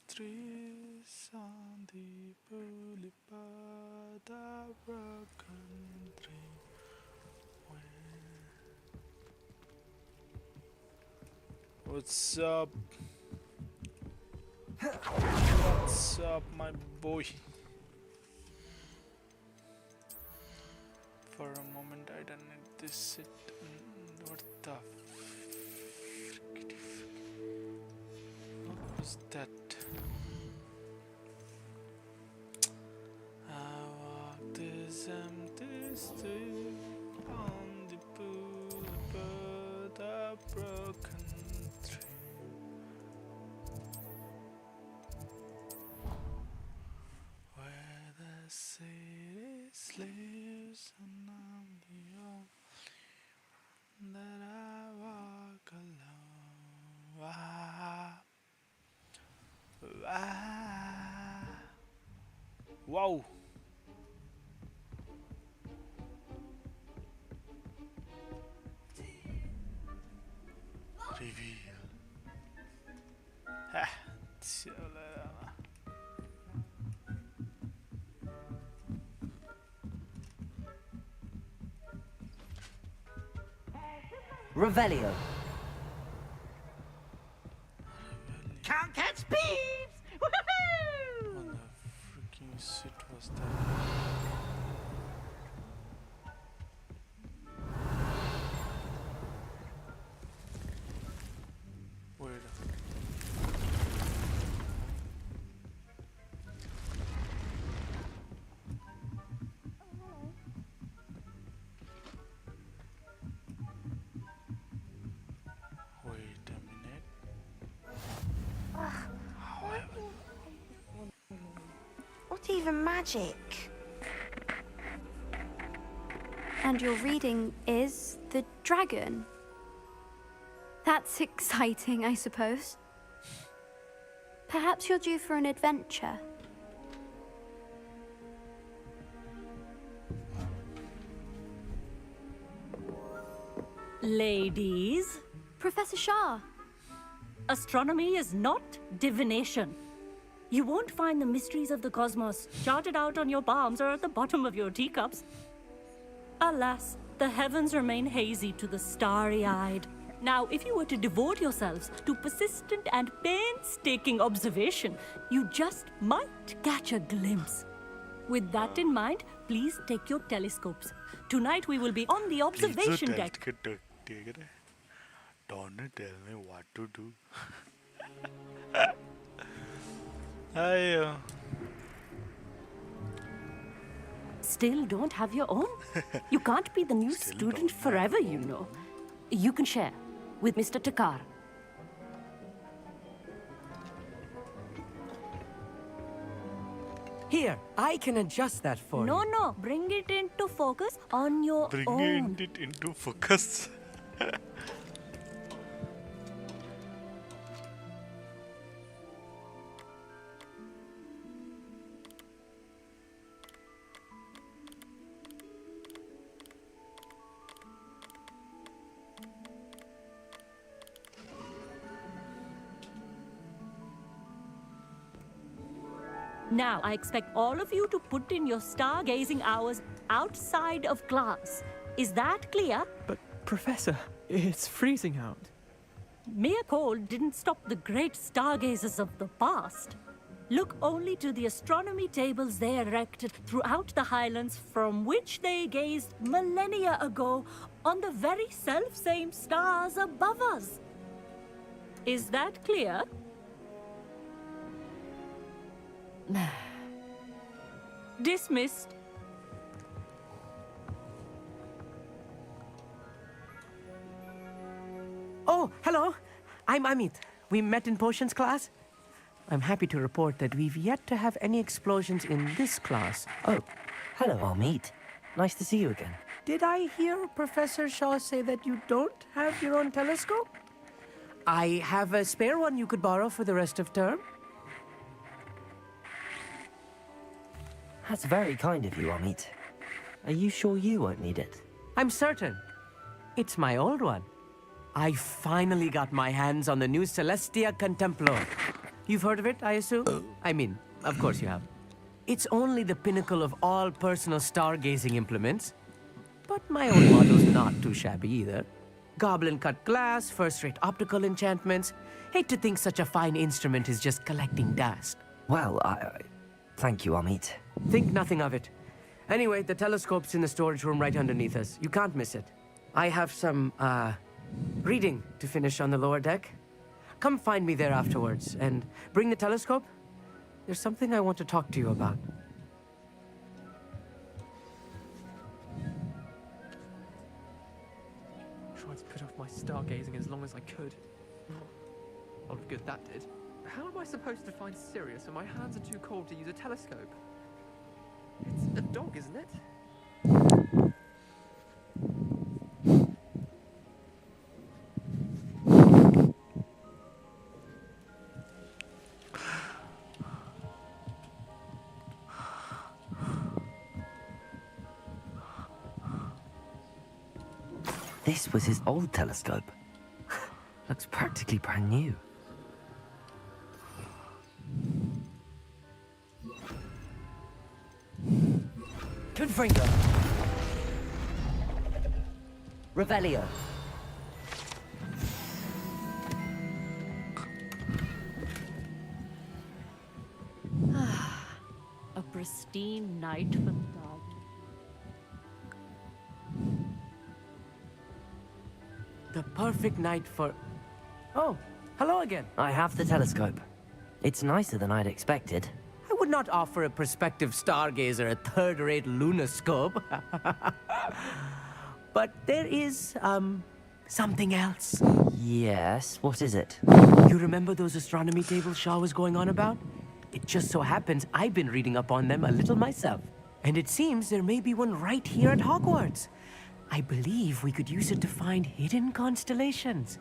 trees on the boulevard of broken dream. What's up? What's up, my boy? For a moment, I don't need this shit. What the what was that? I walk this empty street on the boulevard of broken dream. Where the city sleeps and I'm the only one that I walk alone. Wow. Reveal. Ha. Revelio. Can't catch peeps! Woohoo! What the freaking shit was that? Wait. Wait a minute. What even magic? And your reading is the dragon. That's exciting, I suppose. Perhaps you're due for an adventure. Ladies, Professor Shah. astronomy is not divination. You won't find the mysteries of the cosmos charted out on your palms or at the bottom of your teacups. Alas, the heavens remain hazy to the starry-eyed. Now, if you were to devote yourselves to persistent and painstaking observation, you just might catch a glimpse. With that in mind, please take your telescopes. Tonight we will be on the observation deck. Don't tell me what to do. I Still don't have your own? You can't be the new Still student don't forever, have you know. You can share with Mr. Takar. Here, I can adjust that for No, you. no, bring it into focus on your own. bring it into focus. Now, I expect all of you to put in your stargazing hours outside of class. Is that clear? But, Professor, it's freezing out. Mere cold didn't stop the great stargazers of the past. Look only to the astronomy tables they erected throughout the highlands from which they gazed millennia ago on the very self-same stars above us. Is that clear? Dismissed. Oh, hello. I'm Amit. We met in potions class. I'm happy to report that we've yet to have any explosions in this class. Oh, hello, Amit. Nice to see you again. Did I hear Professor Shaw say that you don't have your own telescope? I have a spare one you could borrow for the rest of term. That's very kind of you, Amit. Are you sure you won't need it? I'm certain. It's my old one. I finally got my hands on the new Celestia Contemplo. You've heard of it, I assume? I mean, of course you have. It's only the pinnacle of all personal stargazing implements. But my own model's not too shabby either. Goblin-cut glass, first-rate optical enchantments. Hate to think such a fine instrument is just collecting dust. Well, thank you, Amit. Think nothing of it. Anyway, the telescope's in the storage room right underneath us. You can't miss it. I have some, reading to finish on the lower deck. Come find me there afterwards, and bring the telescope. There's something I want to talk to you about. Tried to put off my stargazing as long as I could. A lot of good that did. How am I supposed to find Sirius when my hands are too cold to use a telescope? It's a dog, isn't it? This was his old telescope. Looks practically brand new. Confringo. Revelio. A pristine night for the dog. The perfect night for... Oh, hello again. I have the telescope. It's nicer than I'd expected. I would not offer a prospective stargazer a third-rate lunoscope. But there is, something else. Yes, what is it? You remember those astronomy tables Shaw was going on about? It just so happens I've been reading up on them a little myself. And it seems there may be one right here at Hogwarts. I believe we could use it to find hidden constellations.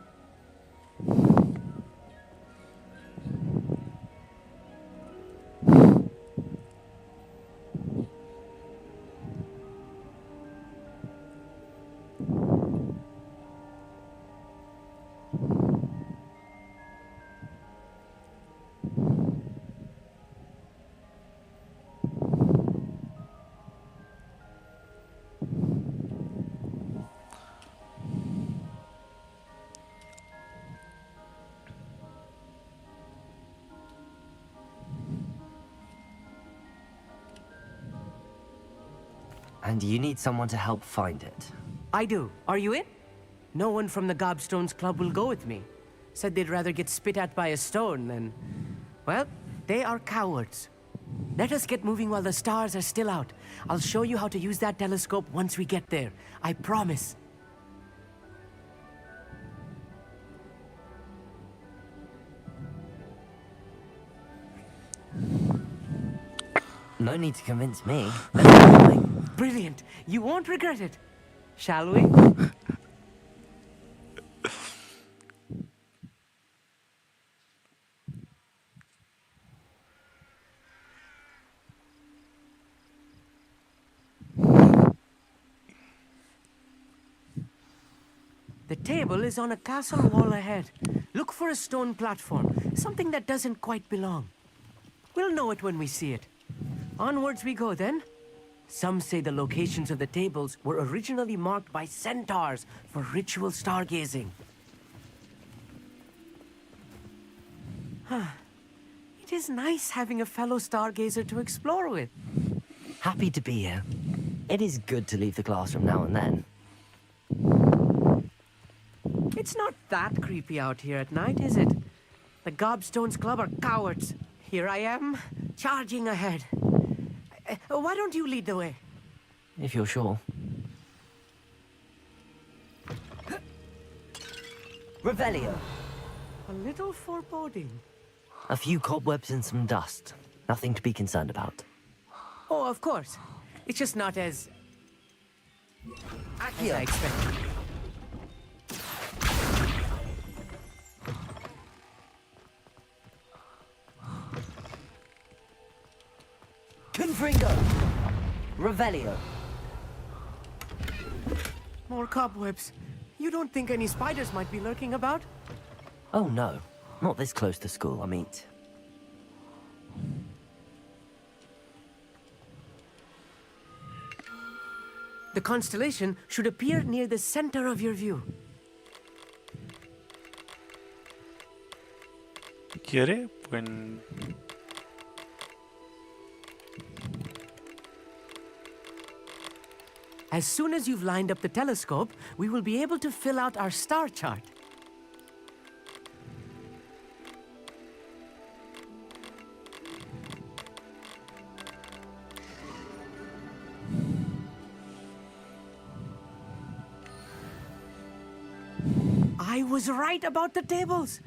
And you need someone to help find it. I do. Are you in? No one from the Gobstones Club will go with me. Said they'd rather get spit at by a stone than... Well, they are cowards. Let us get moving while the stars are still out. I'll show you how to use that telescope once we get there. I promise. No need to convince me. Brilliant. You won't regret it. Shall we? The table is on a castle wall ahead. Look for a stone platform, something that doesn't quite belong. We'll know it when we see it. Onwards we go then. Some say the locations of the tables were originally marked by centaurs for ritual stargazing. It is nice having a fellow stargazer to explore with. Happy to be here. It is good to leave the classroom now and then. It's not that creepy out here at night, is it? The Gobstones Club are cowards. Here I am, charging ahead. Why don't you lead the way? If you're sure. Revelio. A little foreboding. A few cobwebs and some dust. Nothing to be concerned about. Oh, of course. It's just not as I expected. Confringo! Revelio. More cobwebs. You don't think any spiders might be lurking about? Oh no, not this close to school, I mean. The constellation should appear near the center of your view. ¿Quiere? Pues... As soon as you've lined up the telescope, we will be able to fill out our star chart. I was right about the tables.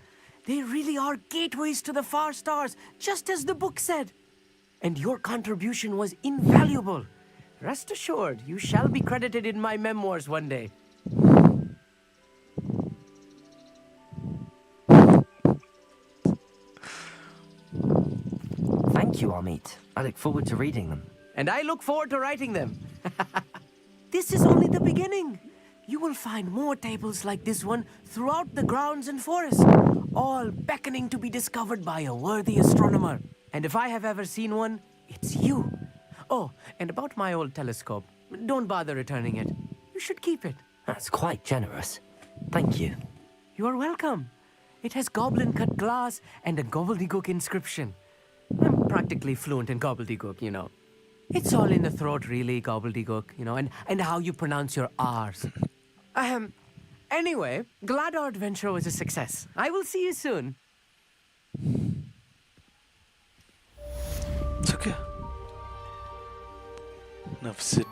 They really are gateways to the far stars, just as the book said. And your contribution was invaluable. Rest assured, you shall be credited in my memoirs one day. Thank you, Amit. I look forward to reading them. And I look forward to writing them. This is only the beginning. You will find more tables like this one throughout the grounds and forest, all beckoning to be discovered by a worthy astronomer. And if I have ever seen one, it's you. Oh, and about my old telescope, don't bother returning it. You should keep it. That's quite generous. Thank you. You are welcome. It has goblin-cut glass and a gobbledygook inscription. I'm practically fluent in gobbledygook, you know. It's all in the throat, really, gobbledygook, you know, and how you pronounce your R's. Anyway, glad our adventure was a success. I will see you soon. It's okay. نفس it.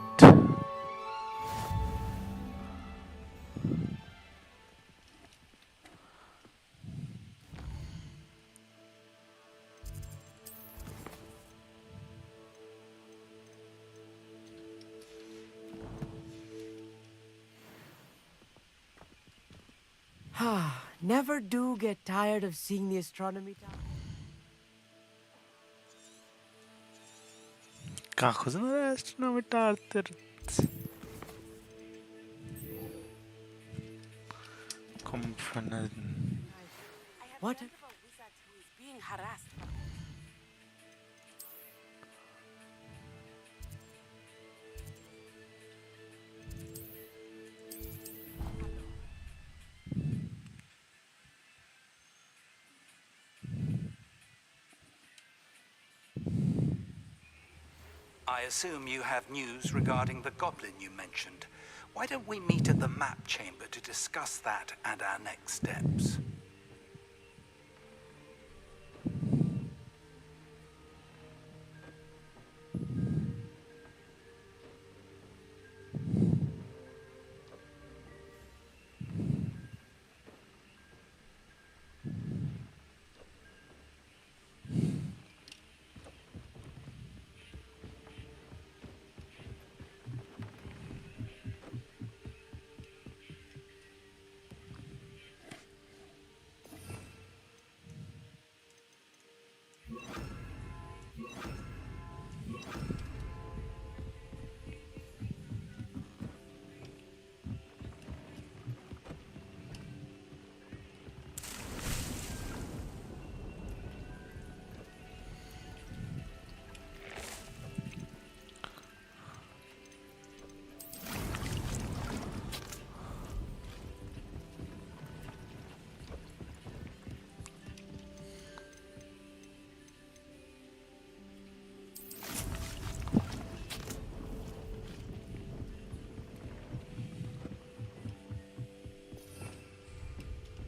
Never do get tired of seeing the astronomy tower. Kakuzun astronomy tartır. Komfanen. What? I assume you have news regarding the goblin you mentioned. Why don't we meet at the map chamber to discuss that and our next steps?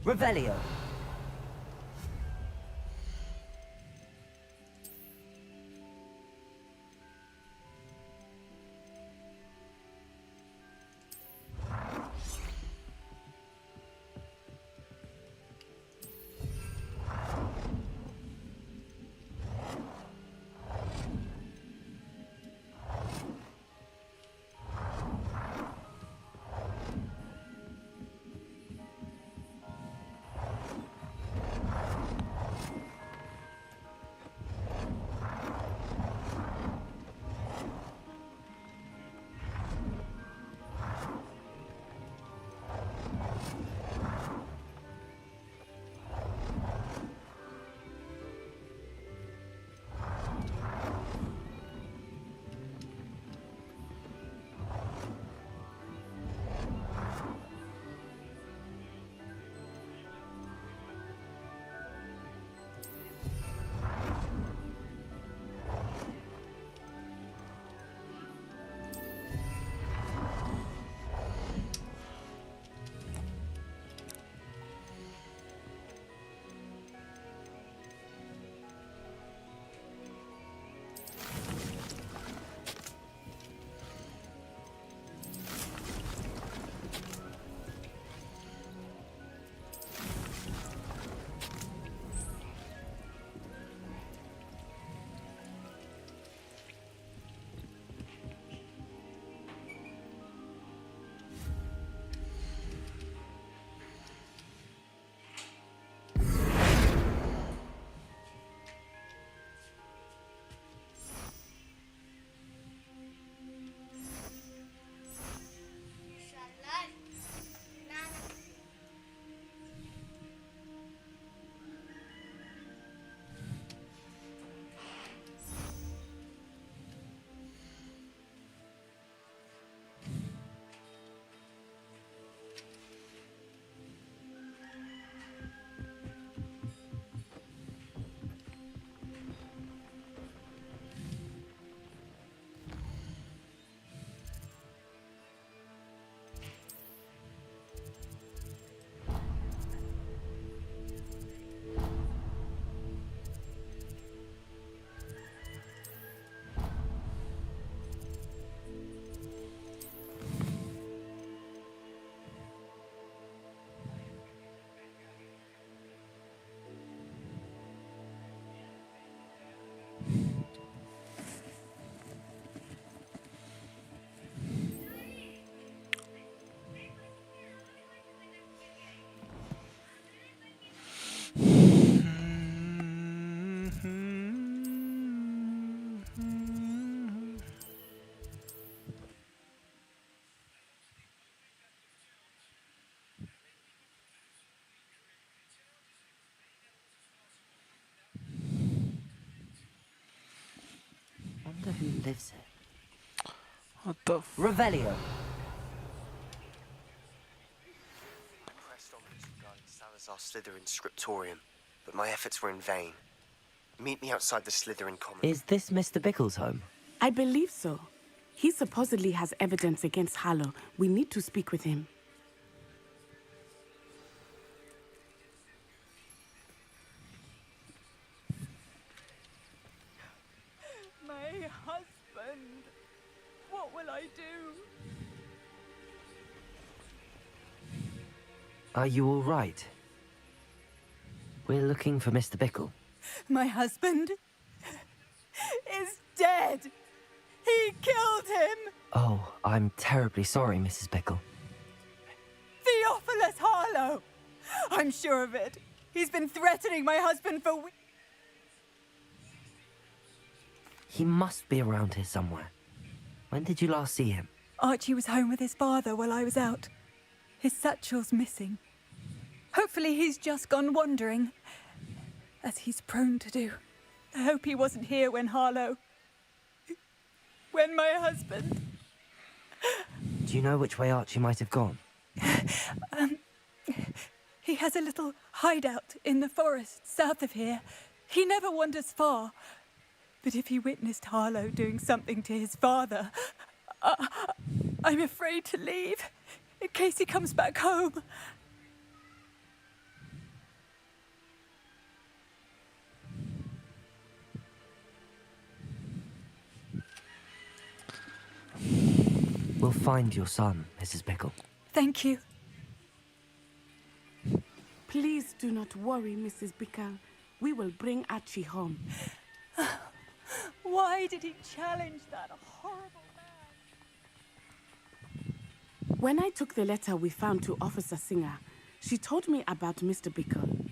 Revelio. lives here. What the Revelio. Pressed on this regarding Salazar Slytherin scriptorium, but my efforts were in vain. Meet me outside the Slytherin common. Is this Mr. Bickle's home? I believe so. He supposedly has evidence against Harlow. We need to speak with him. My husband. What will I do? Are you all right? We're looking for Mr. Bickle. My husband is dead. He killed him. Oh, I'm terribly sorry, Mrs. Bickle. Theophilus Harlow. I'm sure of it. He's been threatening my husband for weeks. He must be around here somewhere. When did you last see him? Archie was home with his father while I was out. His satchel's missing. Hopefully he's just gone wandering, as he's prone to do. I hope he wasn't here when my husband... Do you know which way Archie might have gone? He has a little hideout in the forest south of here. He never wanders far. But if he witnessed Harlow doing something to his father, I'm afraid to leave, in case he comes back home. We'll find your son, Mrs. Bickle. Thank you. Please do not worry, Mrs. Bickle. We will bring Archie home. Why did he challenge that horrible man? When I took the letter we found to Officer Singer, she told me about Mr. Bickle.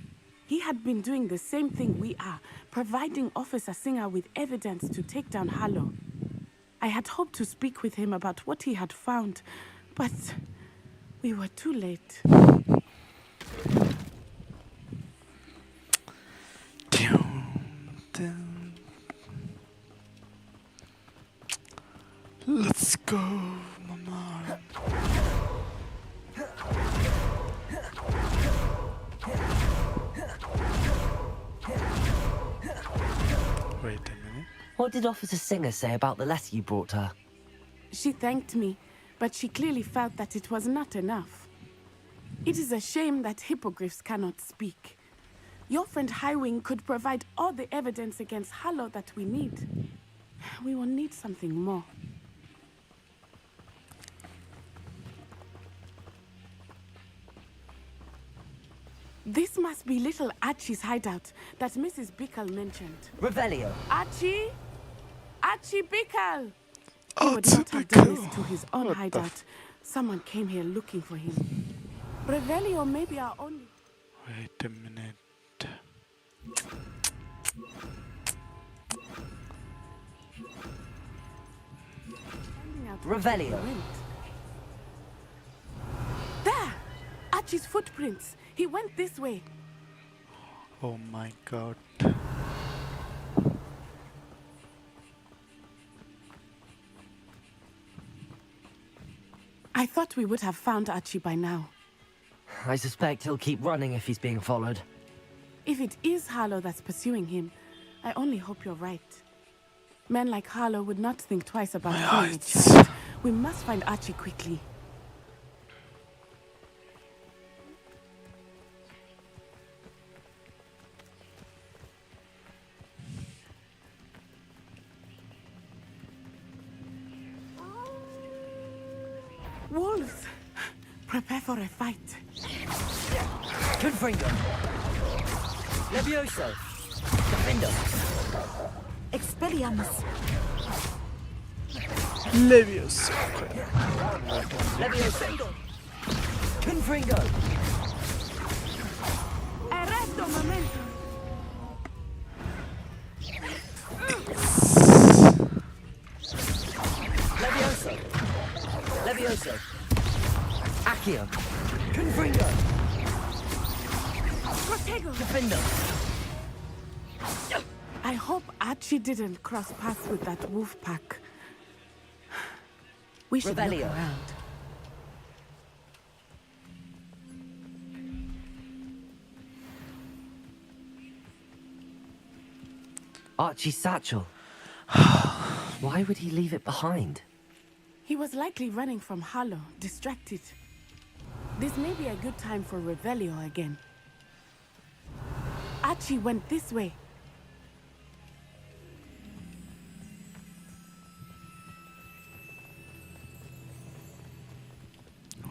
He had been doing the same thing we are, providing Officer Singer with evidence to take down Harlow. I had hoped to speak with him about what he had found, but we were too late. Let's go, Mama. Wait a minute. What did Officer Singer say about the letter you brought her? She thanked me, but she clearly felt that it was not enough. It is a shame that hippogriffs cannot speak. Your friend Highwing could provide all the evidence against Harlow that we need. We will need something more. This must be little Archie's hideout that Mrs. Bickle mentioned. Revelio. Archie? Archie Bickle! He would not have done this to his own hideout. Someone came here looking for him. Revelio may be our only... Wait a minute. Revelio. There! Archie's footprints. He went this way. Oh my god. I thought we would have found Archie by now. I suspect he'll keep running if he's being followed. If it is Harlow that's pursuing him, I only hope you're right. Men like Harlow would not think twice about killing a child. We must find Archie quickly. Wolves! Prepare for a fight. Confringo. Levioso. Defendo. Expelliarmus. Levioso. Levioso. Confringo. Arresto momento. Levioso. Levioso. Accio. Confringo. Protego. Defendo. I hope Archie didn't cross paths with that wolf pack. We should Revelio. look around. Archie's satchel. Why would he leave it behind? He was likely running from Harlow, distracted. This may be a good time for Revelio again. Archie went this way.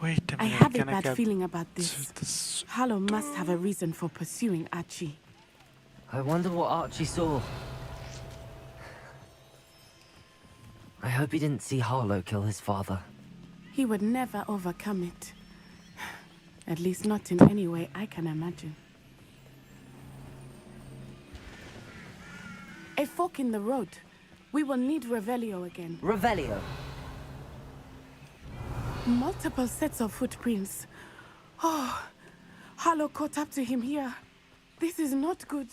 Wait a minute. I have a can I bad get feeling about to this. this? Harlow must have a reason for pursuing Archie. I wonder what Archie saw. I hope he didn't see Harlow kill his father. He would never overcome it. At least not in any way I can imagine. A fork in the road. We will need Revelio again. Revelio. Multiple sets of footprints. Oh, Harlow caught up to him here. This is not good.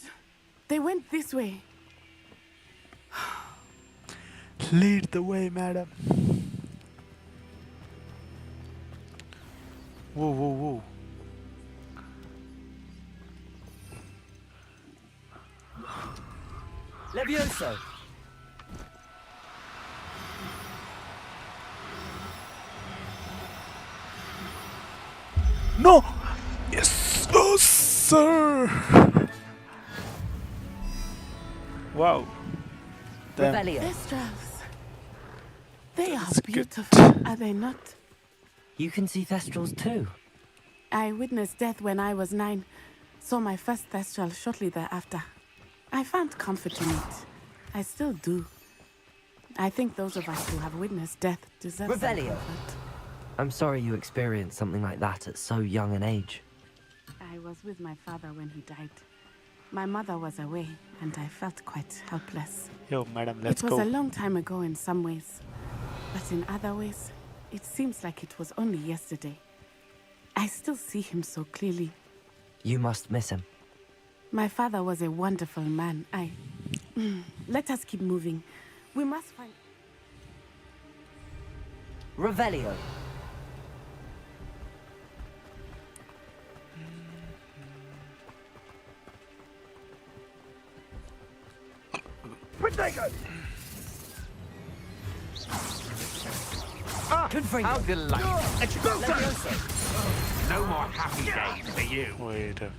They went this way. Lead the way, madam. Whoa, whoa, whoa. Levioso. No! Yes! Oh, sir! Wow. Damn. Revelio. Thestrals. They are That's good. beautiful, are they not? You can see Thestrals too. I witnessed death when I was 9. Saw my first Thestral shortly thereafter. I found comfort in it. I still do. I think those of us who have witnessed death deserve some Revelio. comfort. I'm sorry you experienced something like that at so young an age. I was with my father when he died. My mother was away, and I felt quite helpless. Yo, madam, let's It was go. a long time ago in some ways, but in other ways, it seems like it was only yesterday. I still see him so clearly. You must miss him. My father was a wonderful man. Let us keep moving. We must find... Revelio. How delightful. No more happy days for you. Wait a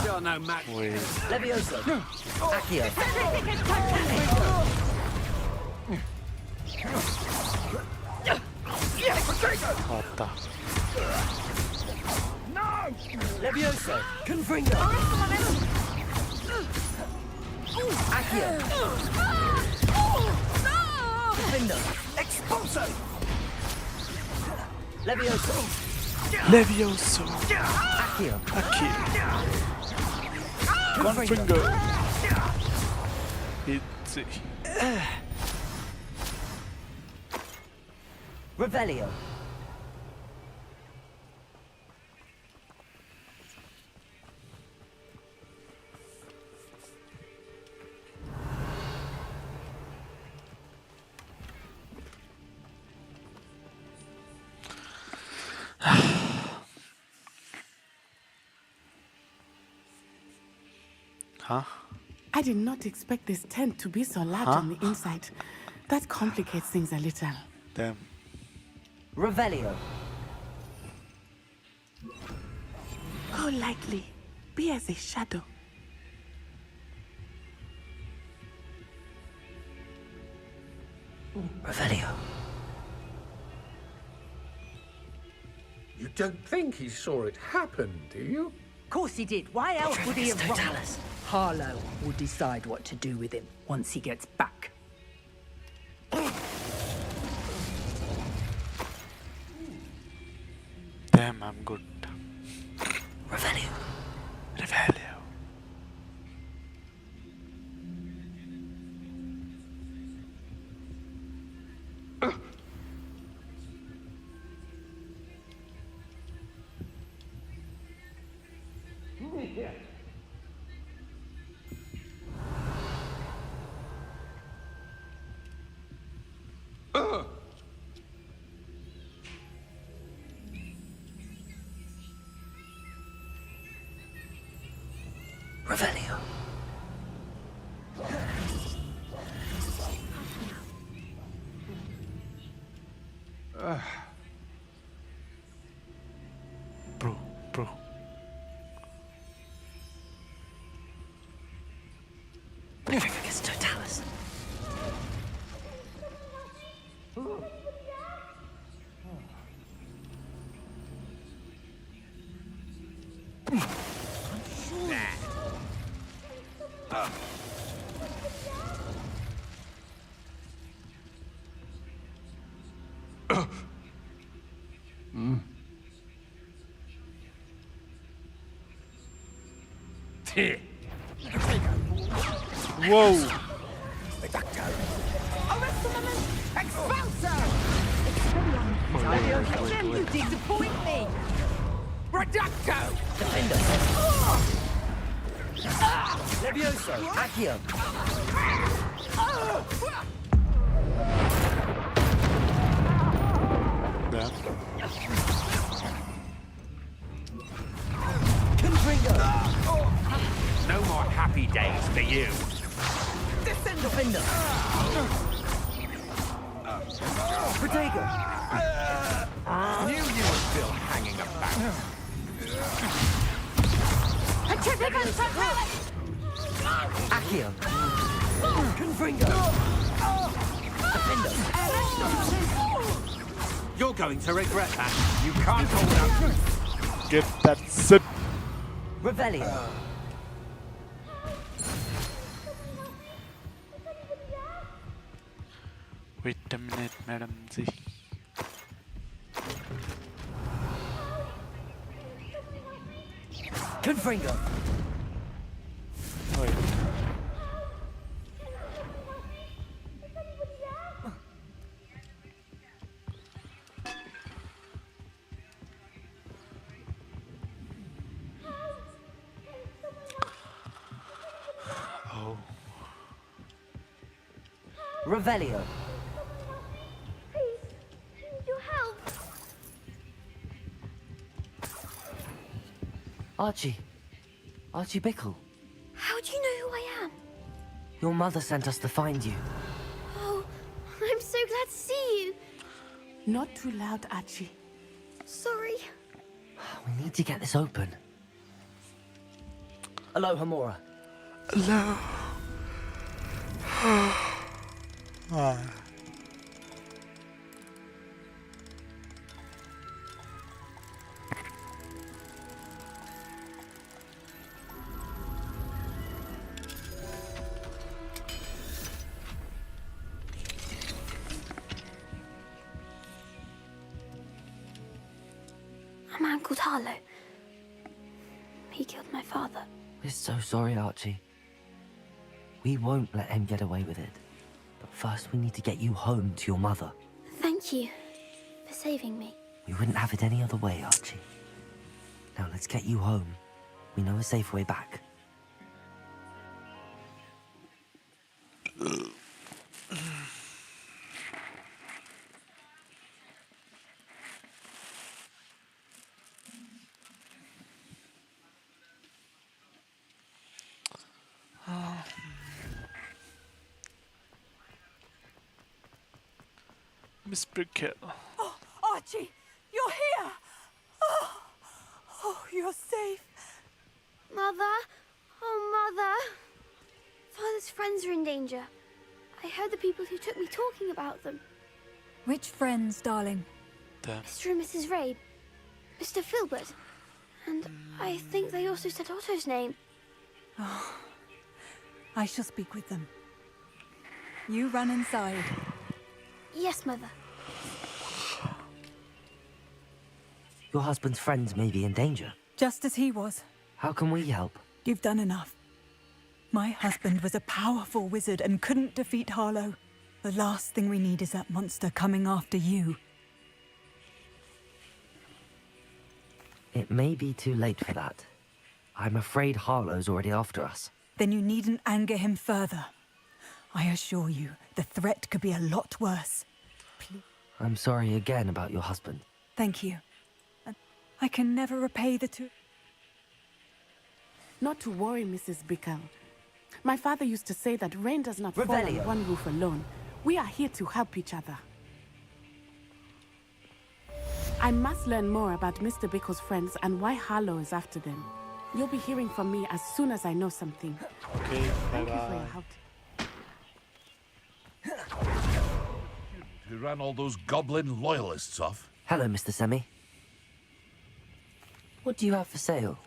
You're no match. wait. Levioso. Accio. What the? Levioso. Confringo. Accio. Findo. Expulso. Levioso. Levioso. Accio. Aquí. One finger. It's Revelio. Huh? I did not expect this tent to be so large on the inside. That complicates things a little. Damn. Revelio. Go lightly. Be as a shadow. Revelio. You don't think he saw it happen, do you? Of course he did. Why else would he have run? Totalis. Harlow will decide what to do with him once he gets back. Damn, I'm good. Revelio. Revelio. Revelio. Bro. Petrificus Totalis. Whoa! You disappoint me! Reducto! Defender. Levioso. Accio. Confringo. No more happy days for you. Defender. Protego. Knew you were still hanging about. Accio. Confringo. Defender. You're going to regret that. You can't hold up. Get that sit. Revelio. Wait a minute, Madam Z. Confringo. Wait. Oh. Revelio. Your help. Archie. Archie Bickle. How do you know who I am? Your mother sent us to find you. Oh, I'm so glad to see you. Not too loud, Archie. Sorry. We need to get this open. Aloha, Mora. Hello. A man called Harlow. He killed my father. We're so sorry, Archie. We won't let him get away with it. But first, we need to get you home to your mother. Thank you for saving me. We wouldn't have it any other way, Archie. Now, let's get you home. We know a safe way back. Miss Brickell. Oh, Archie, you're here! Oh, you're safe. Mother? Oh, Mother. Father's friends are in danger. I heard the people who took me talking about them. Which friends, darling? Mr. and Mrs. Rabe. Mr. Filbert. And I think they also said Otto's name. Oh, I shall speak with them. You run inside. Yes, Mother. Your husband's friends may be in danger. Just as he was. How can we help? You've done enough. My husband was a powerful wizard and couldn't defeat Harlow. The last thing we need is that monster coming after you. It may be too late for that. I'm afraid Harlow's already after us. Then you needn't anger him further. I assure you, the threat could be a lot worse. Please. I'm sorry again about your husband. Thank you. I can never repay the two. Not to worry, Mrs. Bickle. My father used to say that rain does not fall Revelio. on one roof alone. We are here to help each other. I must learn more about Mr. Bickle's friends and why Harlow is after them. You'll be hearing from me as soon as I know something. Okay, Thank you for your bye-bye. help. Who ran all those goblin loyalists off? Hello, Mr. Semi. What do you have for sale?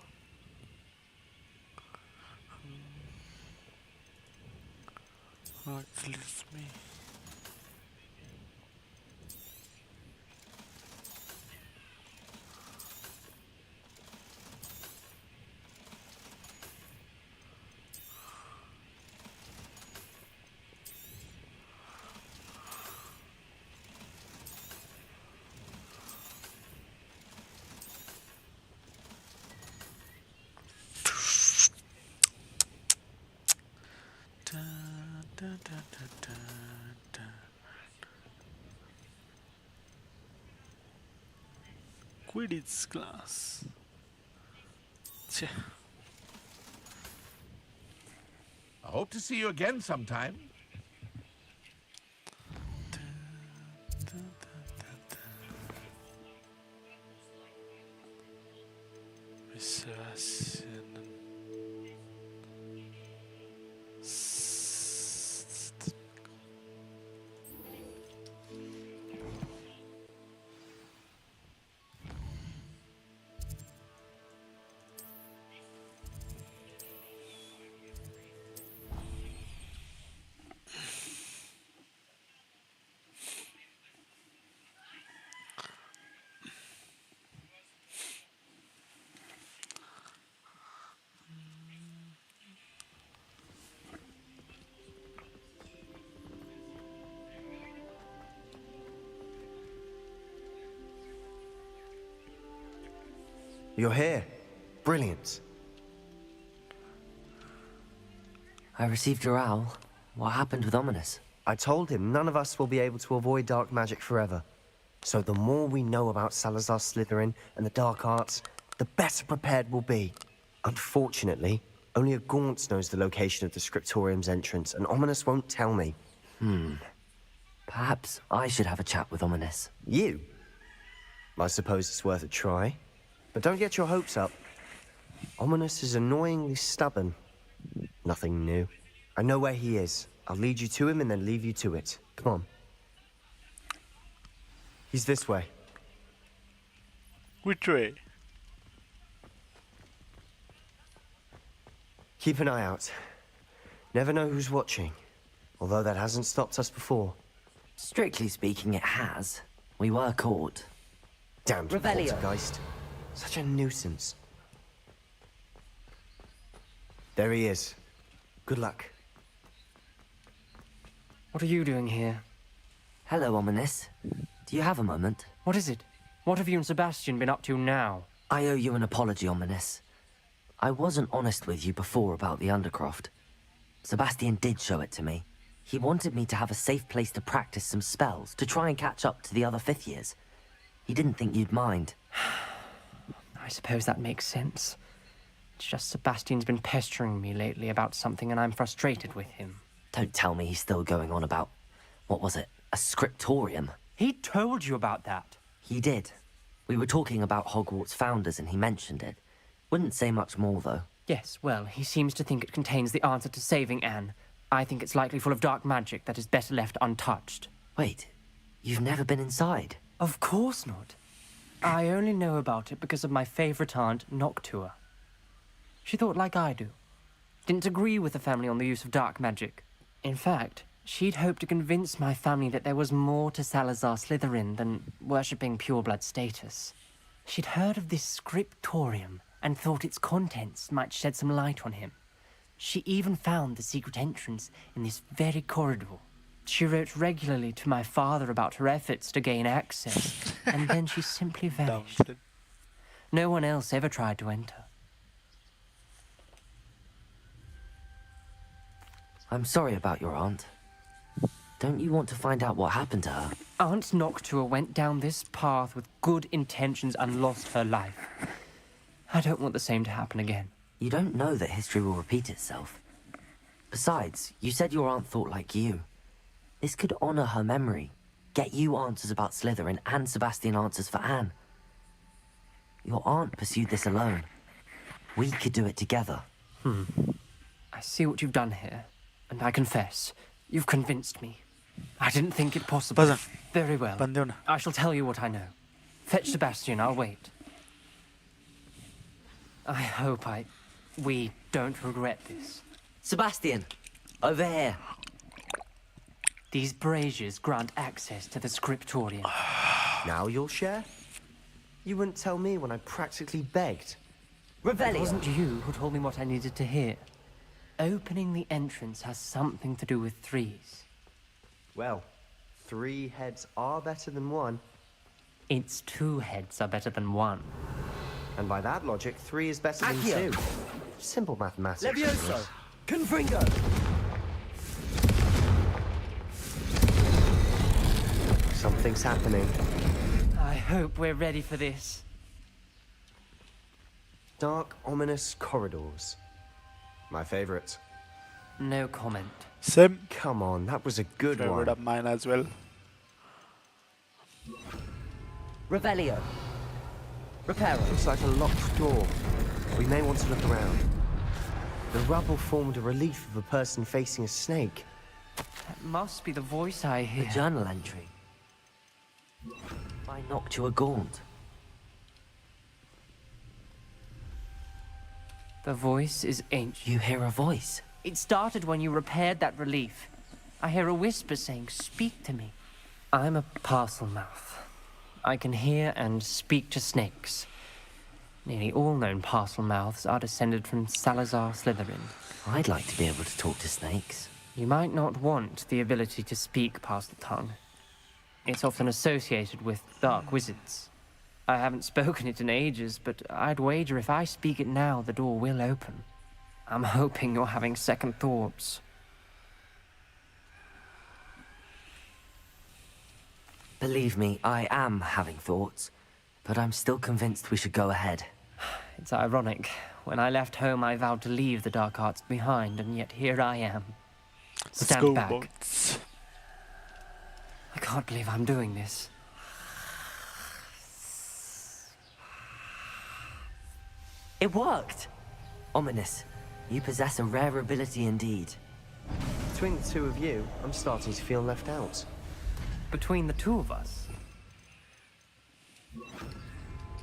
Actually, it's me. Quidditch class. Tja. I hope to see you again sometime. You're here. Brilliant. I received your owl. What happened with Ominous? I told him none of us will be able to avoid dark magic forever. So the more we know about Salazar Slytherin and the dark arts, the better prepared we'll be. Unfortunately, only a Gaunt knows the location of the Scriptorium's entrance, and Ominous won't tell me. Perhaps I should have a chat with Ominous. You? I suppose it's worth a try. But don't get your hopes up. Ominous is annoyingly stubborn. Nothing new. I know where he is. I'll lead you to him and then leave you to it. Come on. He's this way. Which way? Keep an eye out. Never know who's watching. Although that hasn't stopped us before. Strictly speaking, it has. We were caught. Damned Revelio. poltergeist. Such a nuisance. There he is. Good luck. What are you doing here? Hello, Ominous. Do you have a moment? What is it? What have you and Sebastian been up to now? I owe you an apology, Ominous. I wasn't honest with you before about the Undercroft. Sebastian did show it to me. He wanted me to have a safe place to practice some spells, to try and catch up to the other fifth years. He didn't think you'd mind. I suppose that makes sense. It's just Sebastian's been pestering me lately about something and I'm frustrated with him. Don't tell me he's still going on about, what was it, a scriptorium? He told you about that. He did. We were talking about Hogwarts founders and he mentioned it. Wouldn't say much more, though. Yes, well, he seems to think it contains the answer to saving Anne. I think it's likely full of dark magic that is better left untouched. Wait, you've never been inside? Of course not. I only know about it because of my favourite aunt, Noctua. She thought like I do. Didn't agree with the family on the use of dark magic. In fact, she'd hoped to convince my family that there was more to Salazar Slytherin than worshipping pureblood status. She'd heard of this scriptorium and thought its contents might shed some light on him. She even found the secret entrance in this very corridor. She wrote regularly to my father about her efforts to gain access, and then she simply vanished. No one else ever tried to enter. I'm sorry about your aunt. Don't you want to find out what happened to her? Aunt Noctua went down this path with good intentions and lost her life. I don't want the same to happen again. You don't know that history will repeat itself. Besides, you said your aunt thought like you. This could honor her memory, get you answers about Slytherin and Sebastian answers for Anne. Your aunt pursued this alone. We could do it together. I see what you've done here, and I confess, you've convinced me. I didn't think it possible. Bazan. Very well. Bande ho na. I shall tell you what I know. Fetch Sebastian, I'll wait. I hope we don't regret this. Sebastian, over here. These braziers grant access to the scriptorium. Now you'll share? You wouldn't tell me when I practically begged. It wasn't you who told me what I needed to hear. Opening the entrance has something to do with threes. Well, 3 heads are better than 1. It's 2 heads are better than 1. And by that logic, 3 is better Accio. than 2. Simple mathematics. Levioso! Confringo! Something's happening. I hope we're ready for this. Dark, ominous corridors. My favorite. No comment. Same Come on, that was a good favorite one. of mine as well. Revelio. Reparo. Looks like a locked door. We may want to look around. The rubble formed a relief of a person facing a snake. That must be the voice I The hear. journal entry. By Noctua Gaunt. The voice is ancient. You hear a voice. It started when you repaired that relief. I hear a whisper saying, "Speak to me." I'm a parcel mouth. I can hear and speak to snakes. Nearly all known parcel mouths are descended from Salazar Slytherin. I'd like to be able to talk to snakes. You might not want the ability to speak parcel tongue. It's often associated with dark wizards. I haven't spoken it in ages, but I'd wager if I speak it now, the door will open. I'm hoping you're having second thoughts. Believe me, I am having thoughts, but I'm still convinced we should go ahead. It's ironic. When I left home, I vowed to leave the dark arts behind, and yet here I am. Let's Stand go, back. boys. I can't believe I'm doing this. It worked! Ominous, you possess a rare ability indeed. Between the 2 of you, I'm starting to feel left out. Between the 2 of us.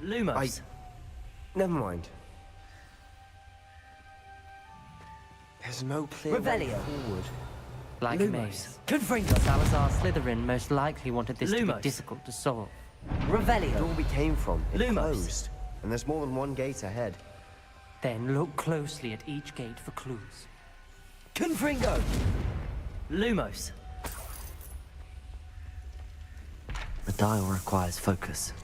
Lumos. Never mind. There's no clear way Revelio. forward. Like a Lumos. maze. Confringo. Salazar Slytherin most likely wanted this to be Lumos. difficult to solve. The Revelio. door we came from, it Lumos. closed. And there's more than 1 gate ahead. Then look closely at each gate for clues. Confringo. Lumos. The dial requires focus.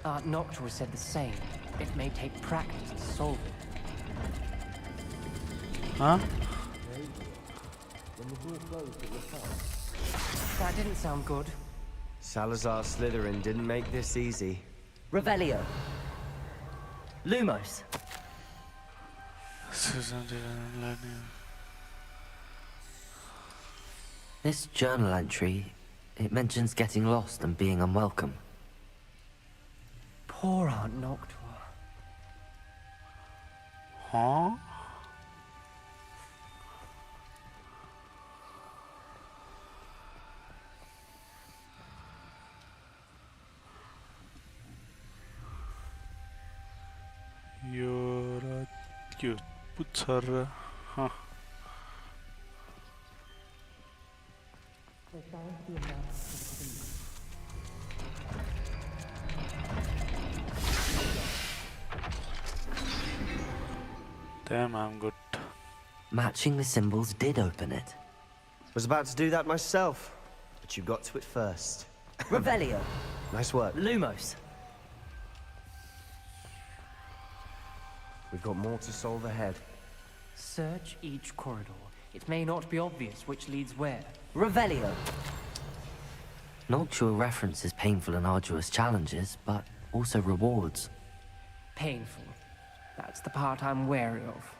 Aunt Noctua said the same. It may take practice to solve it. Huh? That didn't sound good. Salazar Slytherin didn't make this easy. Revelio. Lumos. This journal entry, it mentions getting lost and being unwelcome. Poor Aunt Noctua. Huh? You're cute. Puts her. Huh. Damn, I'm good. Matching the symbols did open it. Was about to do that myself, but you got to it first. Revelio. Nice work. Lumos. We've got more to solve ahead. Search each corridor. It may not be obvious which leads where. Revelio. Noctua references painful and arduous challenges, but also rewards. Painful. That's the part I'm wary of.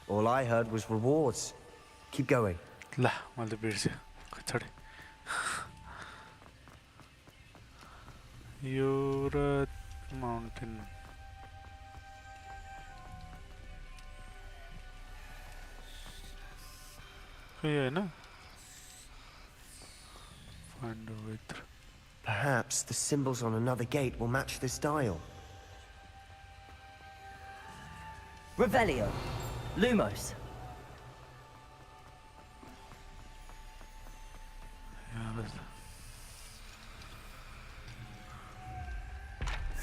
All I heard was rewards. Keep going. ल मैले बिर्सेँ छोडे यो र mountain खै हैन find a way through. Perhaps the symbols on another gate will match this dial. Revelio. Lumos.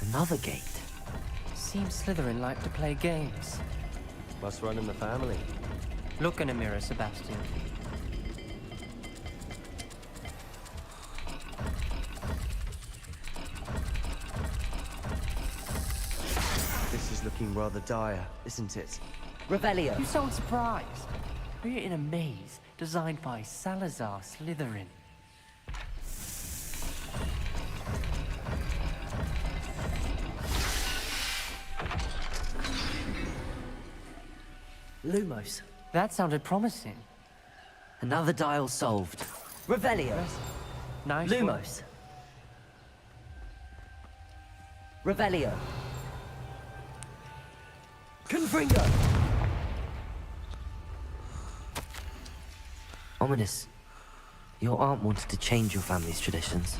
Another gate. Seems Slytherin like to play games. Must run in the family. Look in a mirror, Sebastian. This is looking rather dire, isn't it? Revelio. You sound surprised. We're in a maze designed by Salazar Slytherin. Lumos. That sounded promising. Another dial solved. Revelio. Nice. Lumos. Revelio. Confringo. Ominous. Your aunt wanted to change your family's traditions.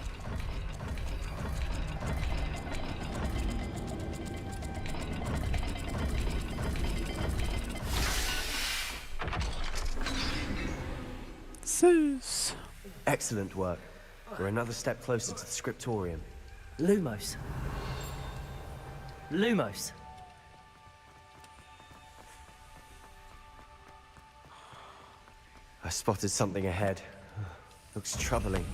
Zeus. Excellent work. We're another step closer to the scriptorium. Lumos. Lumos. I spotted something ahead. Looks troubling.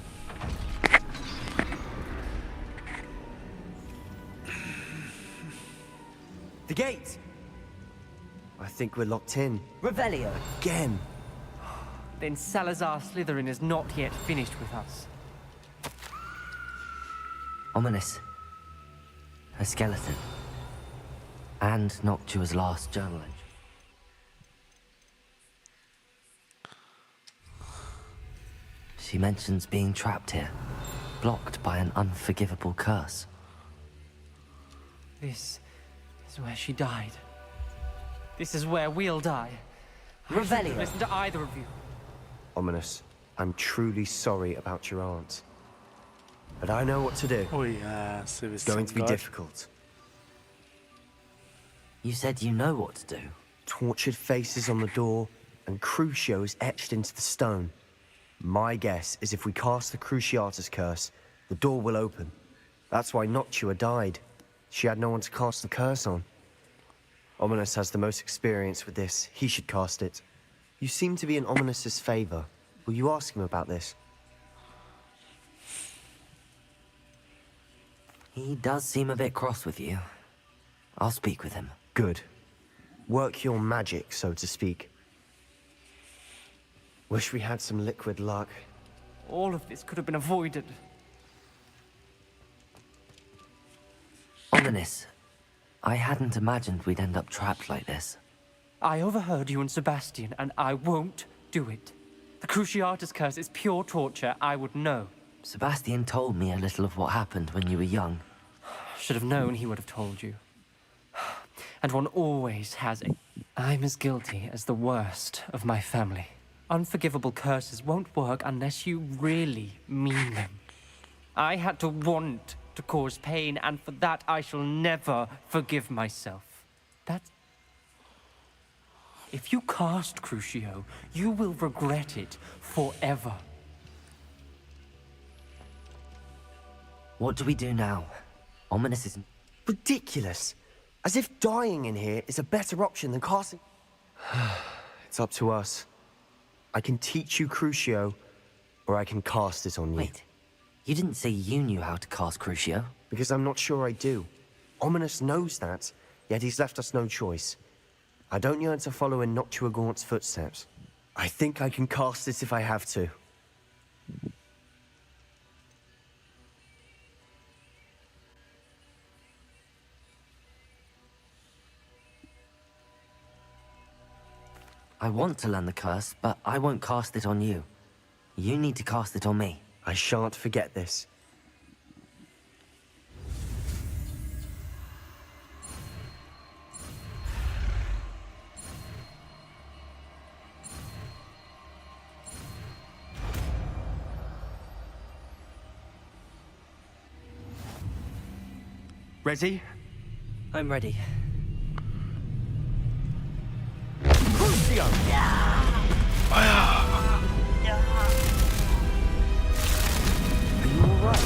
The gate! I think we're locked in. Revelio. Again. Then Salazar Slytherin is not yet finished with us. Ominous. A skeleton. And Noctua's last journal entry. She mentions being trapped here, blocked by an unforgivable curse. This is where she died. This is where we'll die. Revelio. Listen to either of you. Ominous, I'm truly sorry about your aunt. But I know what to do. Oh yeah, It's going to be difficult. You said you know what to do. Tortured faces on the door, and Crucio is etched into the stone. My guess is if we cast the Cruciatus curse, the door will open. That's why Noctua died. She had no one to cast the curse on. Ominous has the most experience with this. He should cast it. You seem to be in Ominous's favor. Will you ask him about this? He does seem a bit cross with you. I'll speak with him. Good. Work your magic, so to speak. Wish we had some liquid luck. All of this could have been avoided. Ominous. I hadn't imagined we'd end up trapped like this. I overheard you and Sebastian, and I won't do it. The Cruciatus curse is pure torture. I would know. Sebastian told me a little of what happened when you were young. Should have known he would have told you. And one always has a... I'm as guilty as the worst of my family. Unforgivable curses won't work unless you really mean them. I had to want to cause pain, and for that I shall never forgive myself. That's... If you cast Crucio, you will regret it forever. What do we do now? Ominous is... Ridiculous! As if dying in here is a better option than casting... It's up to us. I can teach you Crucio, or I can cast it on you. Wait, you didn't say you knew how to cast Crucio? Because I'm not sure I do. Ominous knows that, yet he's left us no choice. I don't yearn to follow in Noctua Gaunt's footsteps. I think I can cast it if I have to. I want to learn the curse, but I won't cast it on you. You need to cast it on me. I shan't forget this. Ready? I'm ready. Crucio! Are you all right?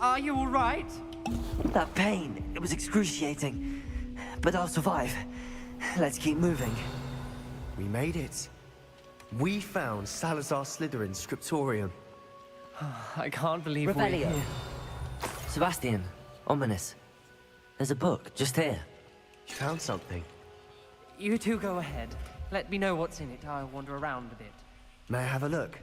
Are you all right? That pain, it was excruciating. But I'll survive. Let's keep moving. We made it. We found Salazar Slytherin's scriptorium. I can't believe Revelio. we're here. Sebastian, ominous. There's a book just here. You found something. You two go ahead. Let me know what's in it. I'll wander around a bit. May I have a look?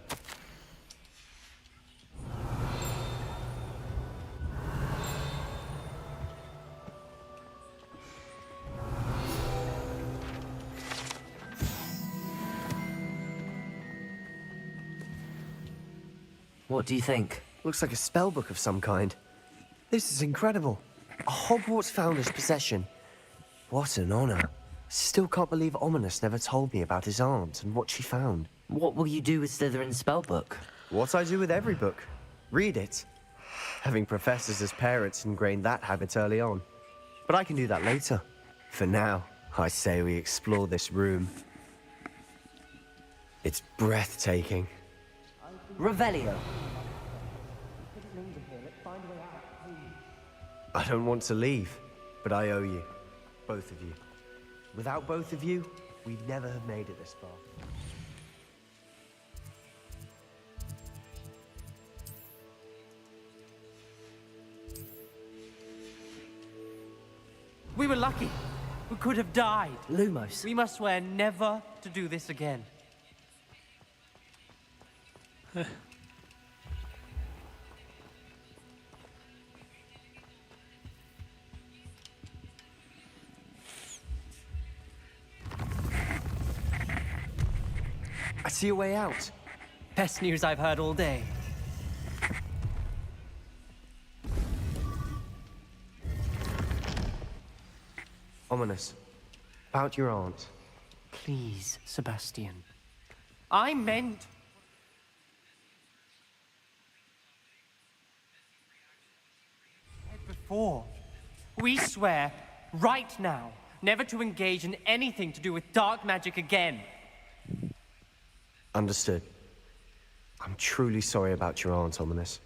What do you think? Looks like a spellbook of some kind. This is incredible. A Hogwarts founder's possession. What an honor. Still can't believe Ominous never told me about his aunt and what she found. What will you do with Slytherin's spellbook? What I do with every book. Read it. Having professors as parents ingrained that habit early on. But I can do that later. For now, I say we explore this room. It's breathtaking. Revelio. I don't want to leave, but I owe you. Both of you. Without both of you, we'd never have made it this far. We were lucky. We could have died. Lumos. We must swear never to do this again. I see a way out. Best news I've heard all day. Ominous. About your aunt. Please, Sebastian. I meant... Before. We swear, right now, never to engage in anything to do with dark magic again. Understood. I'm truly sorry about your aunt, Ominous.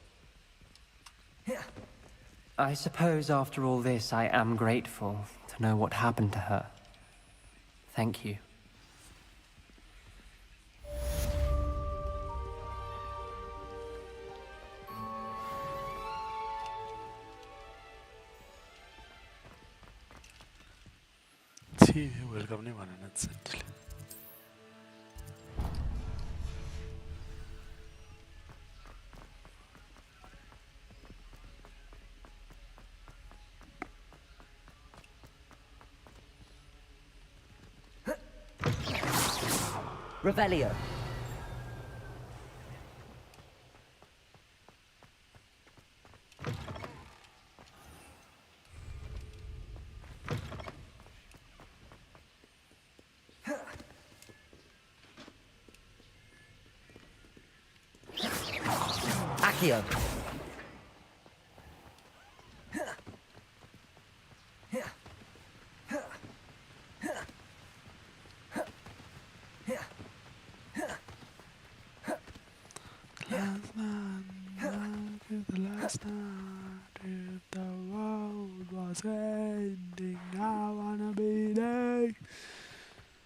I suppose after all this, I am grateful to know what happened to her. Thank you. Sí, welcome ni mana exactly. Revelio. Accio. The last night, if the world was ending, I wanna be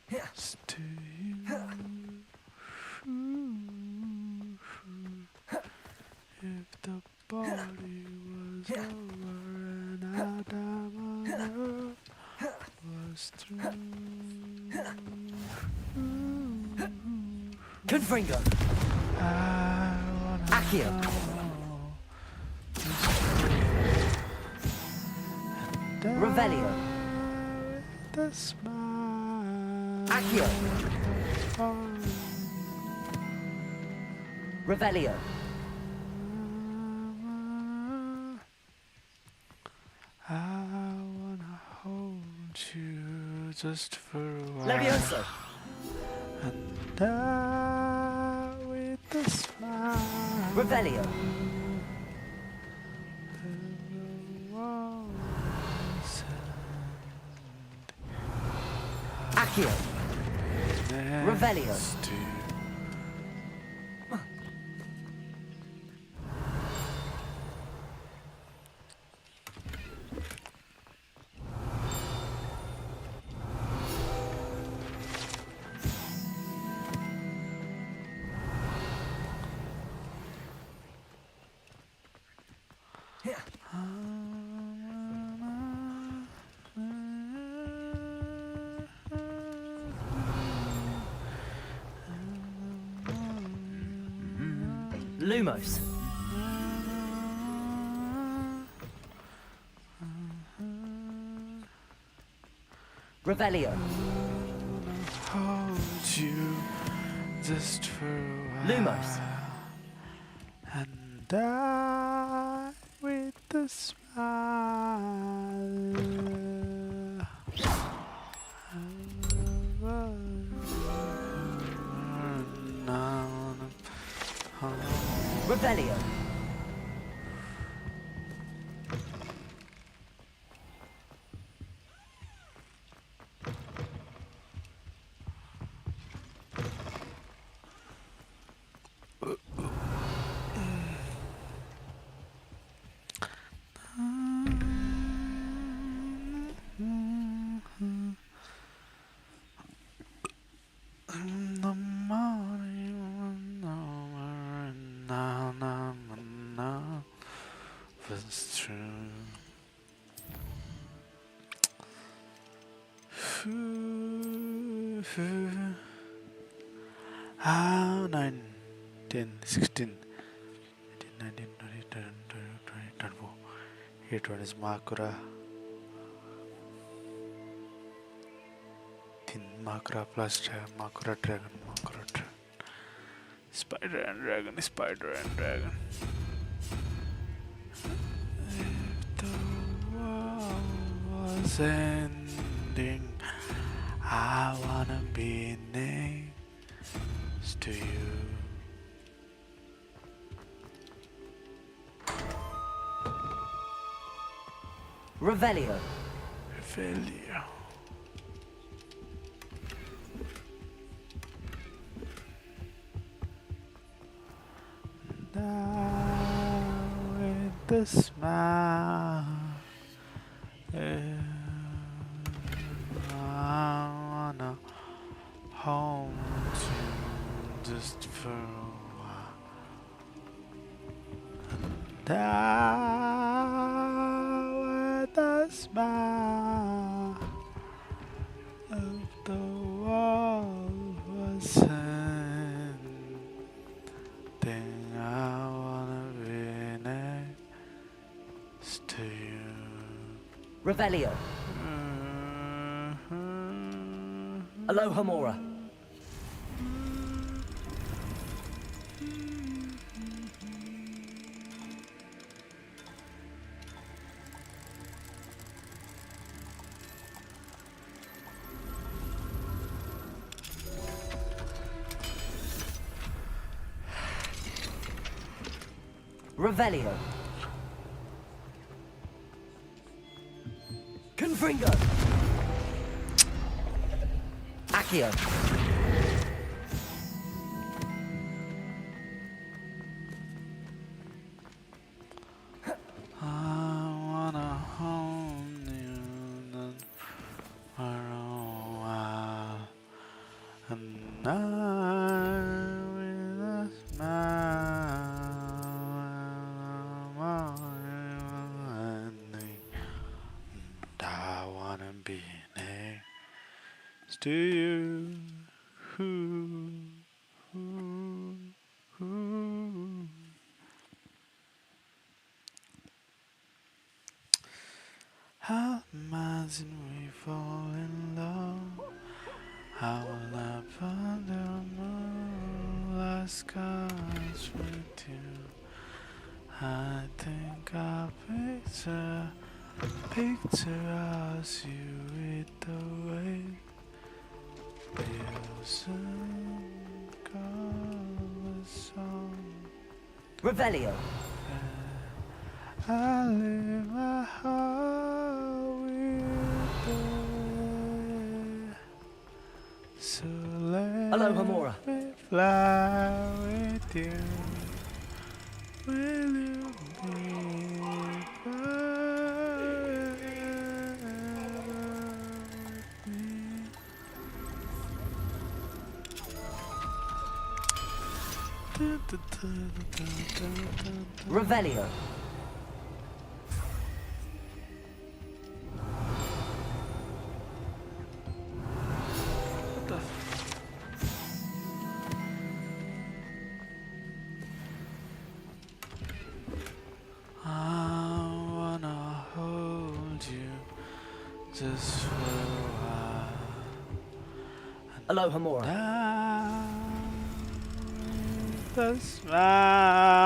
next to you. If the body was over and Adam on earth was through. Confringo. Accio. Revelio. Accio. Revelio. I wanna hold you just for a while. Levioso. And die with a smile. Revelio. Accio. Revelio. Lumos. Revelio. Hold you just for a while. Lumos. And die with a smile. Revelio. That's true. Ah, 9, 10, 16, 18, 19, 20, 24. 8 one is Makura. 3 Makura plus Makura dragon, Makura dragon. Spider and dragon, spider and dragon. If the world was ending, I wanna be next to you. Revelio. Revelio. Now with a smile, I wanna hold you just for a while. Now with a smile, if the world was ending, I wanna be next to you. Revelio. Aloha Mora. Revelio. Confringo. Accio. I wanna hold you for a while, and I with a smile, and I wanna be next to you. I'll imagine we fall in love. I will up under the moonlight skies with you. I think I'll picture us you with the way you'll soon come a song. Revelio. I live my heart with the way. So let Aloha Mora. me fly with you. Will you be forever with me? Revelio. I wanna hold you just for a while. Aloha Mora. The smile.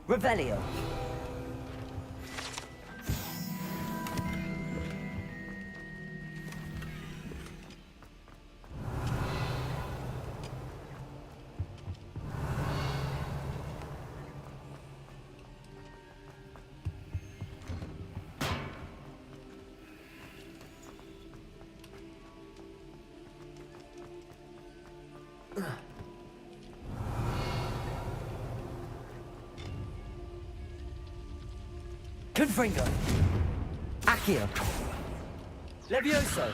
Revelio. Confringo. Accio. Levioso.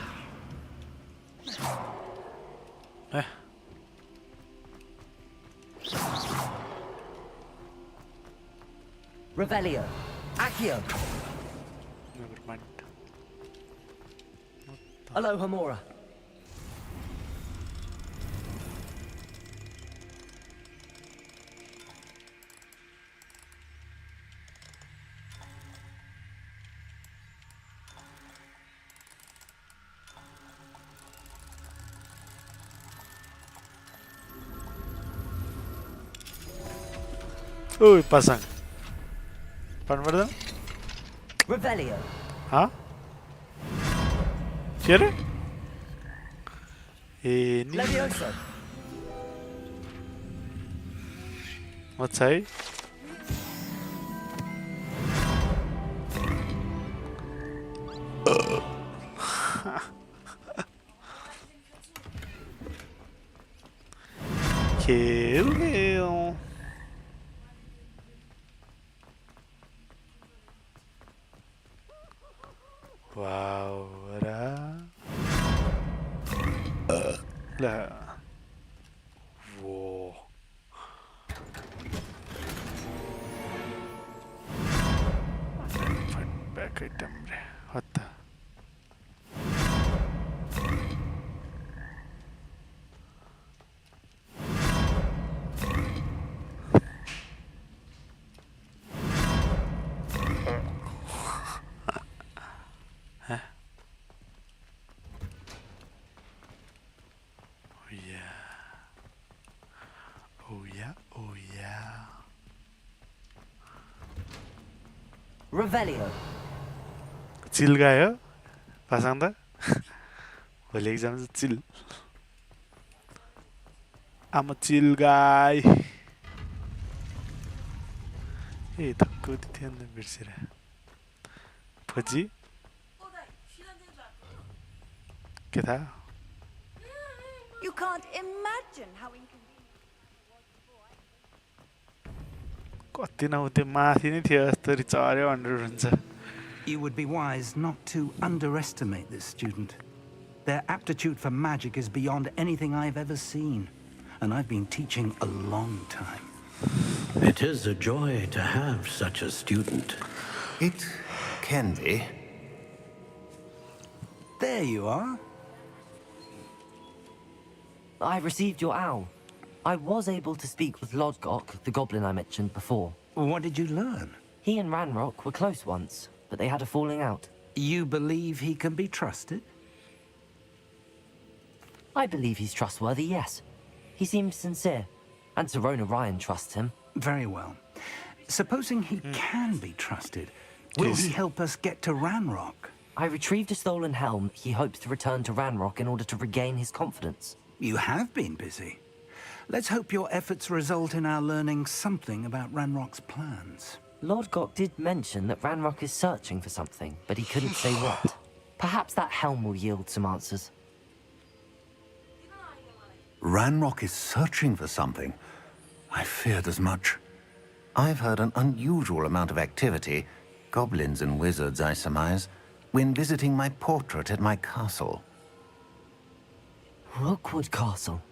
Revelio. Accio. Never mind. Aloha Mora. Uy, pasan. ¿Pan verdad? Revelio. ¿Ah? ¿Quiere? Levioso. What's ahí? Kill. Wow, ¿verdad? La. Wow. Find back item. What the? Huh? Oh yeah. Oh yeah. Oh yeah. Revelio. Chill guy हो पासाङ त भोलि exam चाहिँ chill I'm a chill guy ए धक्को थियो नि बिर्सेर fuzzy के थाहा You can't imagine how inconvenient. कति न त्यो माथि नै थियो जस्तो चर्यो भनेर हुन्छ You would be wise not to underestimate this student. Their aptitude for magic is beyond anything I've ever seen. And I've been teaching a long time. It is a joy to have such a student. It can be. There you are. I received your owl. I was able to speak with Lodgok, the goblin I mentioned before. What did you learn? He and Ranrock were close once, but they had a falling out. You believe he can be trusted? I believe he's trustworthy, yes. He seems sincere, and Sirona Ryan trusts him. Very well. Supposing he can be trusted, will he help us get to Ranrock? I retrieved a stolen helm. He hopes to return to Ranrock in order to regain his confidence. You have been busy. Let's hope your efforts result in our learning something about Ranrock's plans. Lodgok did mention that Ranrock is searching for something, but he couldn't say what. Perhaps that helm will yield some answers. Ranrock is searching for something. I feared as much. I've heard an unusual amount of activity, goblins and wizards, I surmise, when visiting my portrait at my castle. Rookwood Castle?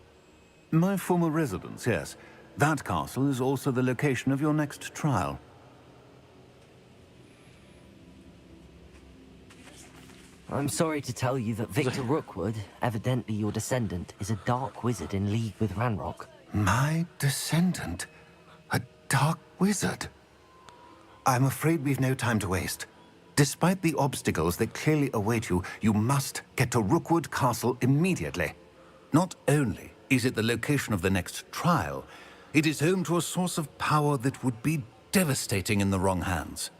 My former residence, yes. That castle is also the location of your next trial. I'm sorry to tell you that Victor Rookwood, evidently your descendant, is a dark wizard in league with Ranrock. My descendant? A dark wizard? I'm afraid we've no time to waste. Despite the obstacles that clearly await you, you must get to Rookwood Castle immediately. Not only is it the location of the next trial, it is home to a source of power that would be devastating in the wrong hands.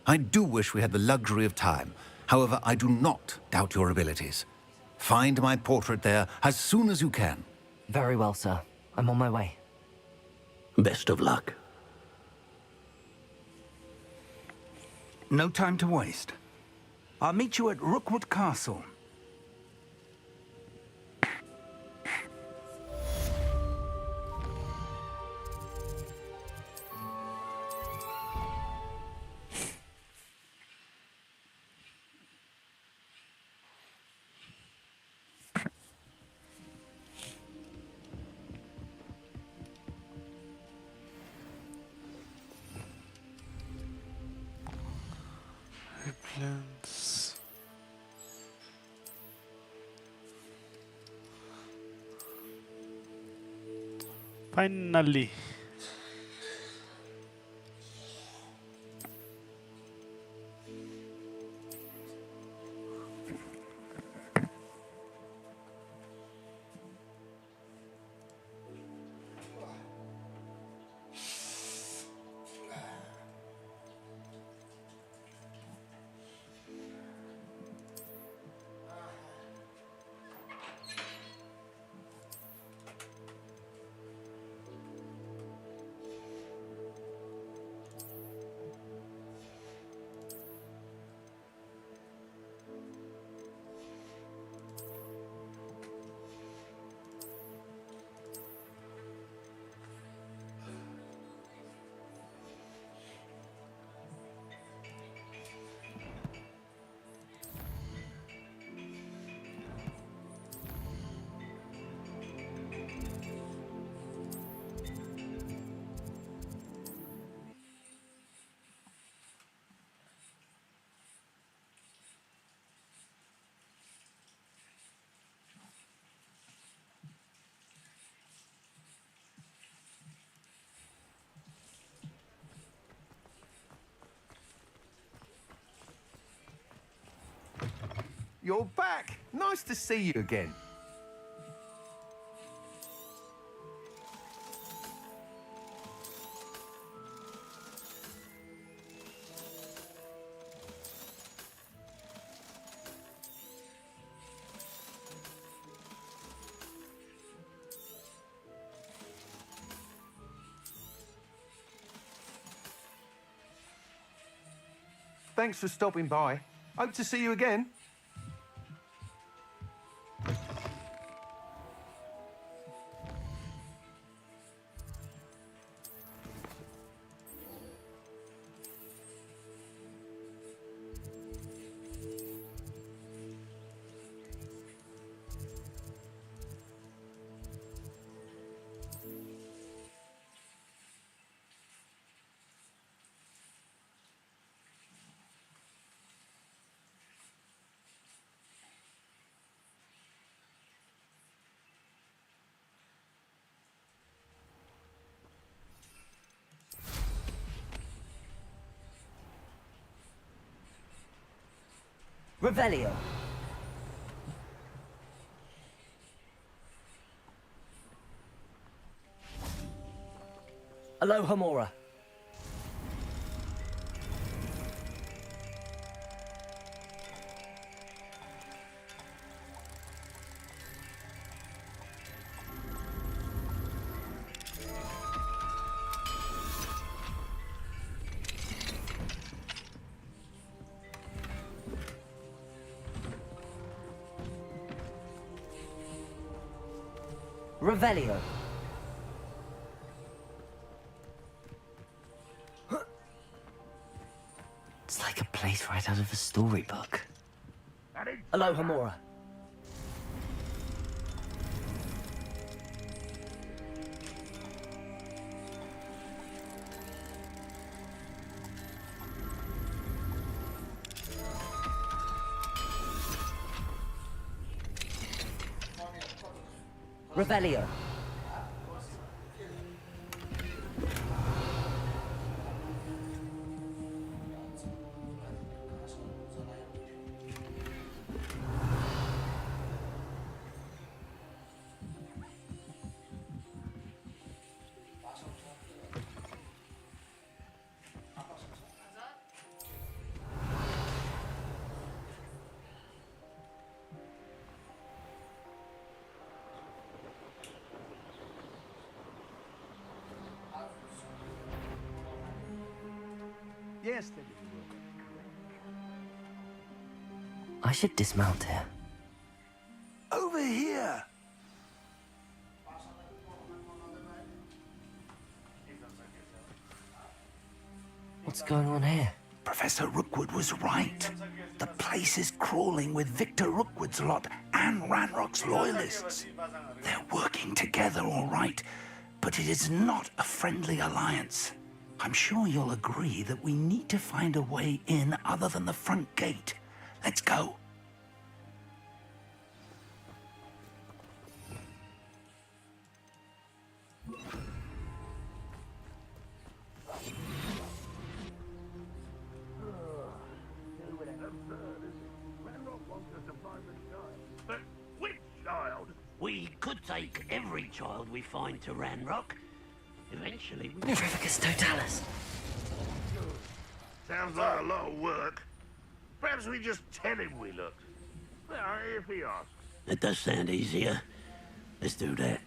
I do wish we had the luxury of time. However, I do not doubt your abilities. Find my portrait there as soon as you can. Very well, sir. I'm on my way. Best of luck. No time to waste. I'll meet you at Rookwood Castle. Plans. Finally. You're back! Nice to see you again. Thanks for stopping by. Hope to see you again. Revelio. Alohomora. Revelio. It's like a place right out of a storybook. Alohomora. Revelio. Yes, I should dismount here. Over here! What's going on here? Professor Rookwood was right. The place is crawling with Victor Rookwood's lot and Ranrock's loyalists. They're working together, all right, but it is not a friendly alliance. I'm sure you'll agree that we need to find a way in other than the front gate. Let's go. But which child? We could take every child we find to Ranrock. Eventually we... Revicus Totalis. Sounds like a lot of work. Perhaps we just tell him we looked. Well, if he asks. That does sound easier. Let's do that.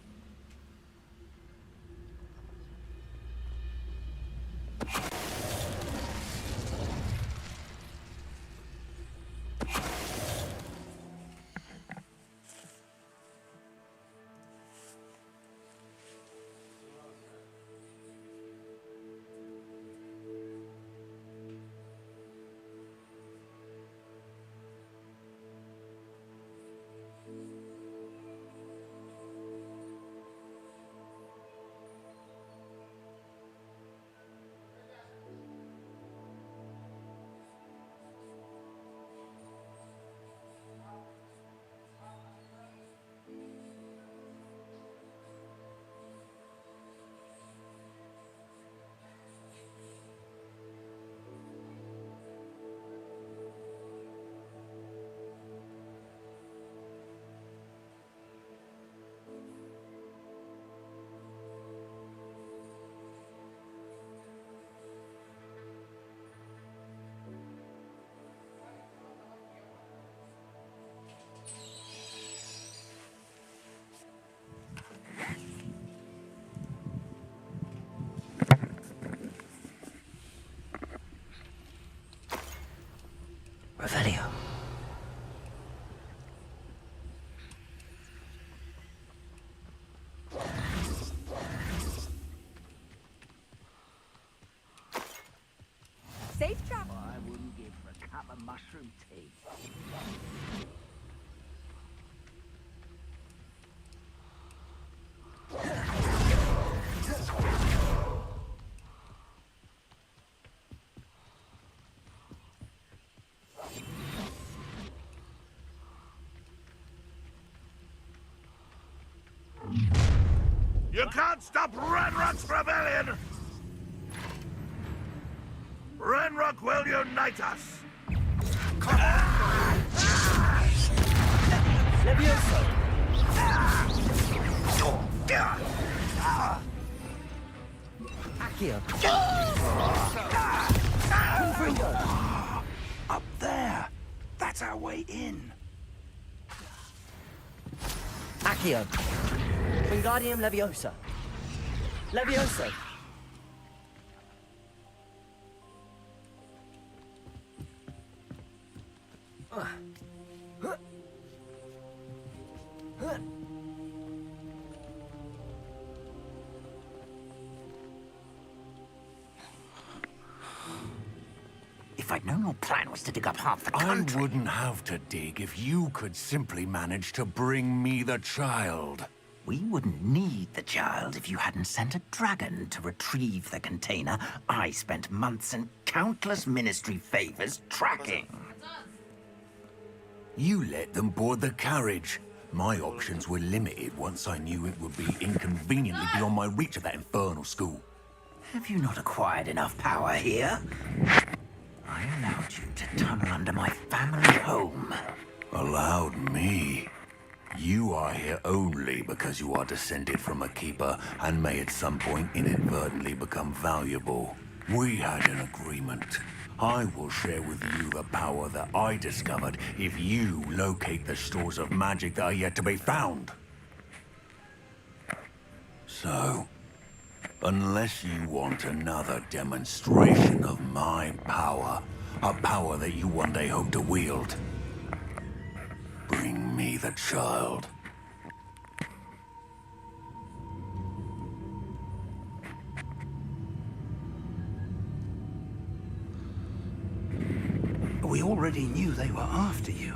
Revelio. Safe travel. I wouldn't give for a cup of mushroom tea. You can't stop Ranrock's rebellion! Ranrock will unite us! Come on! Levioso! Accio! Confringo! Up there. That's our way in. Accio! Wingardium Leviosa! Levioso! If I'd known your plan was to dig up half the country... I wouldn't have to dig if you could simply manage to bring me the child. We wouldn't need the child if you hadn't sent a dragon to retrieve the container I spent months and countless ministry favors tracking. You let them board the carriage. My options were limited once I knew it would be inconveniently beyond my reach of that infernal school. Have you not acquired enough power here? I allowed you to tunnel under my family home. Allowed me? You are here only because you are descended from a keeper and may at some point inadvertently become valuable. We had an agreement. I will share with you the power that I discovered if you locate the stores of magic that are yet to be found. So, unless you want another demonstration of my power, a power that you one day hope to wield, bring me the child. We already knew they were after you,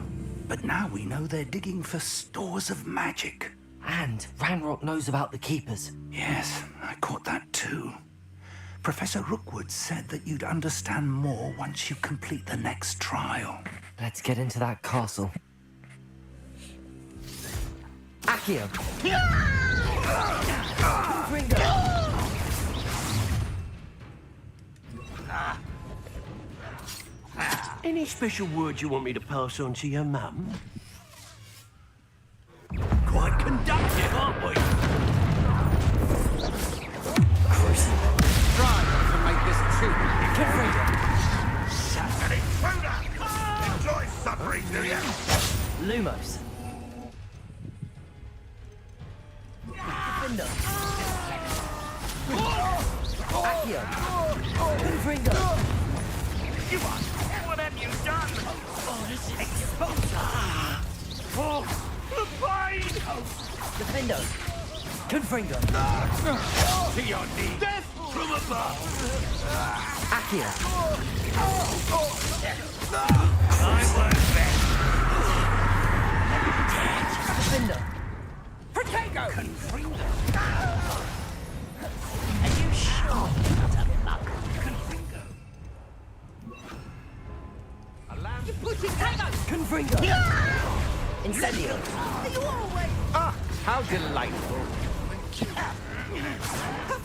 but now we know they're digging for stores of magic. And Ranrock knows about the Keepers. Yes, I caught that too. Professor Rookwood said that you'd understand more once you complete the next trial. Let's get into that castle. Accio! Ringo! Any special words you want me to pass on to your mum? Quite conductive, aren't we? Try to make this true. An intruder! Enjoy suffering, do you? Lumos. Defender. Accio. Confringo. What have you done? Oh, this is exposure. Oh, the pain! Defendo. Confringo. To your knees. Death from above. Accio. I won't bet. Defender. Protego! Confringo. Are you sure? Confringo. Confringo! Incendio! Are you always? Ah, how delightful! I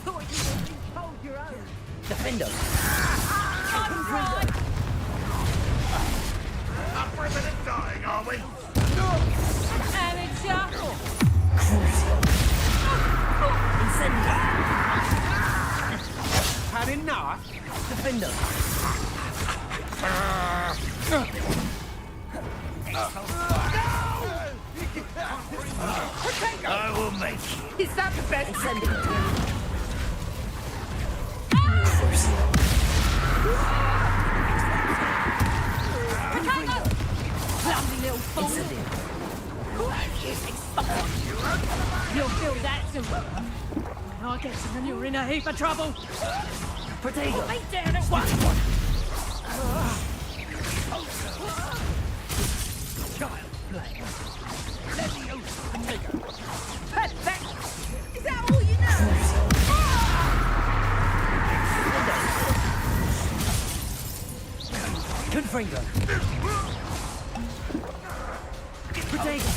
thought you would hold your own. Defendo! Confringo! Our president dying, are we? Amateur! Incendio! Had enough? Defendo! I will make you. Is that the best? Incendio! Clumsy little fool! Incendio! You'll feel that soon. I guess then you're in a heap of trouble. Protego! Lay down at once. Child play. Let me open the nigger. Is that all you know? Confringo! Protego!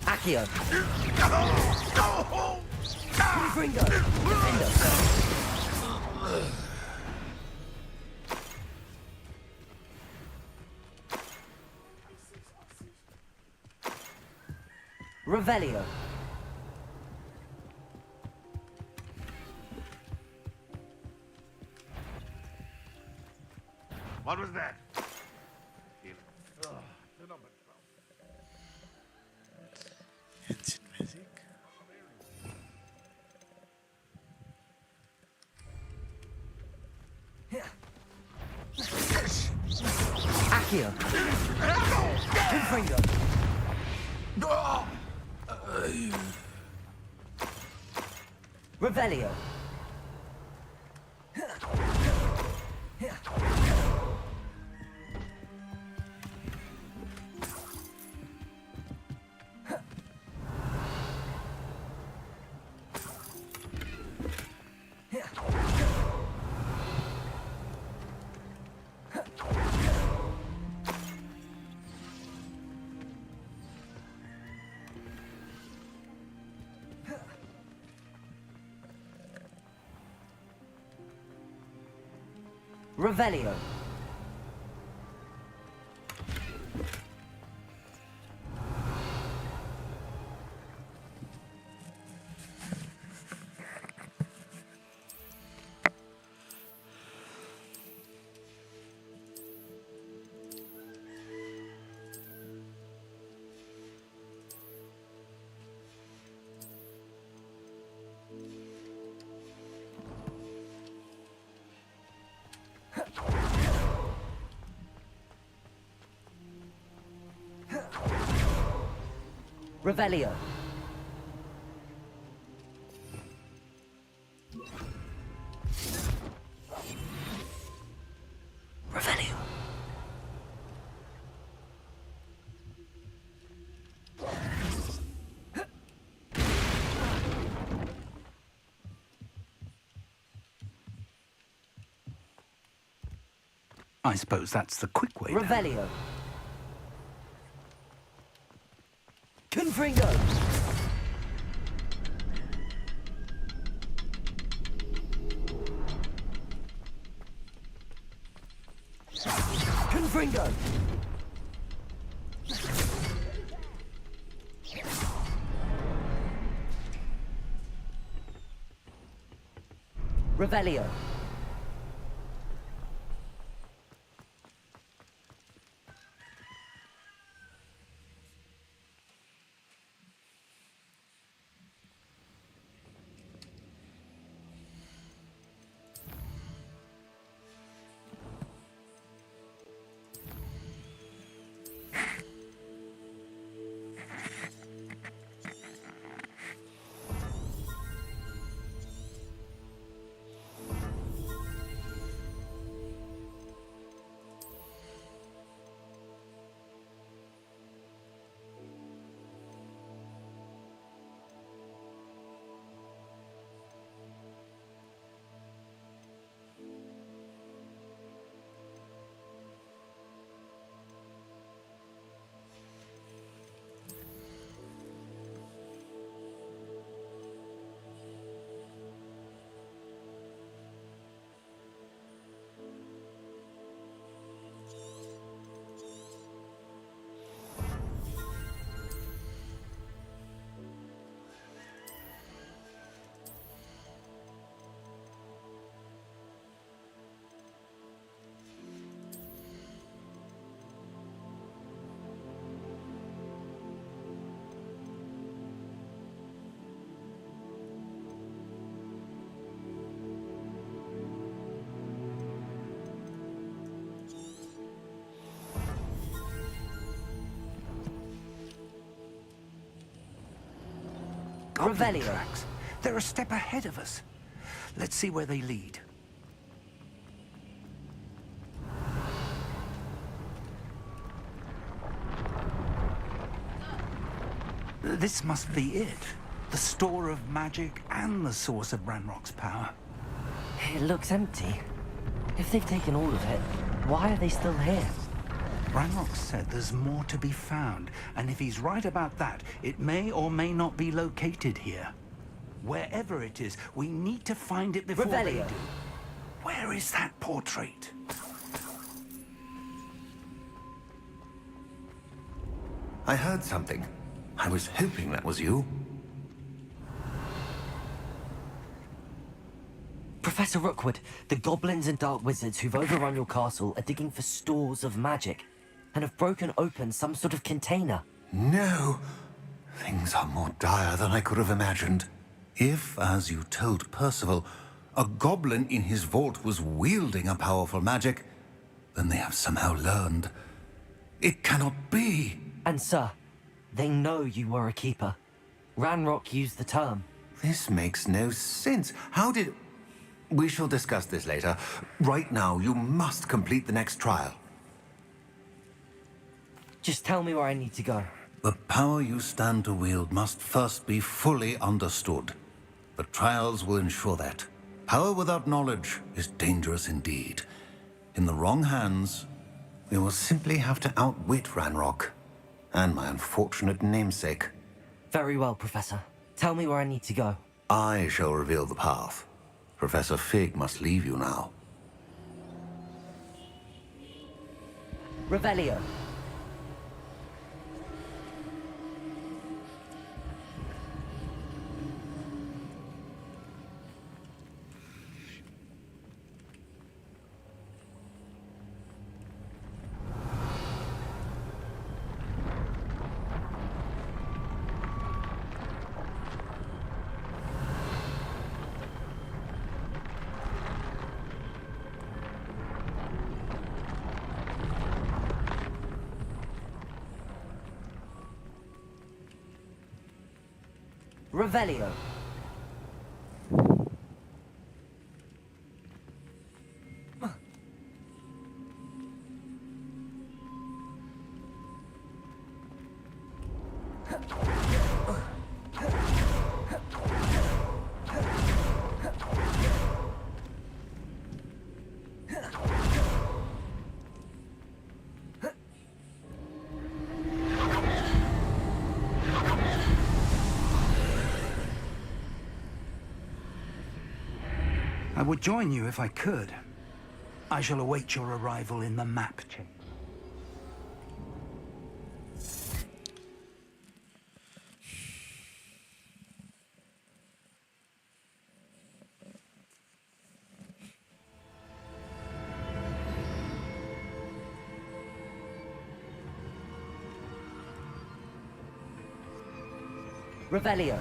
Accio! Confringo! Defendo! Revelio. What was that? Ancient magic. Accio. Confringo. Revelio. Revelio. Revelio. Revelio. I suppose that's the quick way. then. Revelio. Confringo. Confringo. Revelio. Goblin Revelio. tracks. They're a step ahead of us. Let's see where they lead. This must be it. The store of magic and the source of Ranrock's power. It looks empty. If they've taken all of it, why are they still here? Ranrock said there's more to be found, and if he's right about that, it may or may not be located here. Wherever it is, we need to find it before they Revelio. do. Where is that portrait? I heard something. I was hoping that was you. Professor Rookwood, the goblins and dark wizards who've overrun your castle are digging for stores of magic and have broken open some sort of container. No. Things are more dire than I could have imagined. If, as you told Percival, a goblin in his vault was wielding a powerful magic, then they have somehow learned. It cannot be. And sir, they know you were a keeper. Ranrock used the term. This makes no sense. How did... We shall discuss this later. Right now, you must complete the next trial. Just tell me where I need to go. The power you stand to wield must first be fully understood. The trials will ensure that. Power without knowledge is dangerous indeed. In the wrong hands, we will simply have to outwit Ranrock and my unfortunate namesake. Very well, Professor. Tell me where I need to go. I shall reveal the path. Professor Fig must leave you now. Revelio. Revelio. I would join you if I could. I shall await your arrival in the map chamber. Revelio.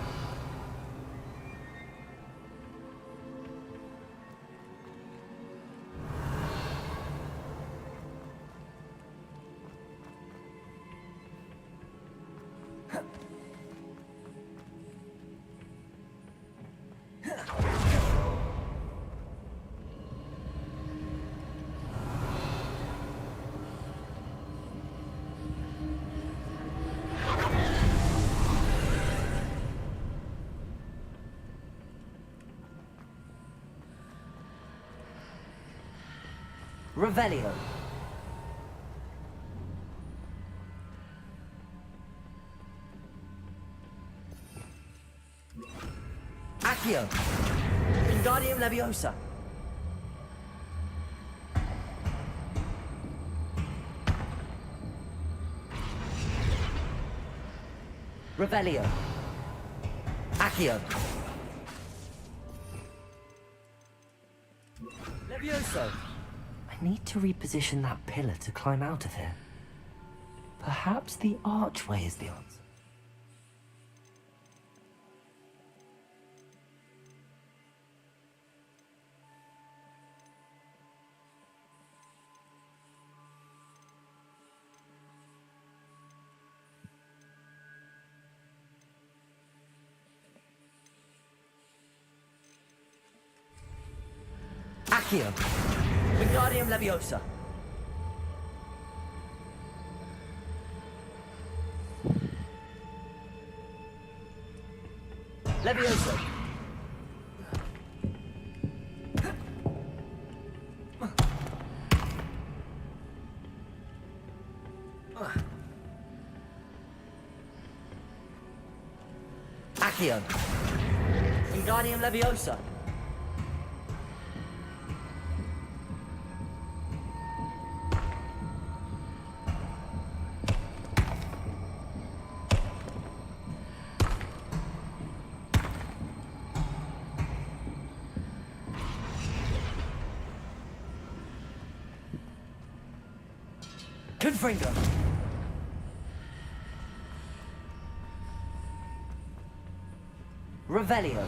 Revelio. Accio. Wingardium Leviosa. Revelio. Accio. Levioso. I need to reposition that pillar to climb out of here. Perhaps the archway is the answer. Accio. Wingardium Leviosa. Leviosa. Accio. Wingardium Leviosa. Confringo. Revelio.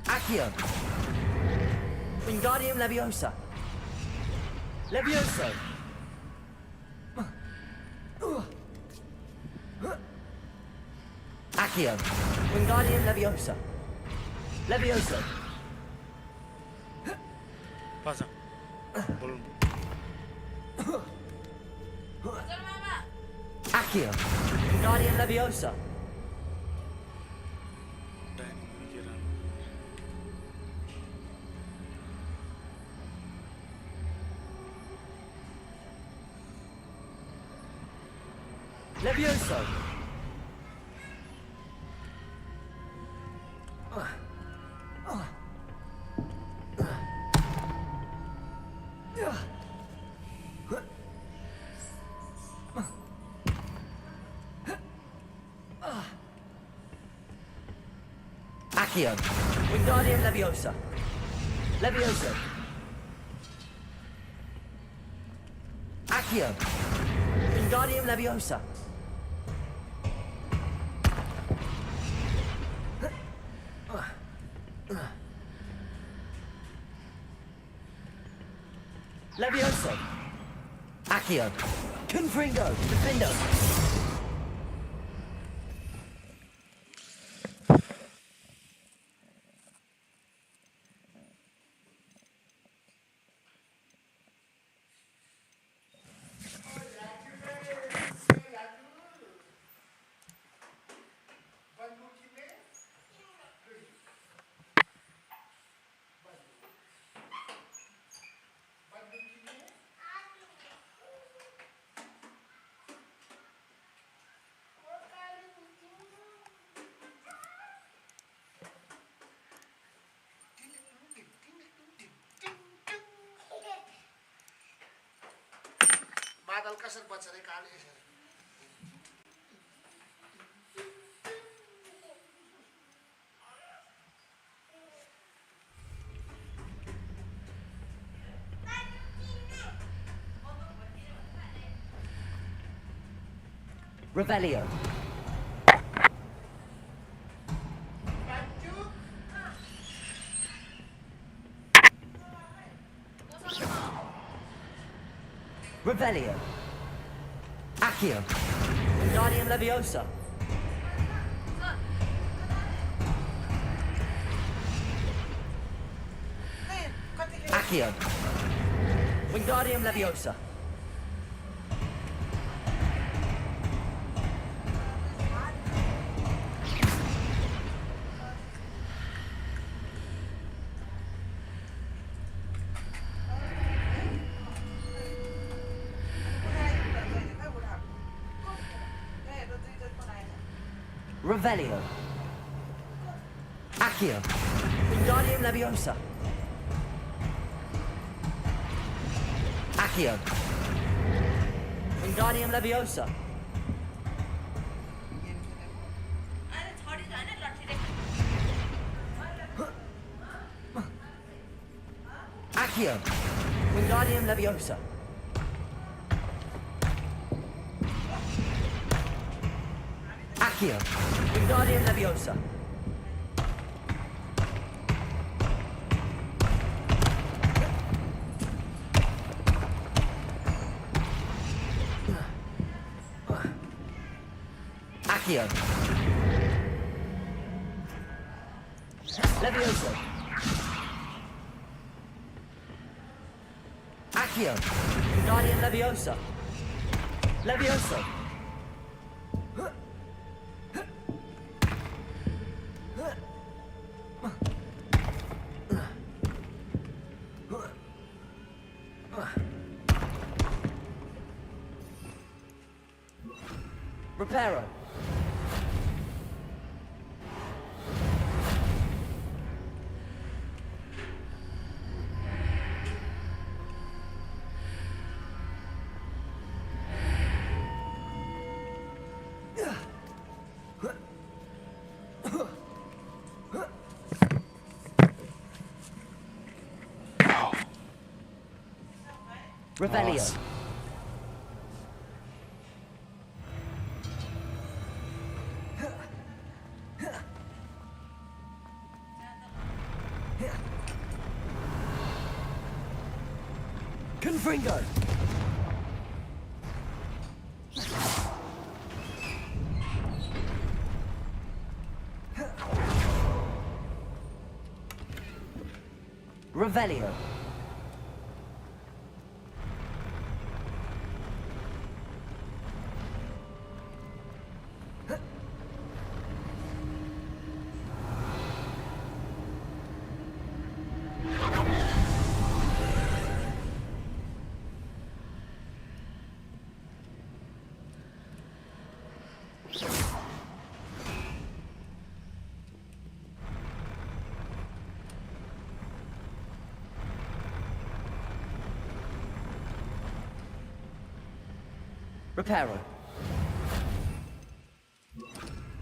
Accio. Wingardium Leviosa. Levioso. Accio. Wingardium Leviosa. Levioso. Pasa. Bol- Accio. Wingardium Leviosa. Levioso. Accio. Wingardium Leviosa. Levioso. Accio. Wingardium Leviosa. Levioso. Accio. Confringo. Defendo. बादल कसर बच्छ रे काले Revelio. Revelio. Accio. Wingardium Leviosa. Accio. Wingardium Leviosa. Revelio. Accio. Wingardium Leviosa. Accio. Wingardium Leviosa. Accio. Wingardium Leviosa. Accio. Wingardium Leviosa. Accio. Levioso. Accio. Wingardium Leviosa. Levioso. Reparo. Revelio. Nossa. Confringo. Revelio. Reparo.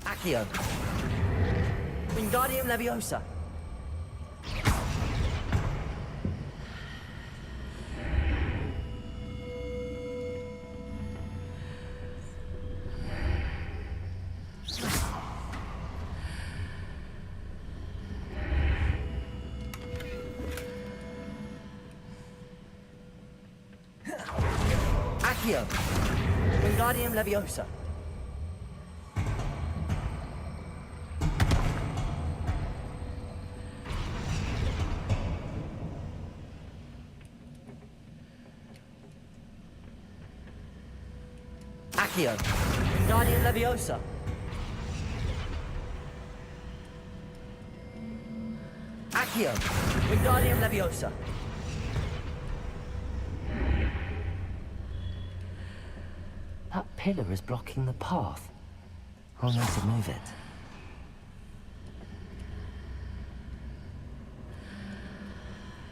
Accio. Wingardium Leviosa. Accio. Wingardium Leviosa. Accio. Wingardium Leviosa. Accio. Wingardium Leviosa. That pillar is blocking the path. I'll need to move it.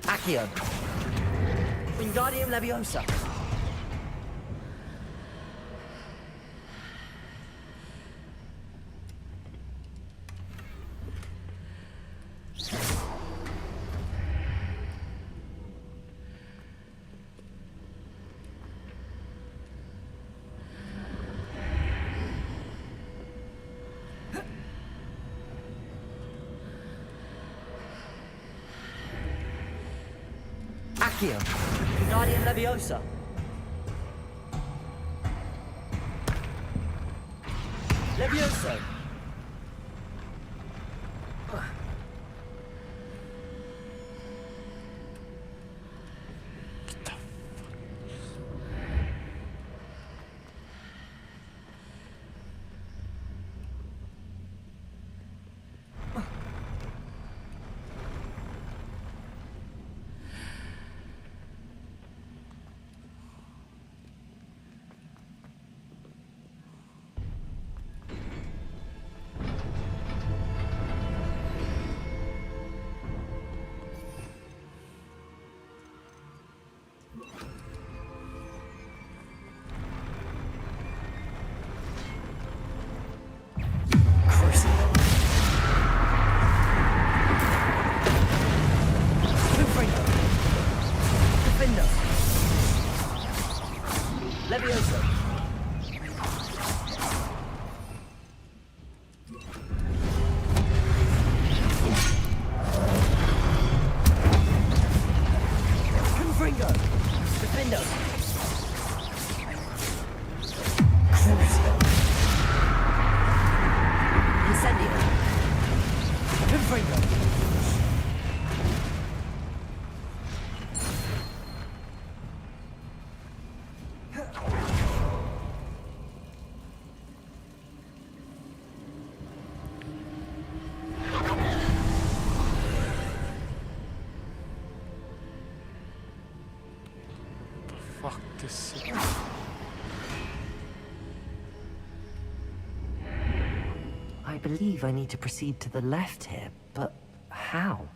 Accio. Wingardium Leviosa. Accio. Wingardium Leviosa. Levioso. Levioso. Confringo. Defendo. Crucio. Incendio. Confringo. Fuck this. believe I need to proceed to the left here, but how?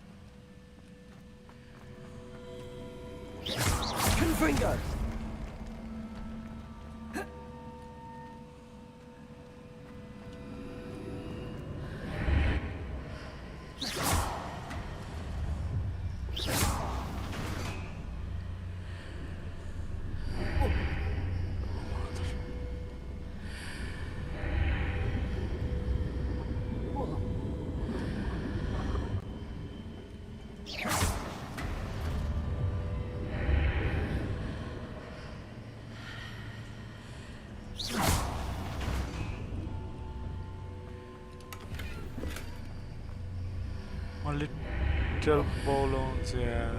Confringo! Little balloons, yeah.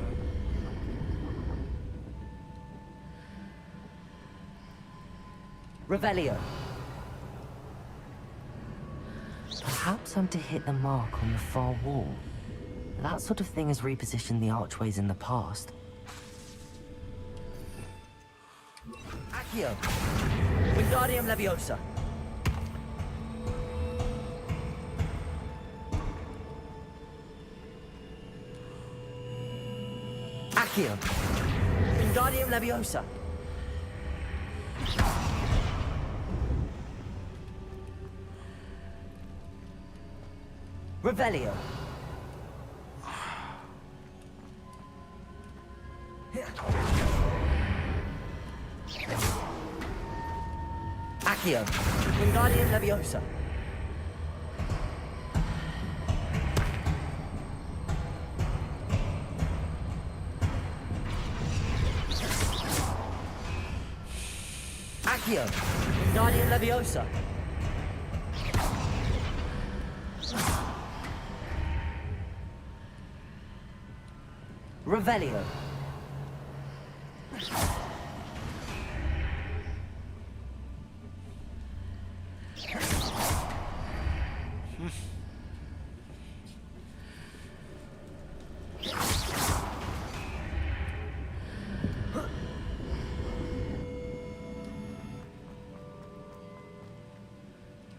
Revelio. Perhaps I'm to hit the mark on the far wall. That sort of thing has repositioned the archways in the past. Accio. Wingardium Leviosa. Accio. Wingardium Leviosa. Revelio. Accio. Wingardium Leviosa. Accio. Wingardium Leviosa. Revelio.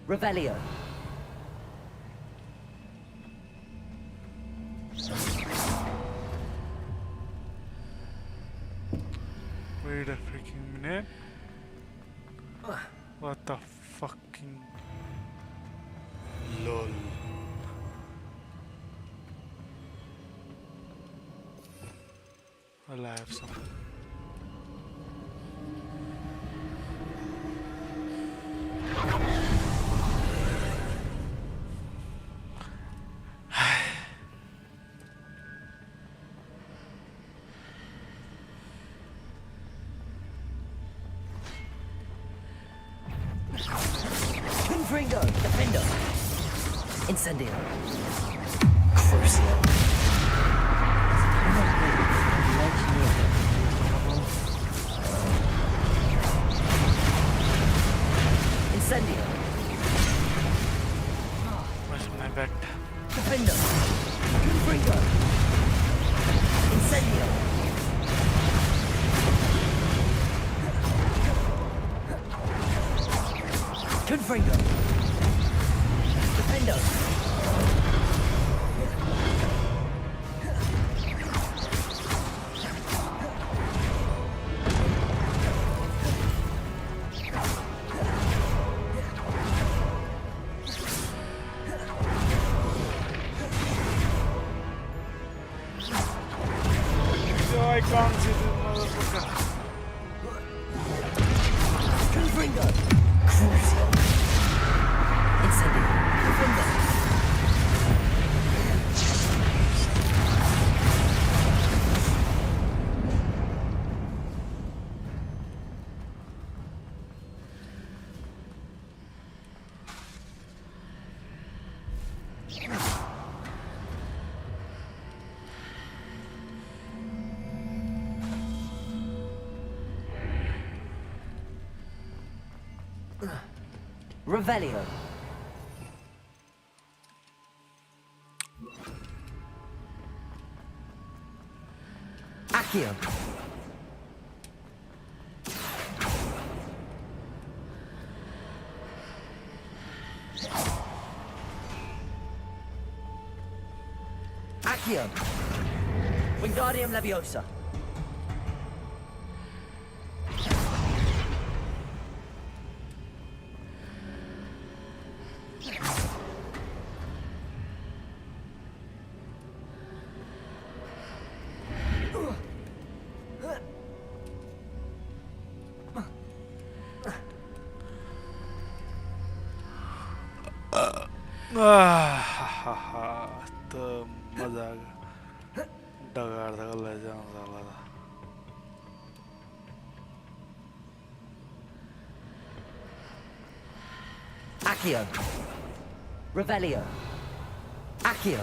Revelio. Wait a freaking minute. What the fucking lol. Well, I have some. Confringo. Defendo. Incendio. Crucio. Incendio. Where's my bet? Defendo. Confringo. Incendio. Confringo. Defendo. So I can't see this motherfucker. Confringo. Crucio. Incendio. Defendo. Revelio. Accio. Accio. Wingardium Leviosa. तो मजा आ गया डगार था ले जाऊं साला था Accio. Revelio. Accio.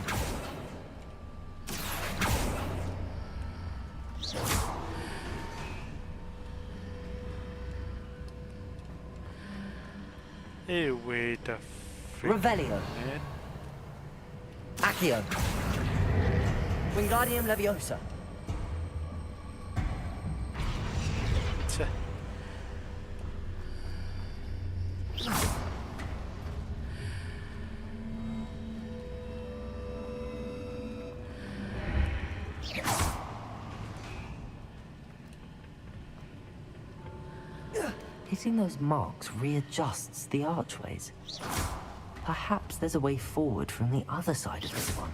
Hey, wait a Revelio. Accio. Wingardium Leviosa. Tja. Hitting those marks readjusts the archways. Perhaps there's a way forward from the other side of this one.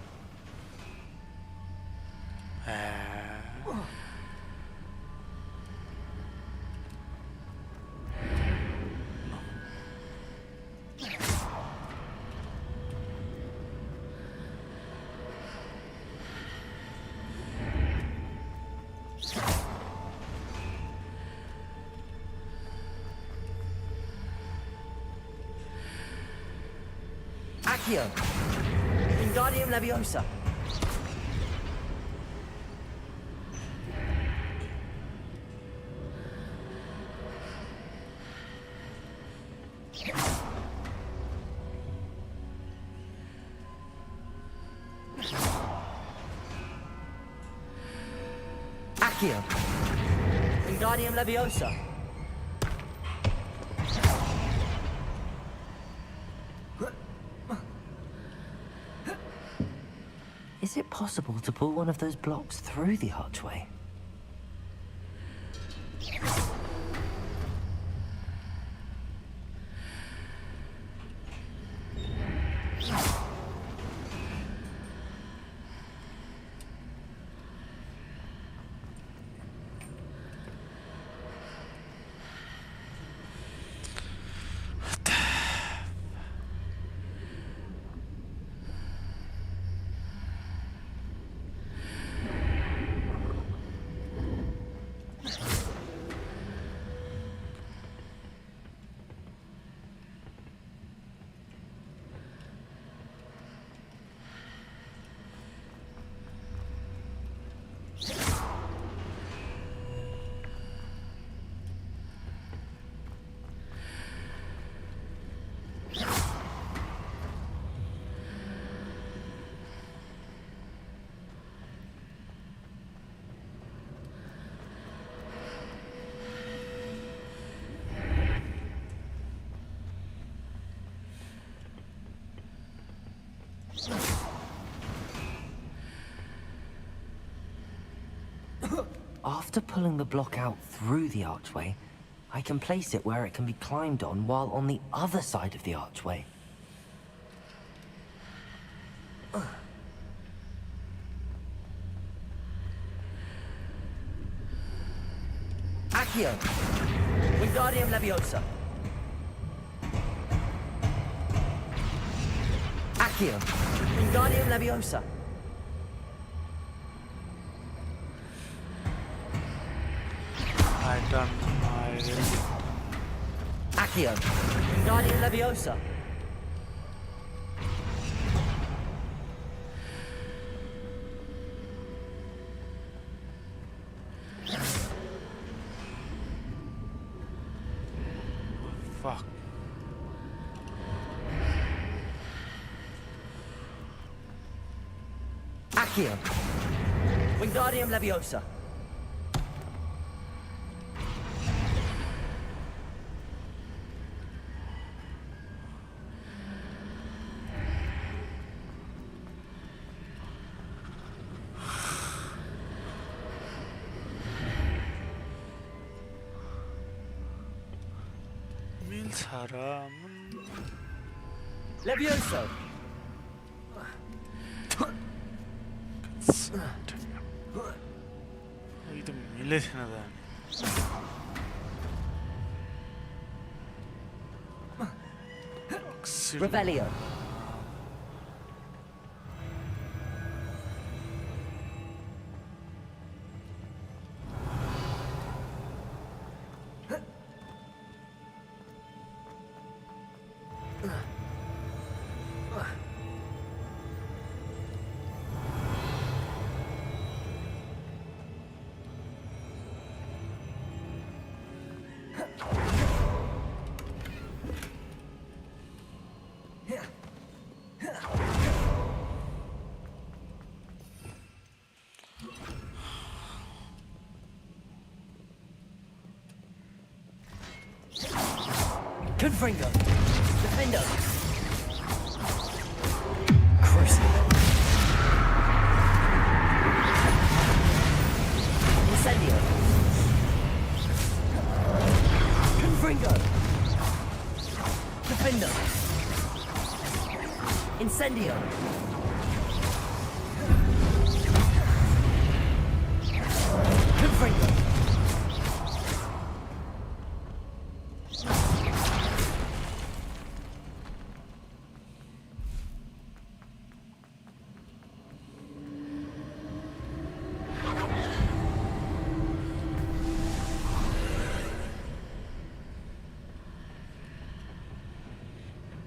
Accio. Wingardium Leviosa. Accio. Wingardium Leviosa. Is it possible to pull one of those blocks through the archway? After pulling the block out through the archway, I can place it where it can be climbed on while on the other side of the archway. Accio. Wingardium Leviosa. Accio. Wingardium Leviosa. I done my Accio. Wingardium Leviosa. fuck. Accio. Wingardium Leviosa. meals haram. Levioso! ಇದು ಮಿಲೇಶನದ Revelio. Confringo. Defendo. Crucible. Incendio. Confringo. Defendo. Incendio. Confringo.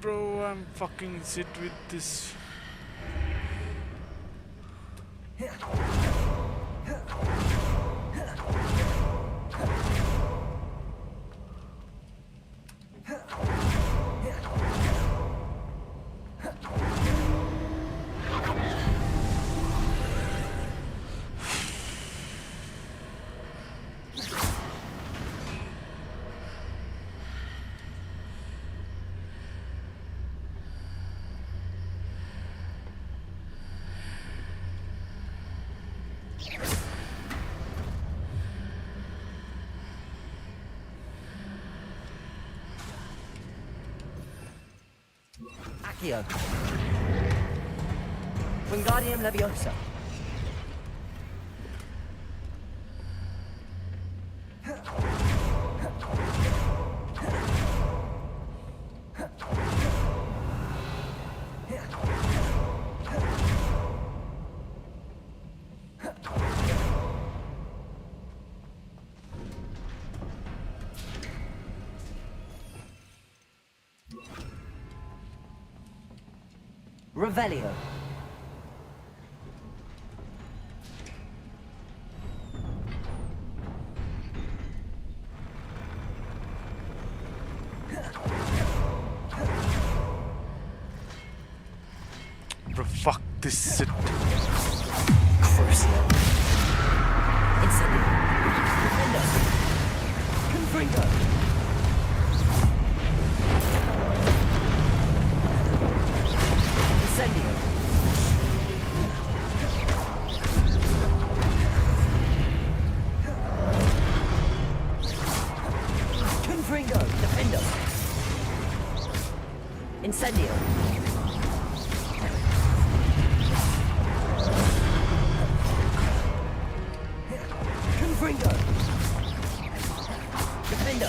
Bro, I'm fucking sit with this. Accio. Wingardium Leviosa. Revelio. Bro, fuck this shit. Crucio. Incendio. Defendo. Confringo. Incendio. Confringo. Defendo. Incendio. Confringo. Defendo.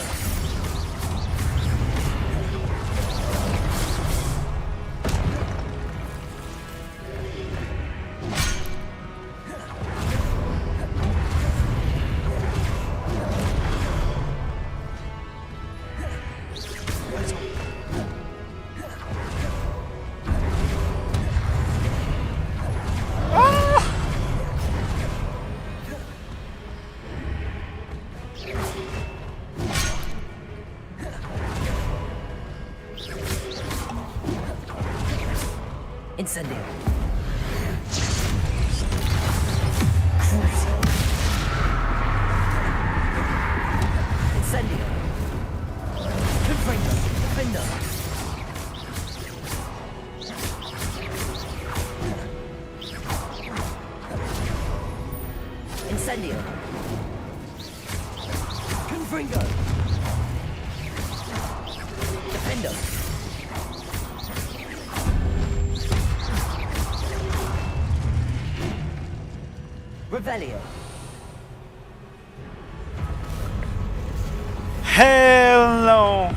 Incendio. Crucio. Incendio. Confringo. Defendo. Incendio. Confringo. Revelio. Hell no!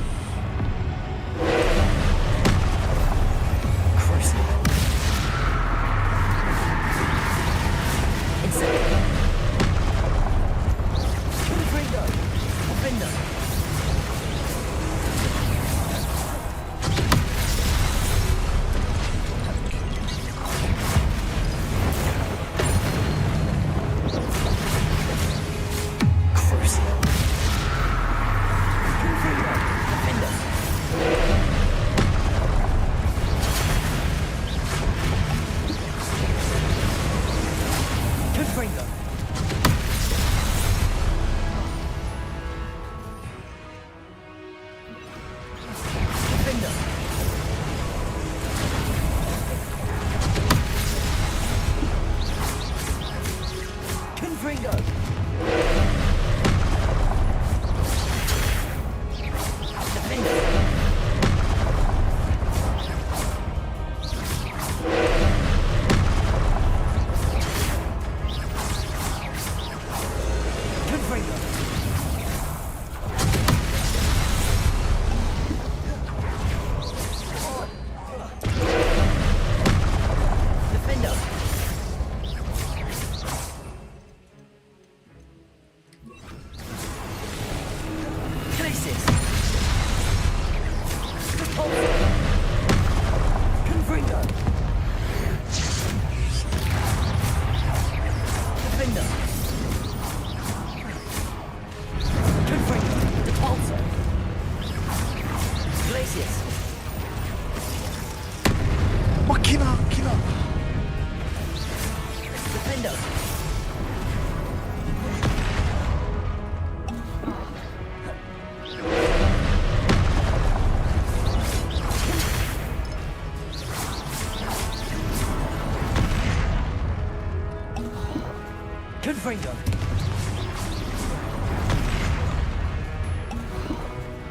Confringo.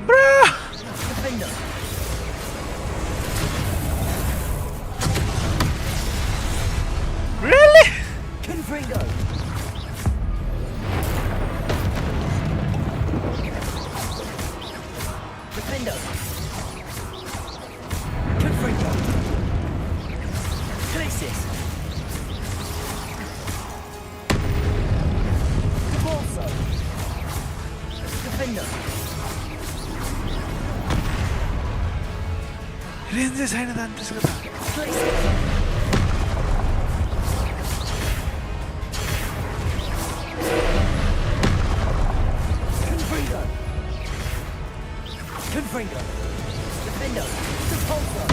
Bruh! Defender. Really? Confringo. Defender. Confringo. Glacius. Range అయినది అనిపిస్తుంది కదా. Confringo. Defender. Repulsor.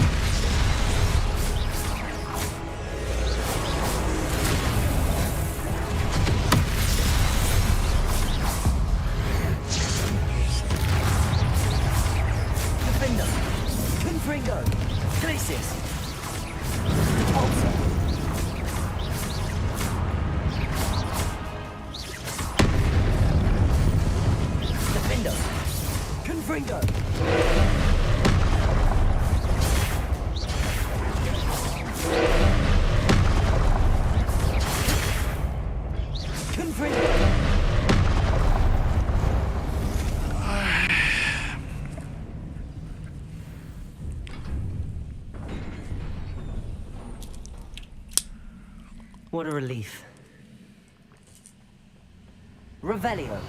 Defender. Confringo. Glacius. Repulsor. Defender. Confringo. Confringo. What a relief. Revelio.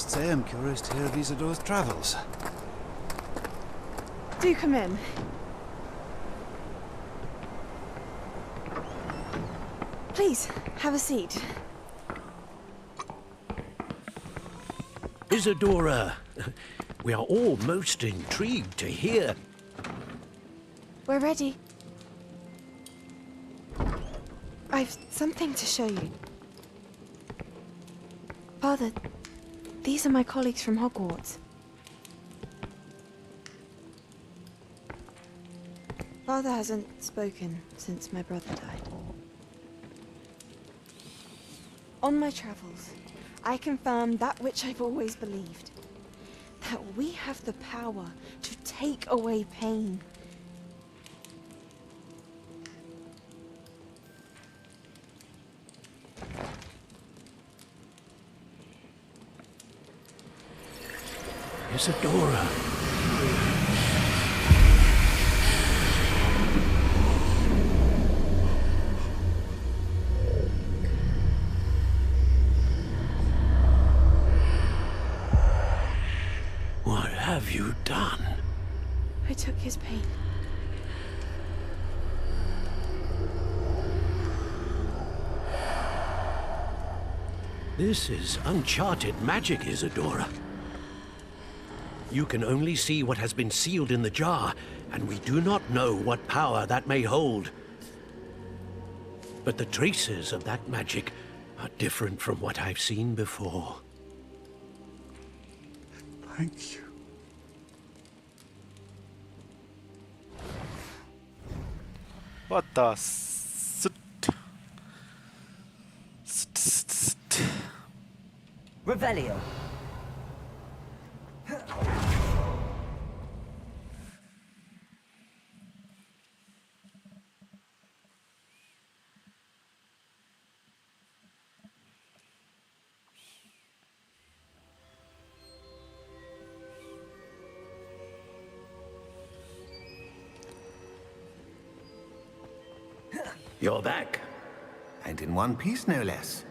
must say I'm curious to hear of Isidore's travels. Do come in. Please, have a seat. Isidora, we are all most intrigued to hear. We're ready. I've something to show you. Father, these are my colleagues from Hogwarts. Father hasn't spoken since my brother died. On my travels, I confirmed that which I've always believed. That we have the power to take away pain. Isidora. What have you done? I took his pain. This is uncharted magic, Isidora. You can only see what has been sealed in the jar, and we do not know what power that may hold. But the traces of that magic are different from what I've seen before. Thank you. What the Revelio. You're back. And in one piece, no less.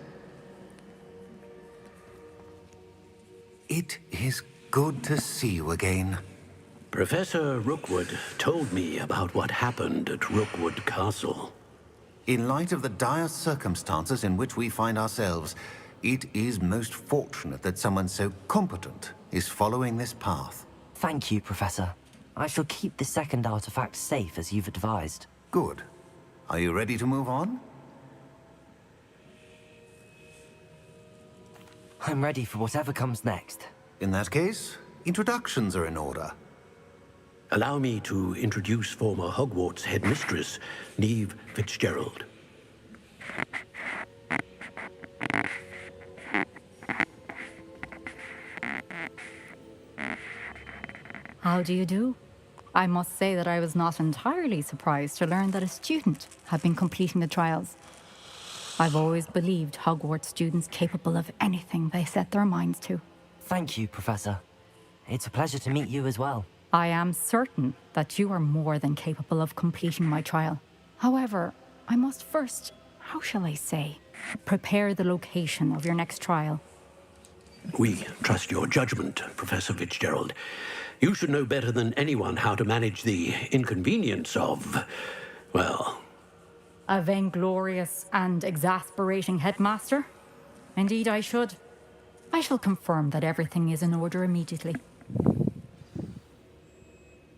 It is good to see you again. Professor Rookwood told me about what happened at Rookwood Castle. In light of the dire circumstances in which we find ourselves, it is most fortunate that someone so competent is following this path. Thank you, Professor. I shall keep the second artifact safe as you've advised. Good. Are you ready to move on? I'm ready for whatever comes next. In that case, introductions are in order. Allow me to introduce former Hogwarts headmistress, Neve Fitzgerald. How do you do? I must say that I was not entirely surprised to learn that a student had been completing the trials. I've always believed Hogwarts students capable of anything they set their minds to. Thank you, Professor. It's a pleasure to meet you as well. I am certain that you are more than capable of completing my trial. However, I must first, how shall I say, prepare the location of your next trial. We trust your judgment, Professor Fitzgerald. You should know better than anyone how to manage the inconvenience of, well... A vainglorious and exasperating headmaster? Indeed I should. I shall confirm that everything is in order immediately.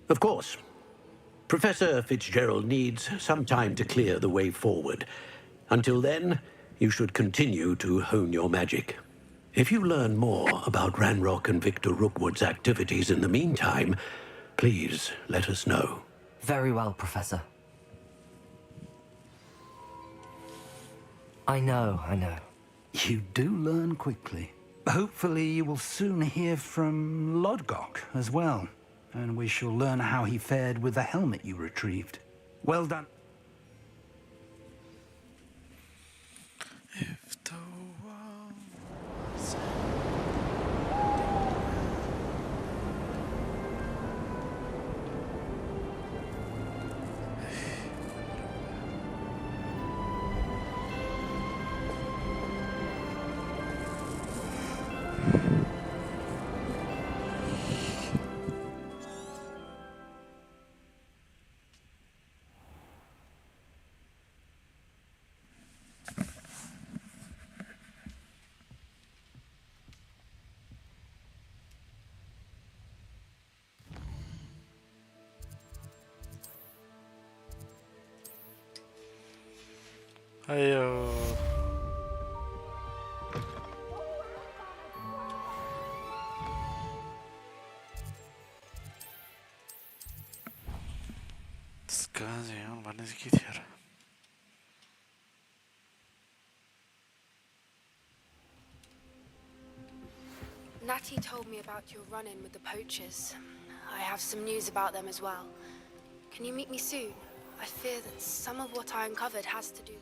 Of course. Professor Fitzgerald needs some time to clear the way forward. Until then, you should continue to hone your magic. If you learn more about Ranrock and Victor Rookwood's activities in the meantime, please let us know. Very well, Professor. I know. You do learn quickly. Hopefully you will soon hear from Lodgok as well, and we shall learn how he fared with the helmet you retrieved. Well done. If the world... అయ్యో Skazję, wann ist geht hier? Natty told me about your run-in with the poachers. I have some news about them as well. Can you meet me soon? I fear that some of what I uncovered has to do...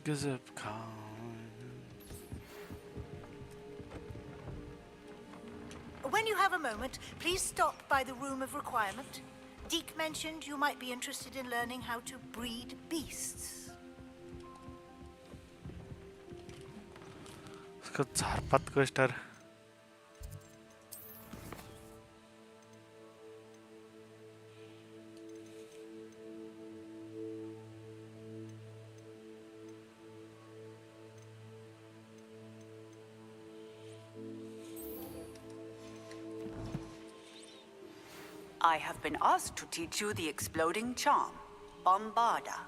Gazep Khan. When you have a moment, please stop by the Room of Requirement. Deke mentioned you might be interested in learning how to breed beasts. उसको झारपात को star I have been asked to teach you the exploding charm, Bombarda.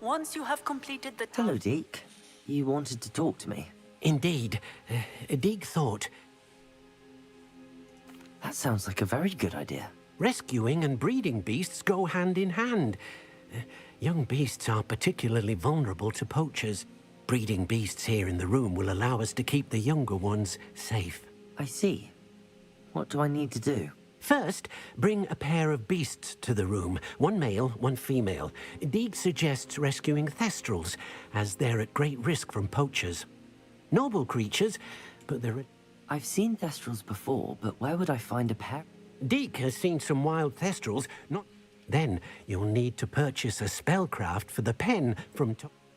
Once you have completed the Hello, Deke. You wanted to talk to me. Indeed. Deke thought... That sounds like a very good idea. Rescuing and breeding beasts go hand in hand. Young beasts are particularly vulnerable to poachers. Breeding beasts here in the room will allow us to keep the younger ones safe. I see. What do I need to do? First, bring a pair of beasts to the room. One male, one female. Deke suggests rescuing thestrals, as they're at great risk from poachers. Noble creatures, but they're... I've seen thestrals before, but where would I find a pair? Deke has seen some wild thestrals, not... Then you'll need to purchase a spellcraft for the pen from...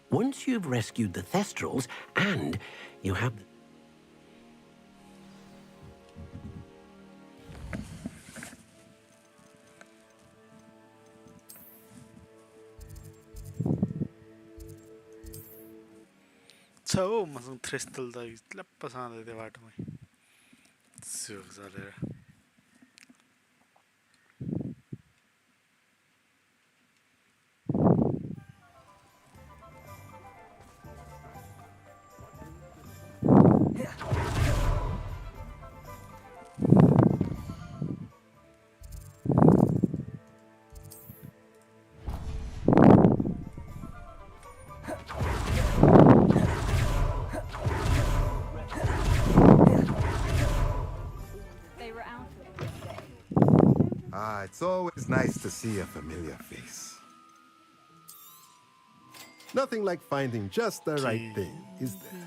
Once you've rescued the thestrals, and you have... So, masung tristal da lappa sana de vaat mai. Sug zalera. It's always nice to see a familiar face. Nothing like finding just the right thing, is there?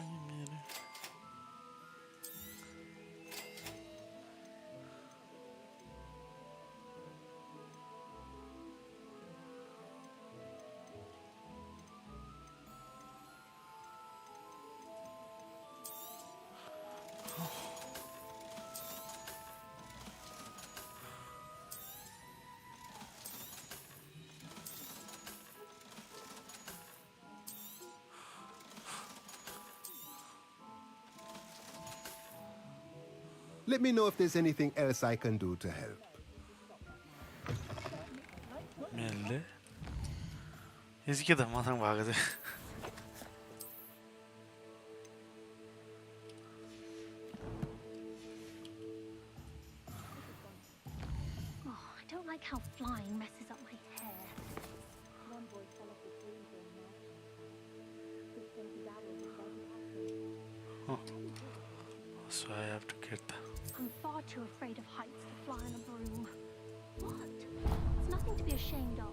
Let me know if there's anything else I can do to help. Melde. इसकी तो मसंग भाग दे. Oh, I don't like how flying messes up my hair. One boy fell off his Oh. So I have to get that. I'm far too afraid of heights to fly on a broom. What? It's nothing to be ashamed of.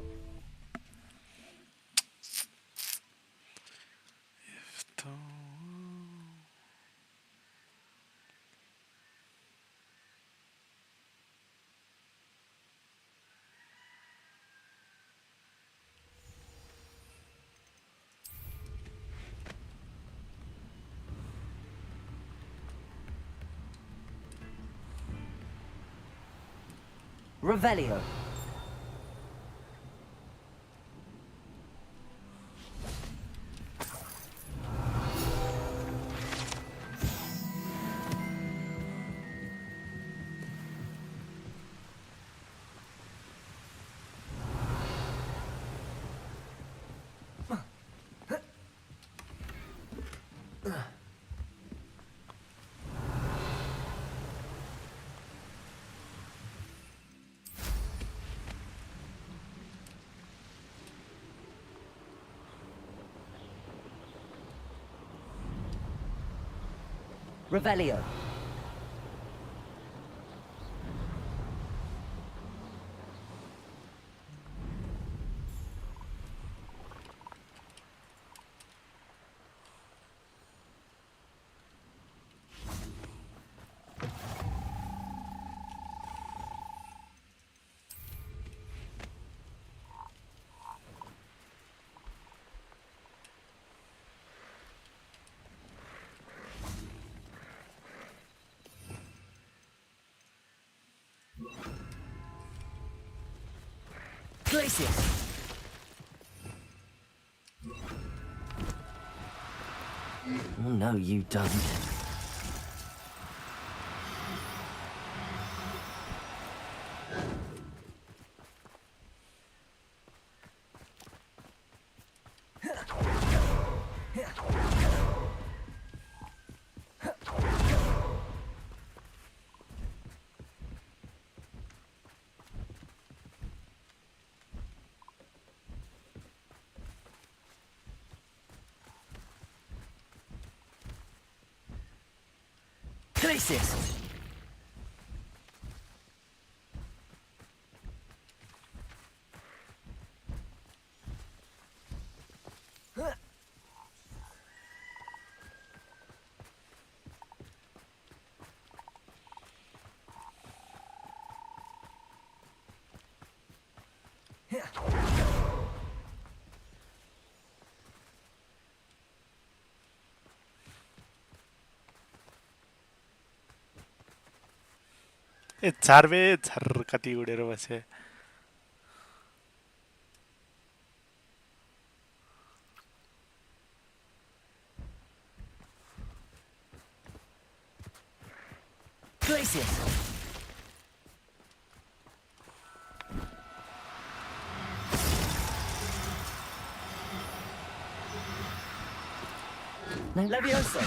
Revelio. Revelio. Glacius! Oh, no, you don't. Glacius! ए झारबे झर कति उडेर बसे Glacius! Levioso!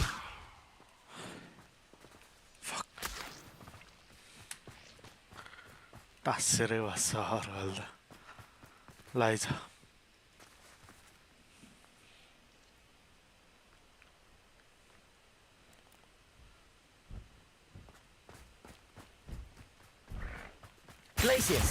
टाँसेरै बस्छ हर हाल्दा लाइछ Glacius!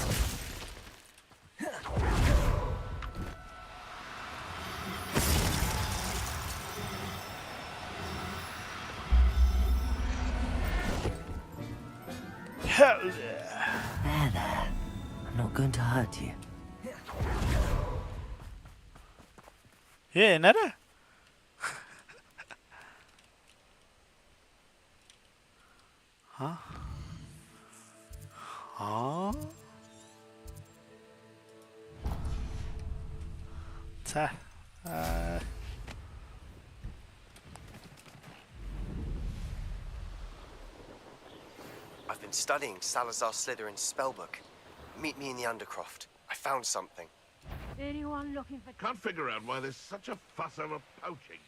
Hell yeah! There. I'm not going to hurt you. ए हेन र Huh? Huh? Tja. I've been studying Salazar Slytherin's spellbook. Meet me in the Undercroft. I found something. Anyone looking for... Can't figure out why there's such a fuss over poaching.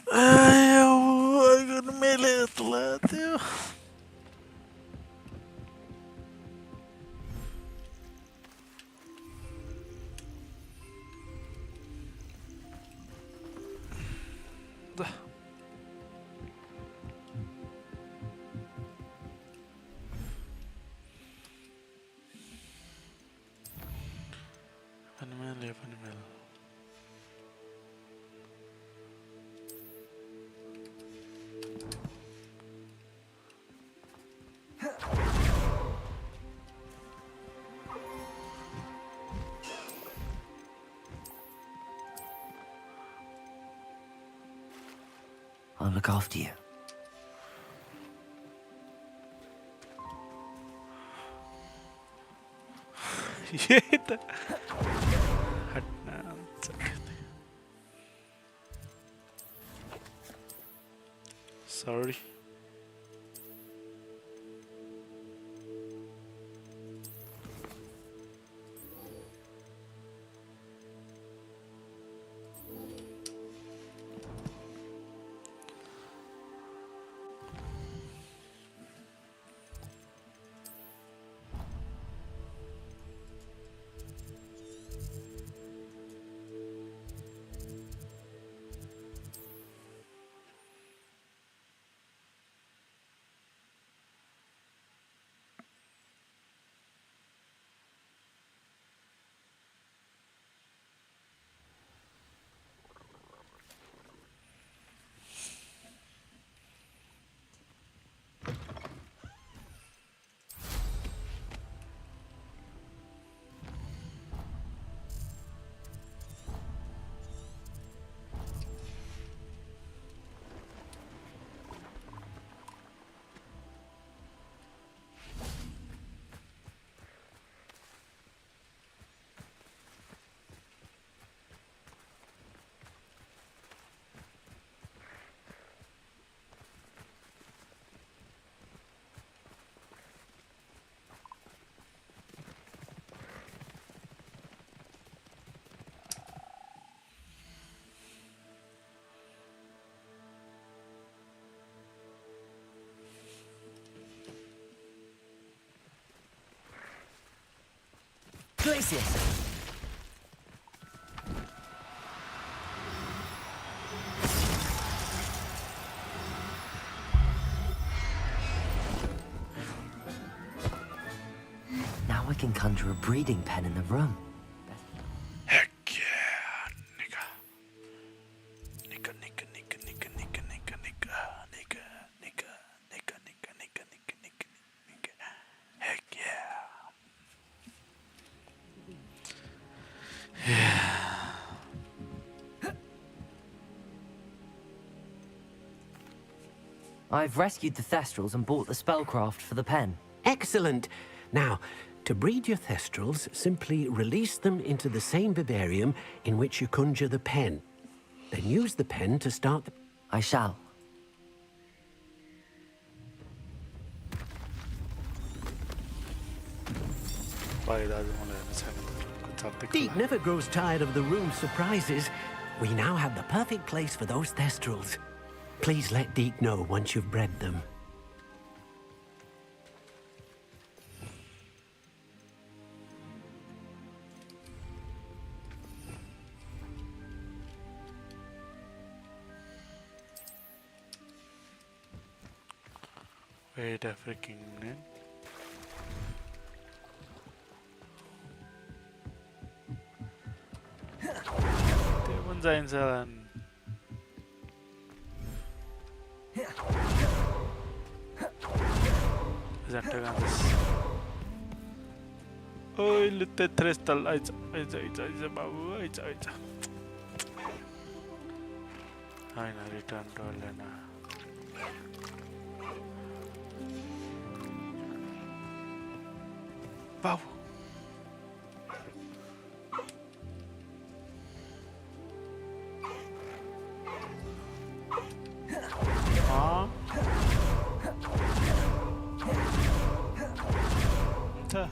Ai, meletla, tio. Animal. I'll look after you. Eita! Sorry. Glacius! Now I can conjure a breeding pen in the room. Heck yeah, nigga. Nigga, nigga, nigga, nigga, nigga, nigga, nigga, nigga, nigga, nigga, nigga, nigga, nigga, nigga, nigga. Heck yeah. Yeah. I've rescued the Thestrals and bought the spellcraft for the pen. Excellent. Now, to breed your Thestrals, simply release them into the same vivarium in which you conjure the pen. Then use the pen to start the... I shall. Deek never grows tired of the room's surprises. We now have the perfect place for those Thestrals. Please let Deek know once you've bred them. Wait a freaking minute. Dia pun jalan. Zantagandas. Oi, lute trestal. Aiza, babu, aiza. Aina return to Elena. Babu. Ah. Entah.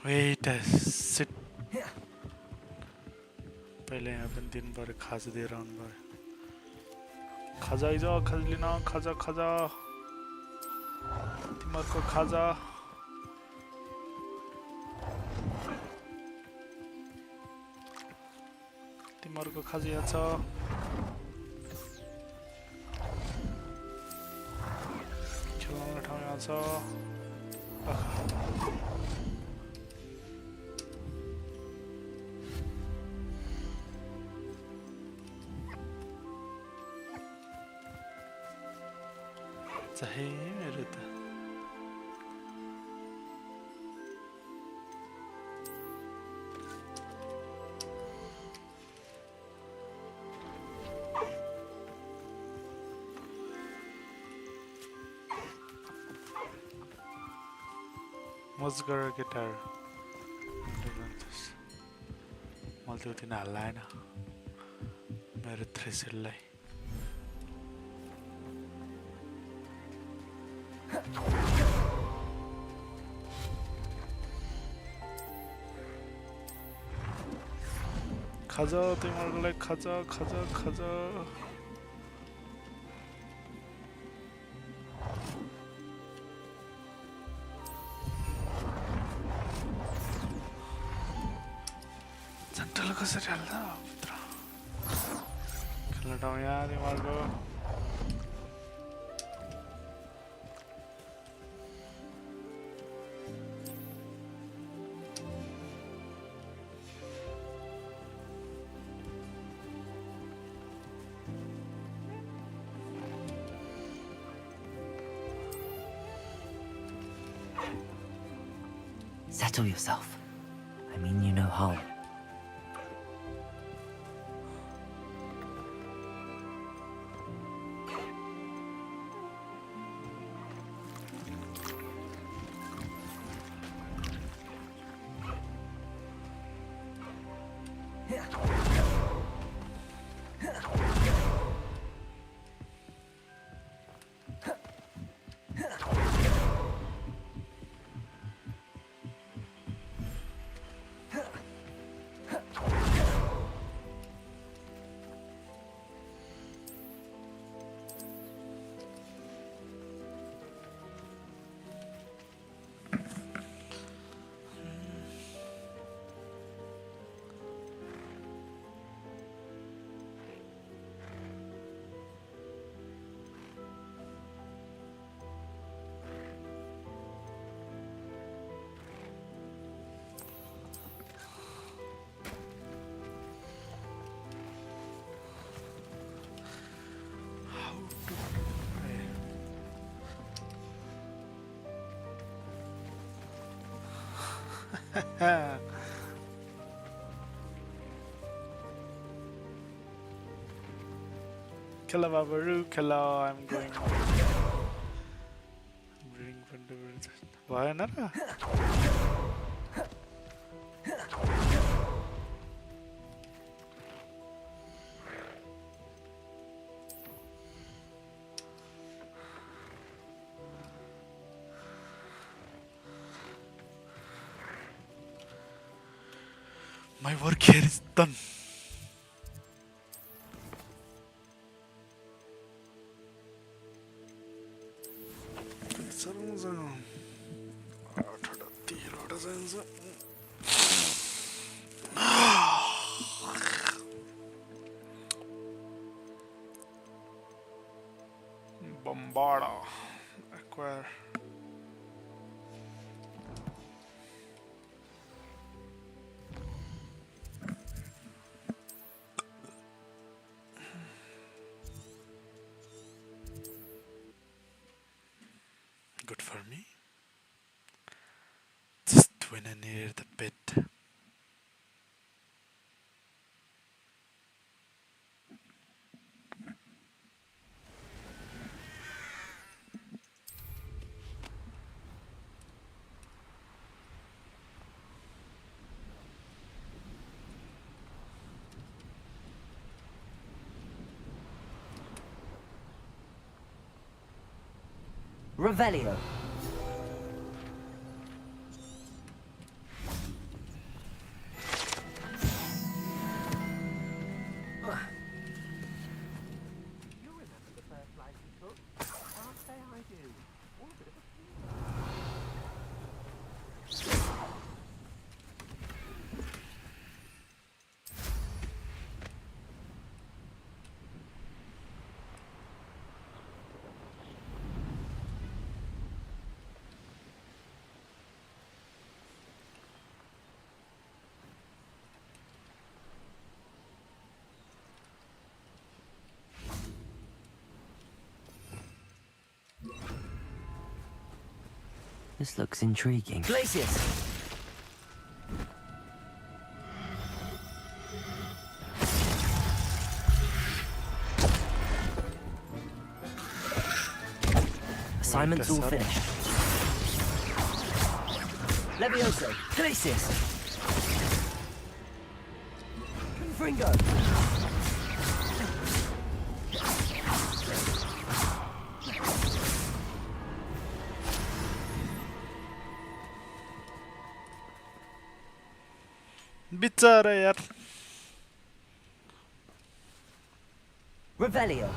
Wait a sit. पहले यहाँ पे दिन भर खाजा दे रहा हूँ भाई. खाजा इज़ा खाजलिना खाजा खाजा. तिमर को खाजा. तिमर को खाजी अच्छा. खेलने ठाउँ यहाँ छ. Hey, मेरो त मज गरेर गिटार मैले त्यो दिन हाल्लाएन मेरो थ्रेसरलाई. खाजा तिमीहरुलाई खाजा खाजा खाजा झन्टल कसरी हाल्दा भित्र खेल्न ठाउँ यहाँ तिमीहरुको Settle yourself. I mean you no harm. Killa Babaru, Killa, I'm going. I'm reading from the words. Why not? My work here is done. Bombarda. Acquire. Good for me. Just when I near the pit. Revelio. This looks intriguing. Glacius! Assignment's all finished. Levioso! Glacius! Confringo! बिचारा यार Revelio.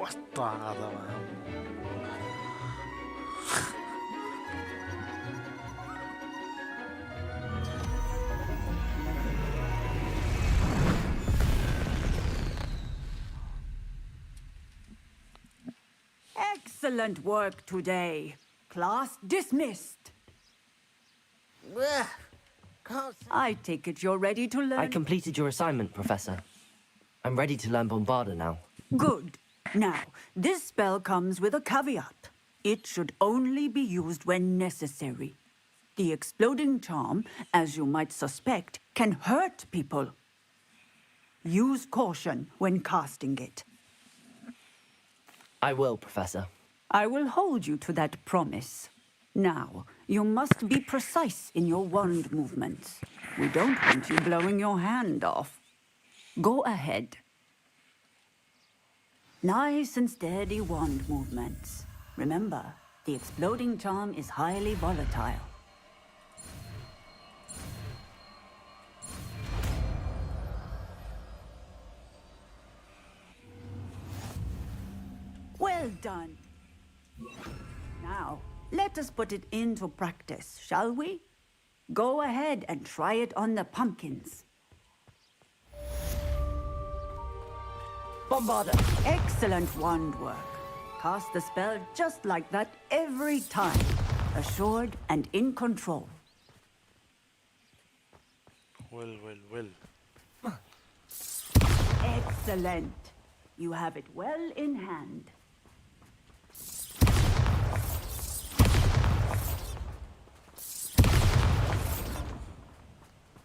कस्तो आँखामा Excellent work today. Class dismissed. I take it you're ready to learn. I completed your assignment, Professor. I'm ready to learn Bombarda now. Good. Now, this spell comes with a caveat. It should only be used when necessary. The exploding charm, as you might suspect, can hurt people. Use caution when casting it. I will, Professor. I will hold you to that promise. Now, you must be precise in your wand movements. We don't want you blowing your hand off. Go ahead. Nice and steady wand movements. Remember, the exploding charm is highly volatile. Well done. Now, let us put it into practice, shall we? Go ahead and try it on the pumpkins. Bombarda! Excellent wand work. Cast the spell just like that every time. Assured and in control. Well. Excellent. You have it well in hand.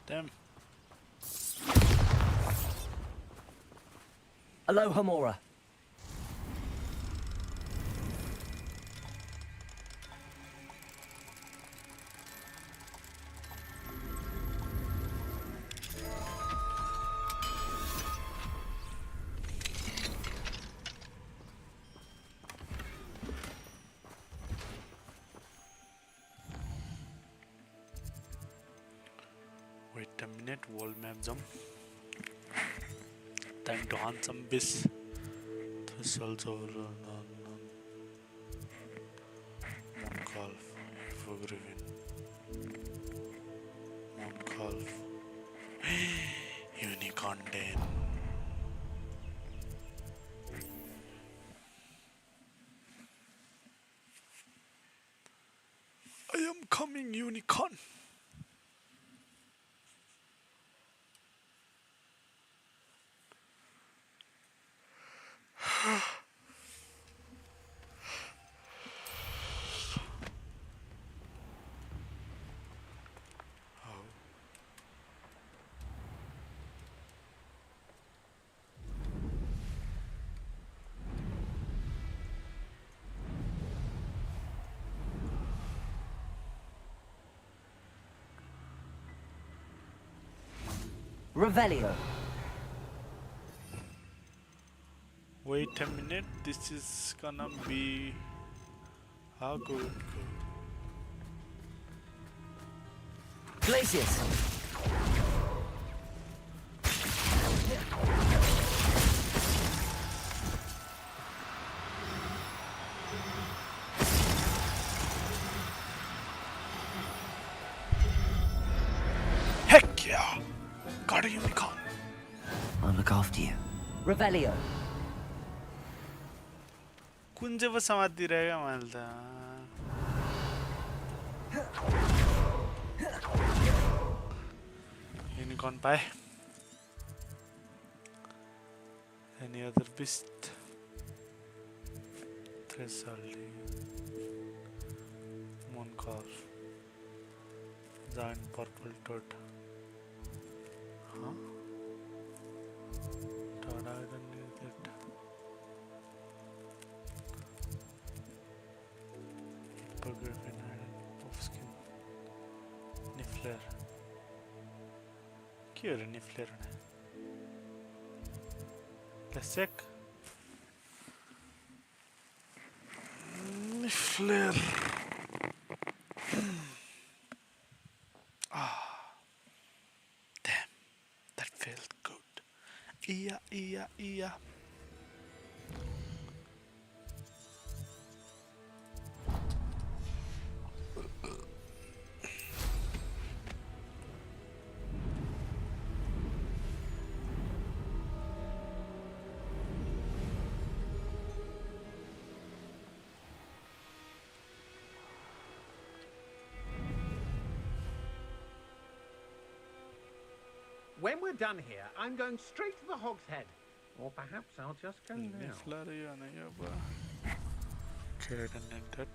Damn. Aloha Mora. Wait a minute, wall map jump. Time to hunt some beasts. This also Moncalf, Fogrivin, Moncalf, Unicorn Den. I am coming, Unicorn. Revelio. Wait a minute, this is gonna be how good. Glacius. Heck yeah! Got a unicorn. I'll look after you. Revelio. कुन चाहिँ पो समातिरहेको मैले त unicorn पाए Any other beast Resulting Mooncorp giant purple toad. Huh? Toad, I don't need it. Hippogriffin and Puffskin. Niffler. Cure Niffler. Let's check. Niffler. Damn, that felt good. Yeah. When we're done here, I'm going straight to the Hog's Head. Or perhaps I'll just go now. Niffler yanıyor Caden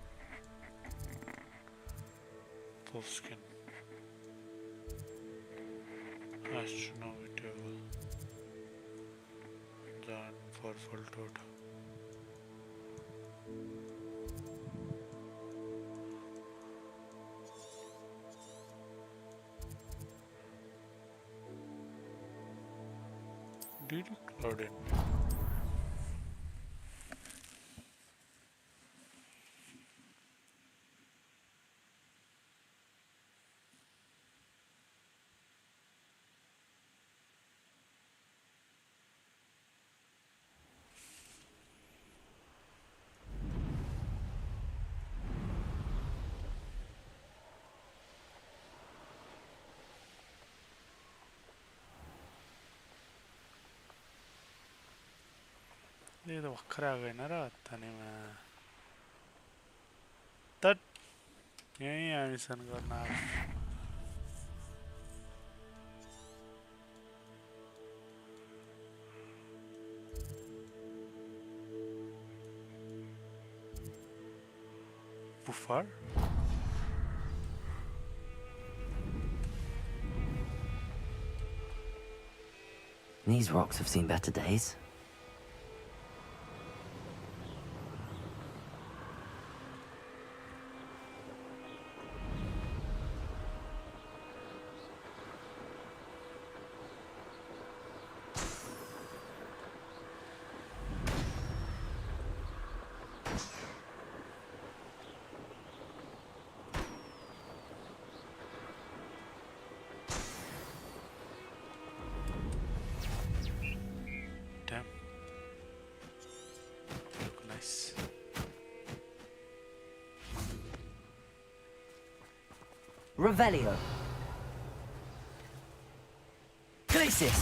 Puffskin. Astronaut Giant purple toad. Did it load in? ಇದು ವಕ್ರಾಗ ಏನಾರ ತಾನೇ ತಟ್ यही आमिसन करना Bufar. These rocks have seen better days. Damn. Look nice. Revelio. Glacis.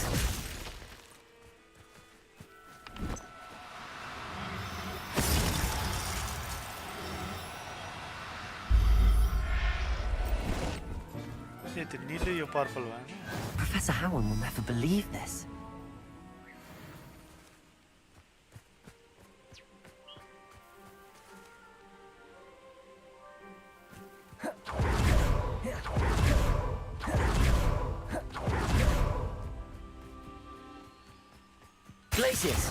The needle your purple one. Professor Howard will never believe this. Glacis.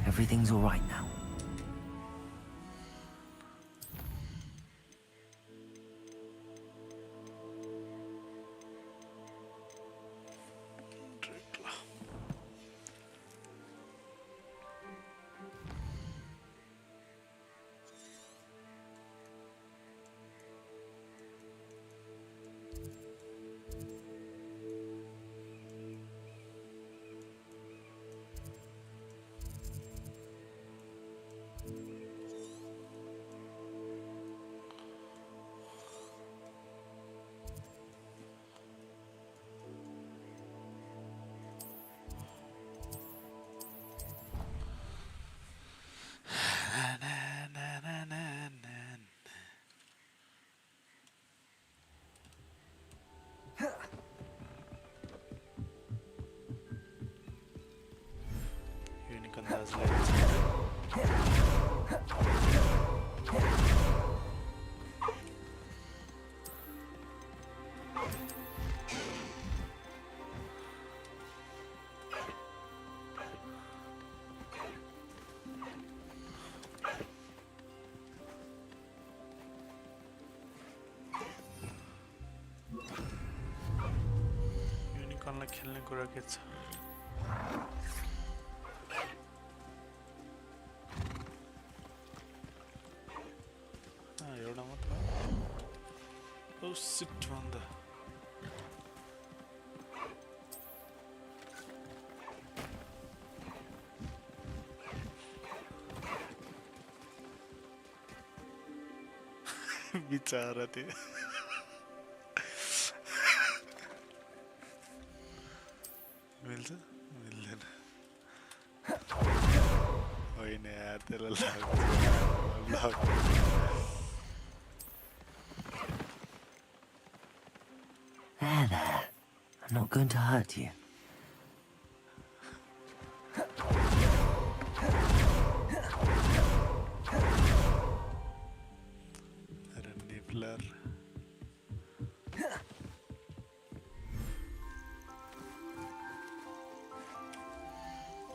Everything's all right now. खेल्ने कुरा के छ एउटा मात्र ओ सिट भन्दा बिचारा त्यो मिल्छ मिल्दैन होइन यार त्यसलाई लाग्छ There. I'm not going to hurt you. Nibbler.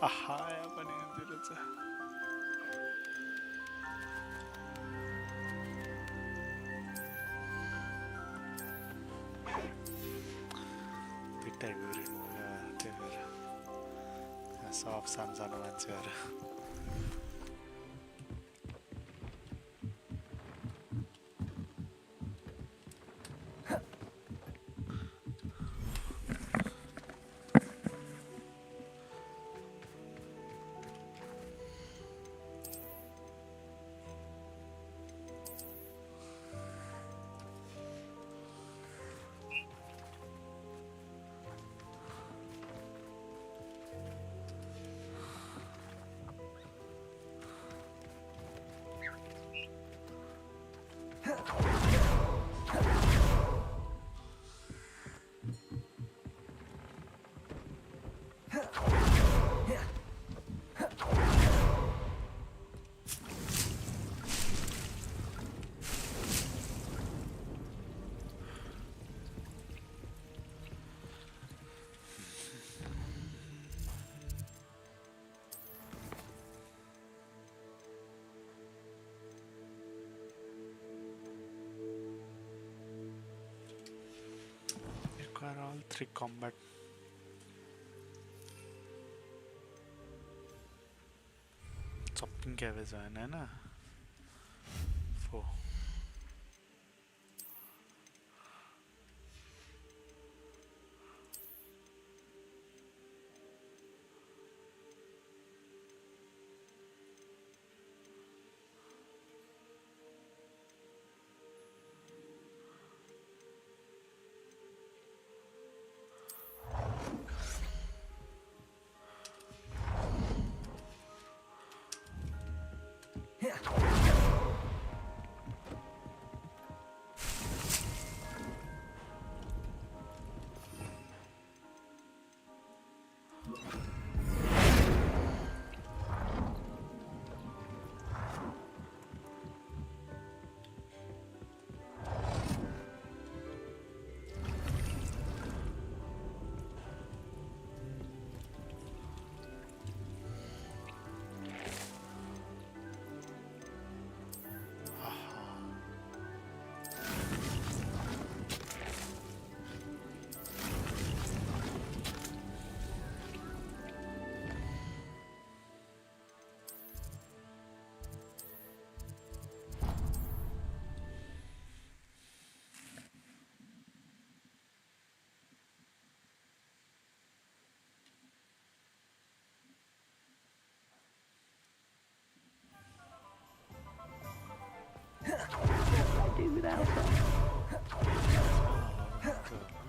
Aha, ja पनि दिन्छ छ पिटाइ गरिनु त्यो भएर सब सानो मान्छेहरू Acquire all 3 combat. Chopping cabbage है ना 4.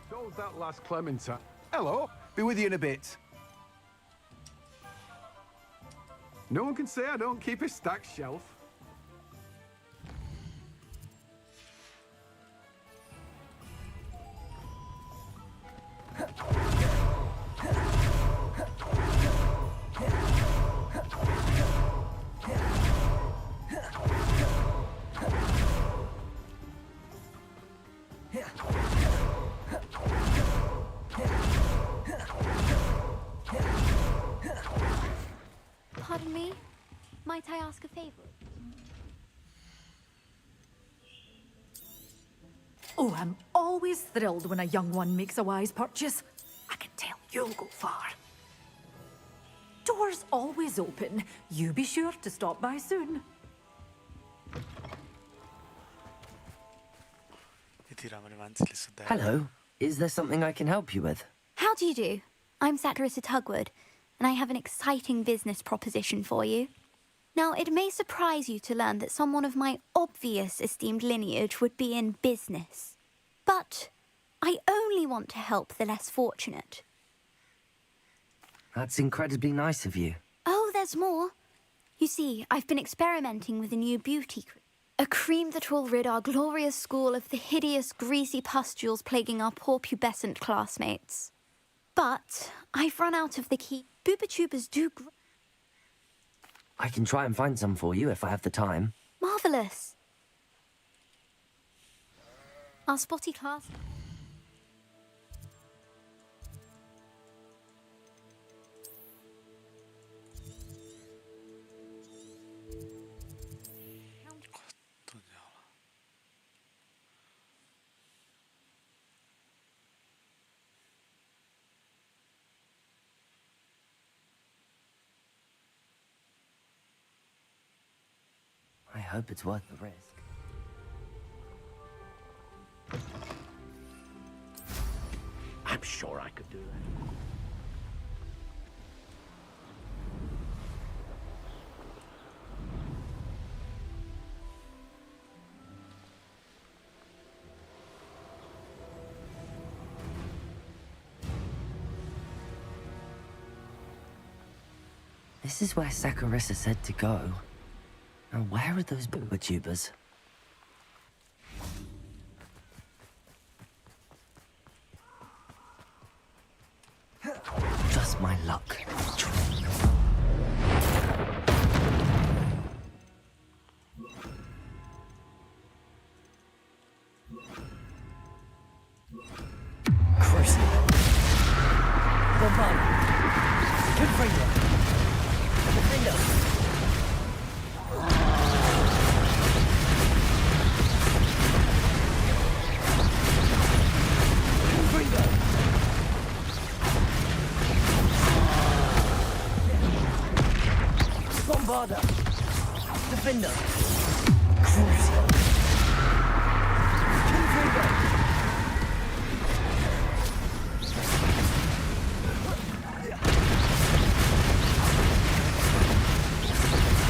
Told that last Clementine. Hello, be with you in a bit. No one can say I don't keep a stacked shelf. Pardon me? Might I ask a favor? Oh, I'm always thrilled when a young one makes a wise purchase. I can tell You'll go far. Doors always open. You be sure to stop by soon. Hello. Is there something I can help you with? How do you do? I'm Saccharissa Tugwood, and I have an exciting business proposition for you. Now, it may surprise you to learn that someone of my obvious esteemed lineage would be in business. But I only want to help the less fortunate. That's incredibly nice of you. Oh, there's more. You see, I've been experimenting with a new beauty cream. A cream that will rid our glorious school of the hideous, greasy pustules plaguing our poor pubescent classmates. But I've run out of the key. Booba-tubers do I can try and find some for you if I have the time. marvellous. Our spotty class... I hope it's worth the risk. I'm sure I could do that. This is where Saccharissa said to go. Now, where are those booba-tubers? Just my luck. Crucible. Bombard. Confringo. Defender. Bombarda. Defender. Crucial. Confringo.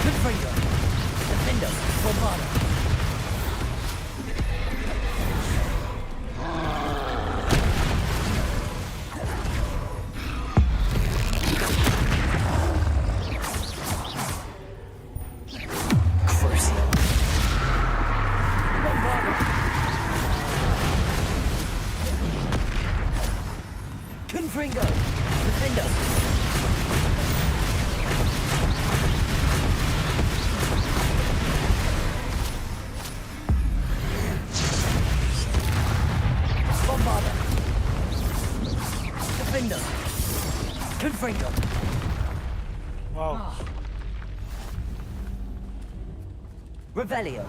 Confringo. Defender. Bombarda. Confringo! Defender! Bombarda! Defender! Confringo! Wow. Revelio!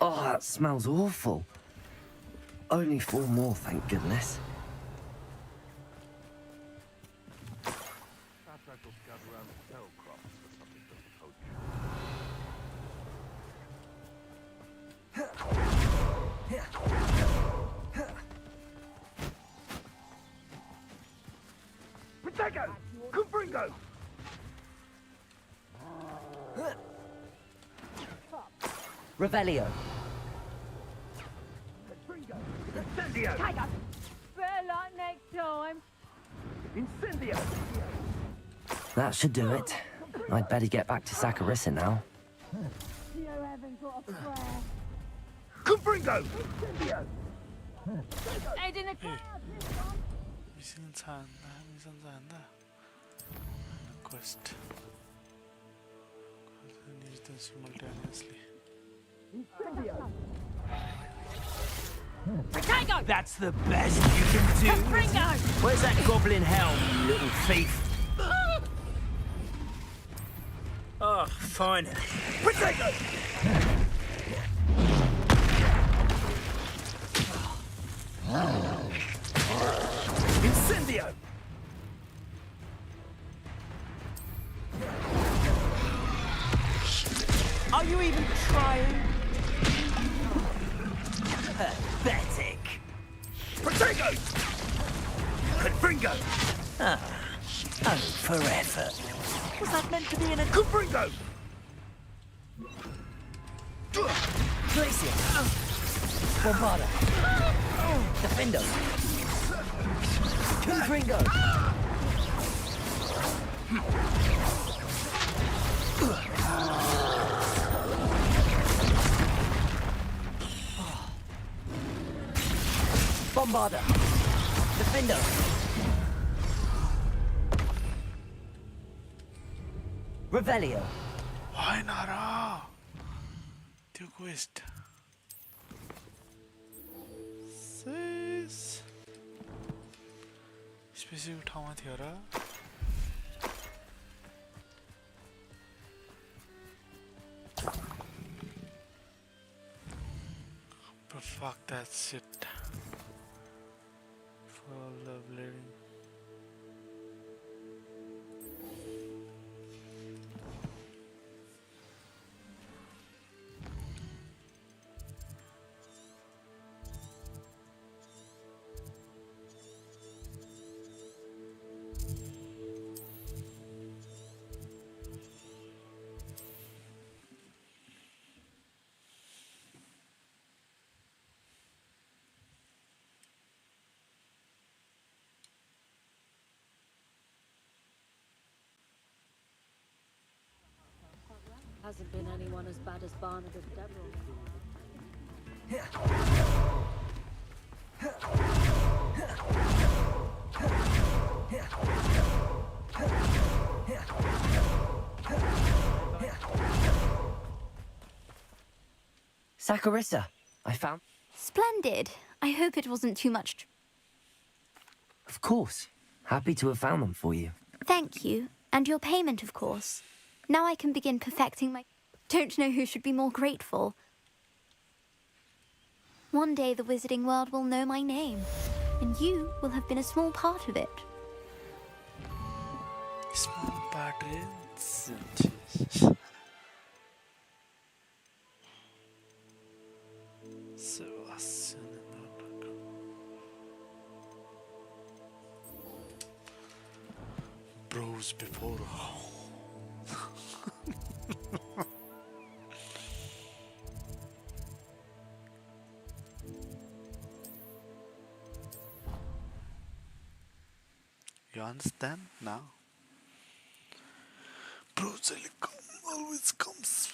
Oh, that smells awful. Only 4 more, thank goodness. Protego! Confringo! Revelio! Incendio! Tiger! Better luck next time. Incendio! That should do it. I'd better get back to Saccharissa now. You haven't got a prayer. Confringo! Incendio! Head in the clouds. Missing quest. Use them simultaneously. Protego! That's the best you can do! Confringo! Where's that goblin helm, you little thief? Oh, finally. Protego! Incendio! Are you even trying? Pathetic. Protego! Confringo! Ah, oh, for effort. Was that meant to be in a Confringo? Glacier! Bombarda! Defendo! Confringo! Bombarda! Defendo! Revelio! Why not? त्यो quest. 6 specific ठाउँमा थियो र But fuck that shit. For the bleeding. Hasn't been anyone as bad as Barnabas Deverell. Saccharissa, I found... Splendid. I hope it wasn't too much. Of course. Happy to have found them for you. Thank you. And your payment, of course. Now I can begin perfecting my... Don't know who should be more grateful. One day the wizarding world will know my name, and you will have been a small part of it. Small part in Sebastian Bros before You understand now? Bros always comes.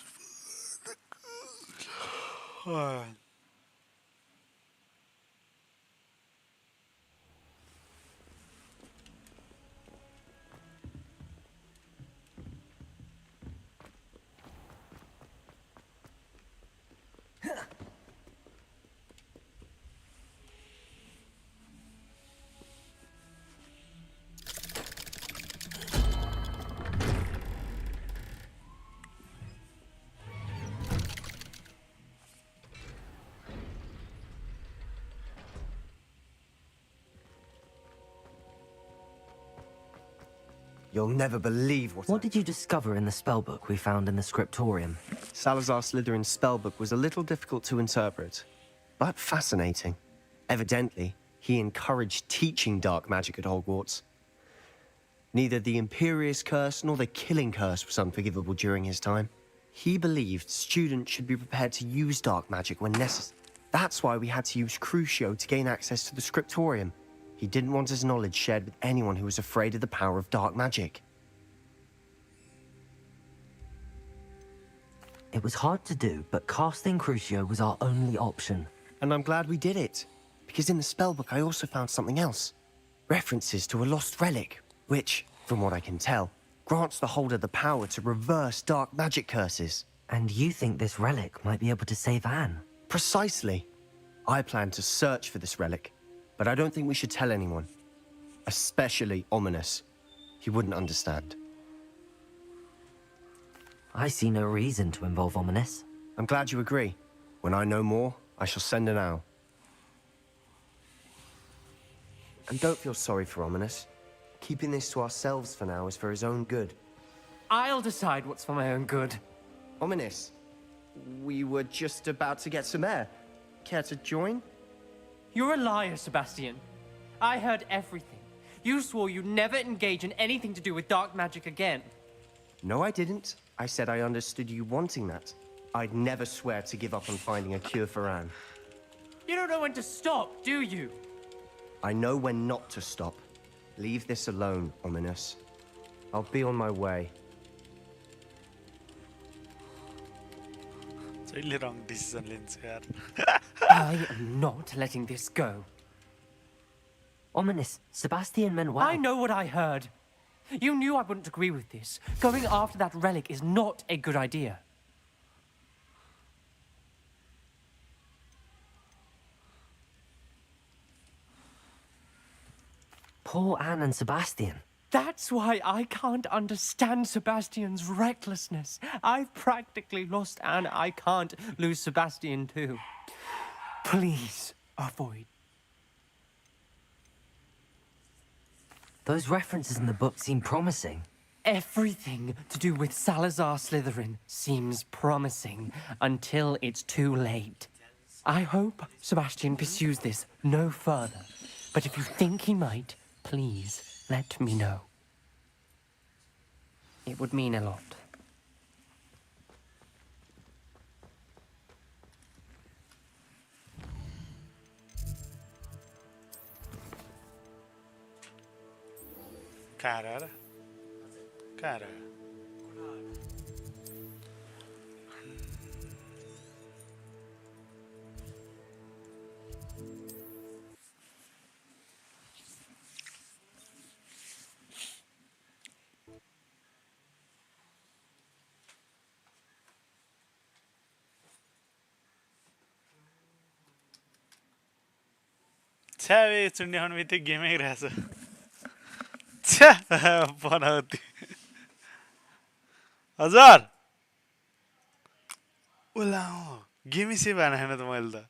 You'll never believe What did you discover in the spellbook we found in the scriptorium? Salazar Slytherin's spellbook was a little difficult to interpret, but fascinating. Evidently, he encouraged teaching dark magic at Hogwarts. Neither the Imperious Curse nor the Killing Curse was unforgivable during his time. He believed students should be prepared to use dark magic when necessary. That's why we had to use Crucio to gain access to the scriptorium. He didn't want his knowledge shared with anyone who was afraid of the power of dark magic. It was hard to do, but casting Crucio was our only option. And I'm glad we did it, because in the spellbook I also found something else. References to a lost relic, which, from what I can tell, grants the holder the power to reverse dark magic curses. And you think this relic might be able to save Anne? Precisely. I plan to search for this relic, but I don't think we should tell anyone. Especially Ominis. He wouldn't understand. I see no reason to involve Ominis. I'm glad you agree. When I know more, I shall send an owl. And don't feel sorry for Ominous. Keeping this to ourselves for now is for his own good. I'll decide what's for my own good. Ominous, we were just about to get some air. Care to join? You're a liar, Sebastian. I heard everything. You swore you'd never engage in anything to do with dark magic again. No, I didn't. I said I understood you wanting that. I'd never swear to give up on finding a cure for Anne. You don't know when to stop, do you? I know when not to stop. Leave this alone, Ominous. I'll be on my way. It's really wrong decision, Lindsay. I am not letting this go. Ominous, Sebastian meant well. I know what I heard. You knew I wouldn't agree with this. Going after that relic is not a good idea. Poor Anne and Sebastian. That's why I can't understand Sebastian's recklessness. I've practically lost Anne. I can't lose Sebastian too. Please avoid. Those references in the book seem promising. Everything to do with Salazar Slytherin seems promising until it's too late. I hope Sebastian pursues this no further. But if you think he might, please let me know. It would mean a lot. Cara. छ्यावे चुन्ने खाने बित्तिकै गेमै रहेछ छ्या बनाउती हजुर ओला गेमै save भएन छैन त मैले त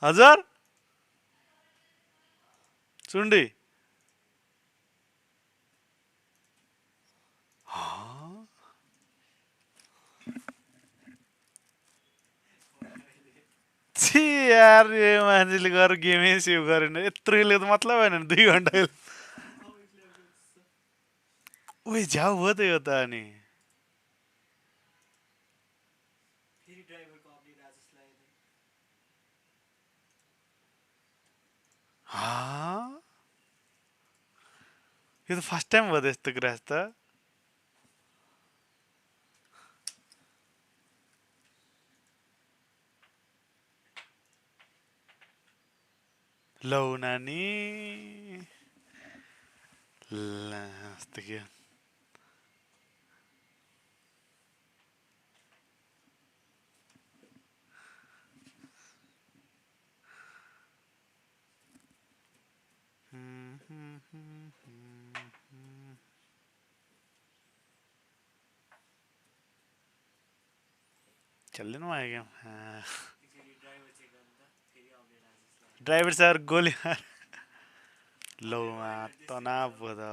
हजुर चुन्डी छि यार यो मान्छेले गएर गेमै सेभ गरेन यत्रोले त मतलब होइन 2 घण्टा ओइ झ्याउ हो त यो त अनि यो त फर्स्ट टाइम भयो त यस्तो कुरा त लौ नानी ल यस्तो के चल्दैन म आयो ड्राइभर सर गोली लौ तनाव बता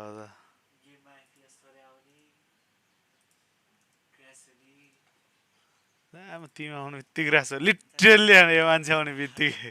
तिमी आउने बित्तिकै रहेछ लिटरली यो मान्छे आउने बित्तिकै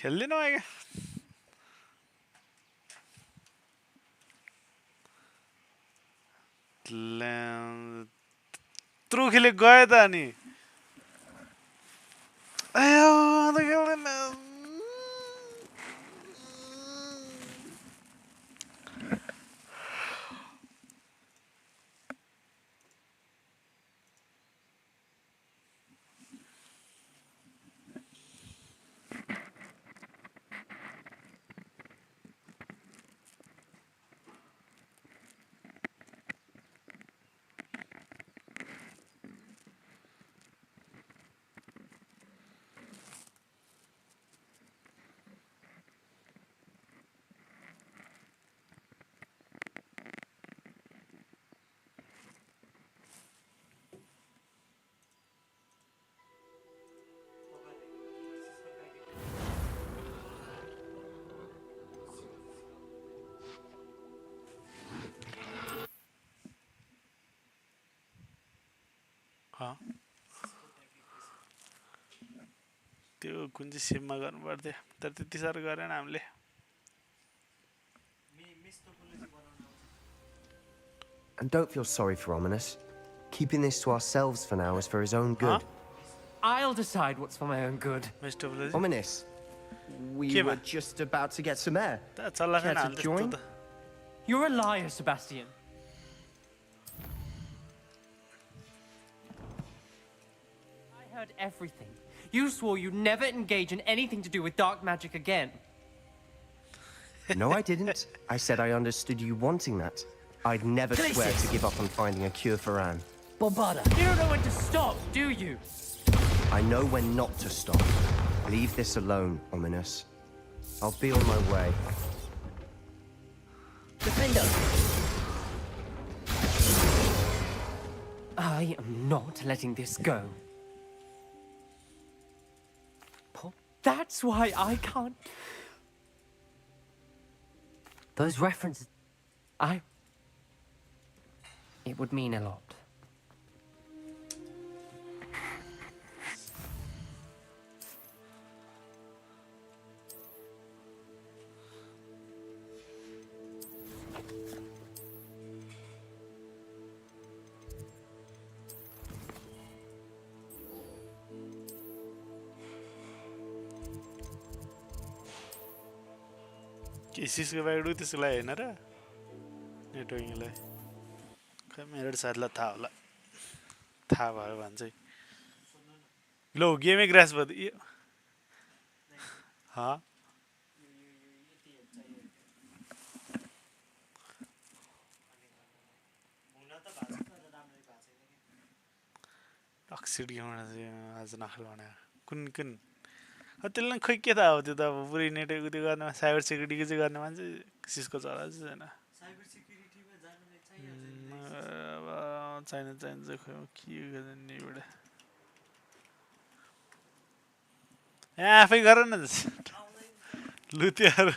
खेल्दैन क्या त्यत्रो खेले गयो त अनि आयो त खेल्दैन त्यो कुन चाहिँ सिममा गर्नु पर्थ्यो तर त्यति साह्रो गरेन हामीले And don't feel sorry for Ominous. Keeping this to ourselves for now is for his own good. I'll decide what's for my own good. Ominous, we Kima. were just about to get some air. That's all I Care can to join? You're a liar, Sebastian. I heard everything. You swore you'd never engage in anything to do with dark magic again. No, I didn't. I said I understood you wanting that. I'd never swear to give up on finding a cure for Anne. Bombarda. You don't know when to stop, do you? I know when not to stop. Leave this alone, Ominous. I'll be on my way. Defender! I am not letting this go. That's why I can't... Those references... It would mean a lot. केसिसको ब्यागडु त्यसको लागि होइन र नेटवर्किङलाई खै मेरो साथीलाई थाहा होला थाहा भयो भने चाहिँ लो गेमै क्रास भयो टक्सिड गेमबाट चाहिँ आज नखेल भने कुन कुन त्यसलाई खै के थाहा हो त्यो त अब पुरै नेटवर्क त्यो गर्ने साइबर सेक्युरिटीको चाहिँ गर्ने मान्छे सिसको चरा चाहिँ छैन चाहिन्छ खै के गर्ने एउटा आफै गर न लुत्याहरू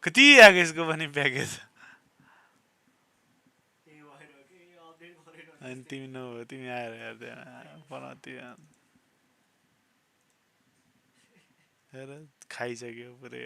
कति आएको यसको पनि प्याकेज अनि तिमी नभयो तिमी आएर हेर्दैन बनाउँथ्यो हेर खाइसक्यो पुरै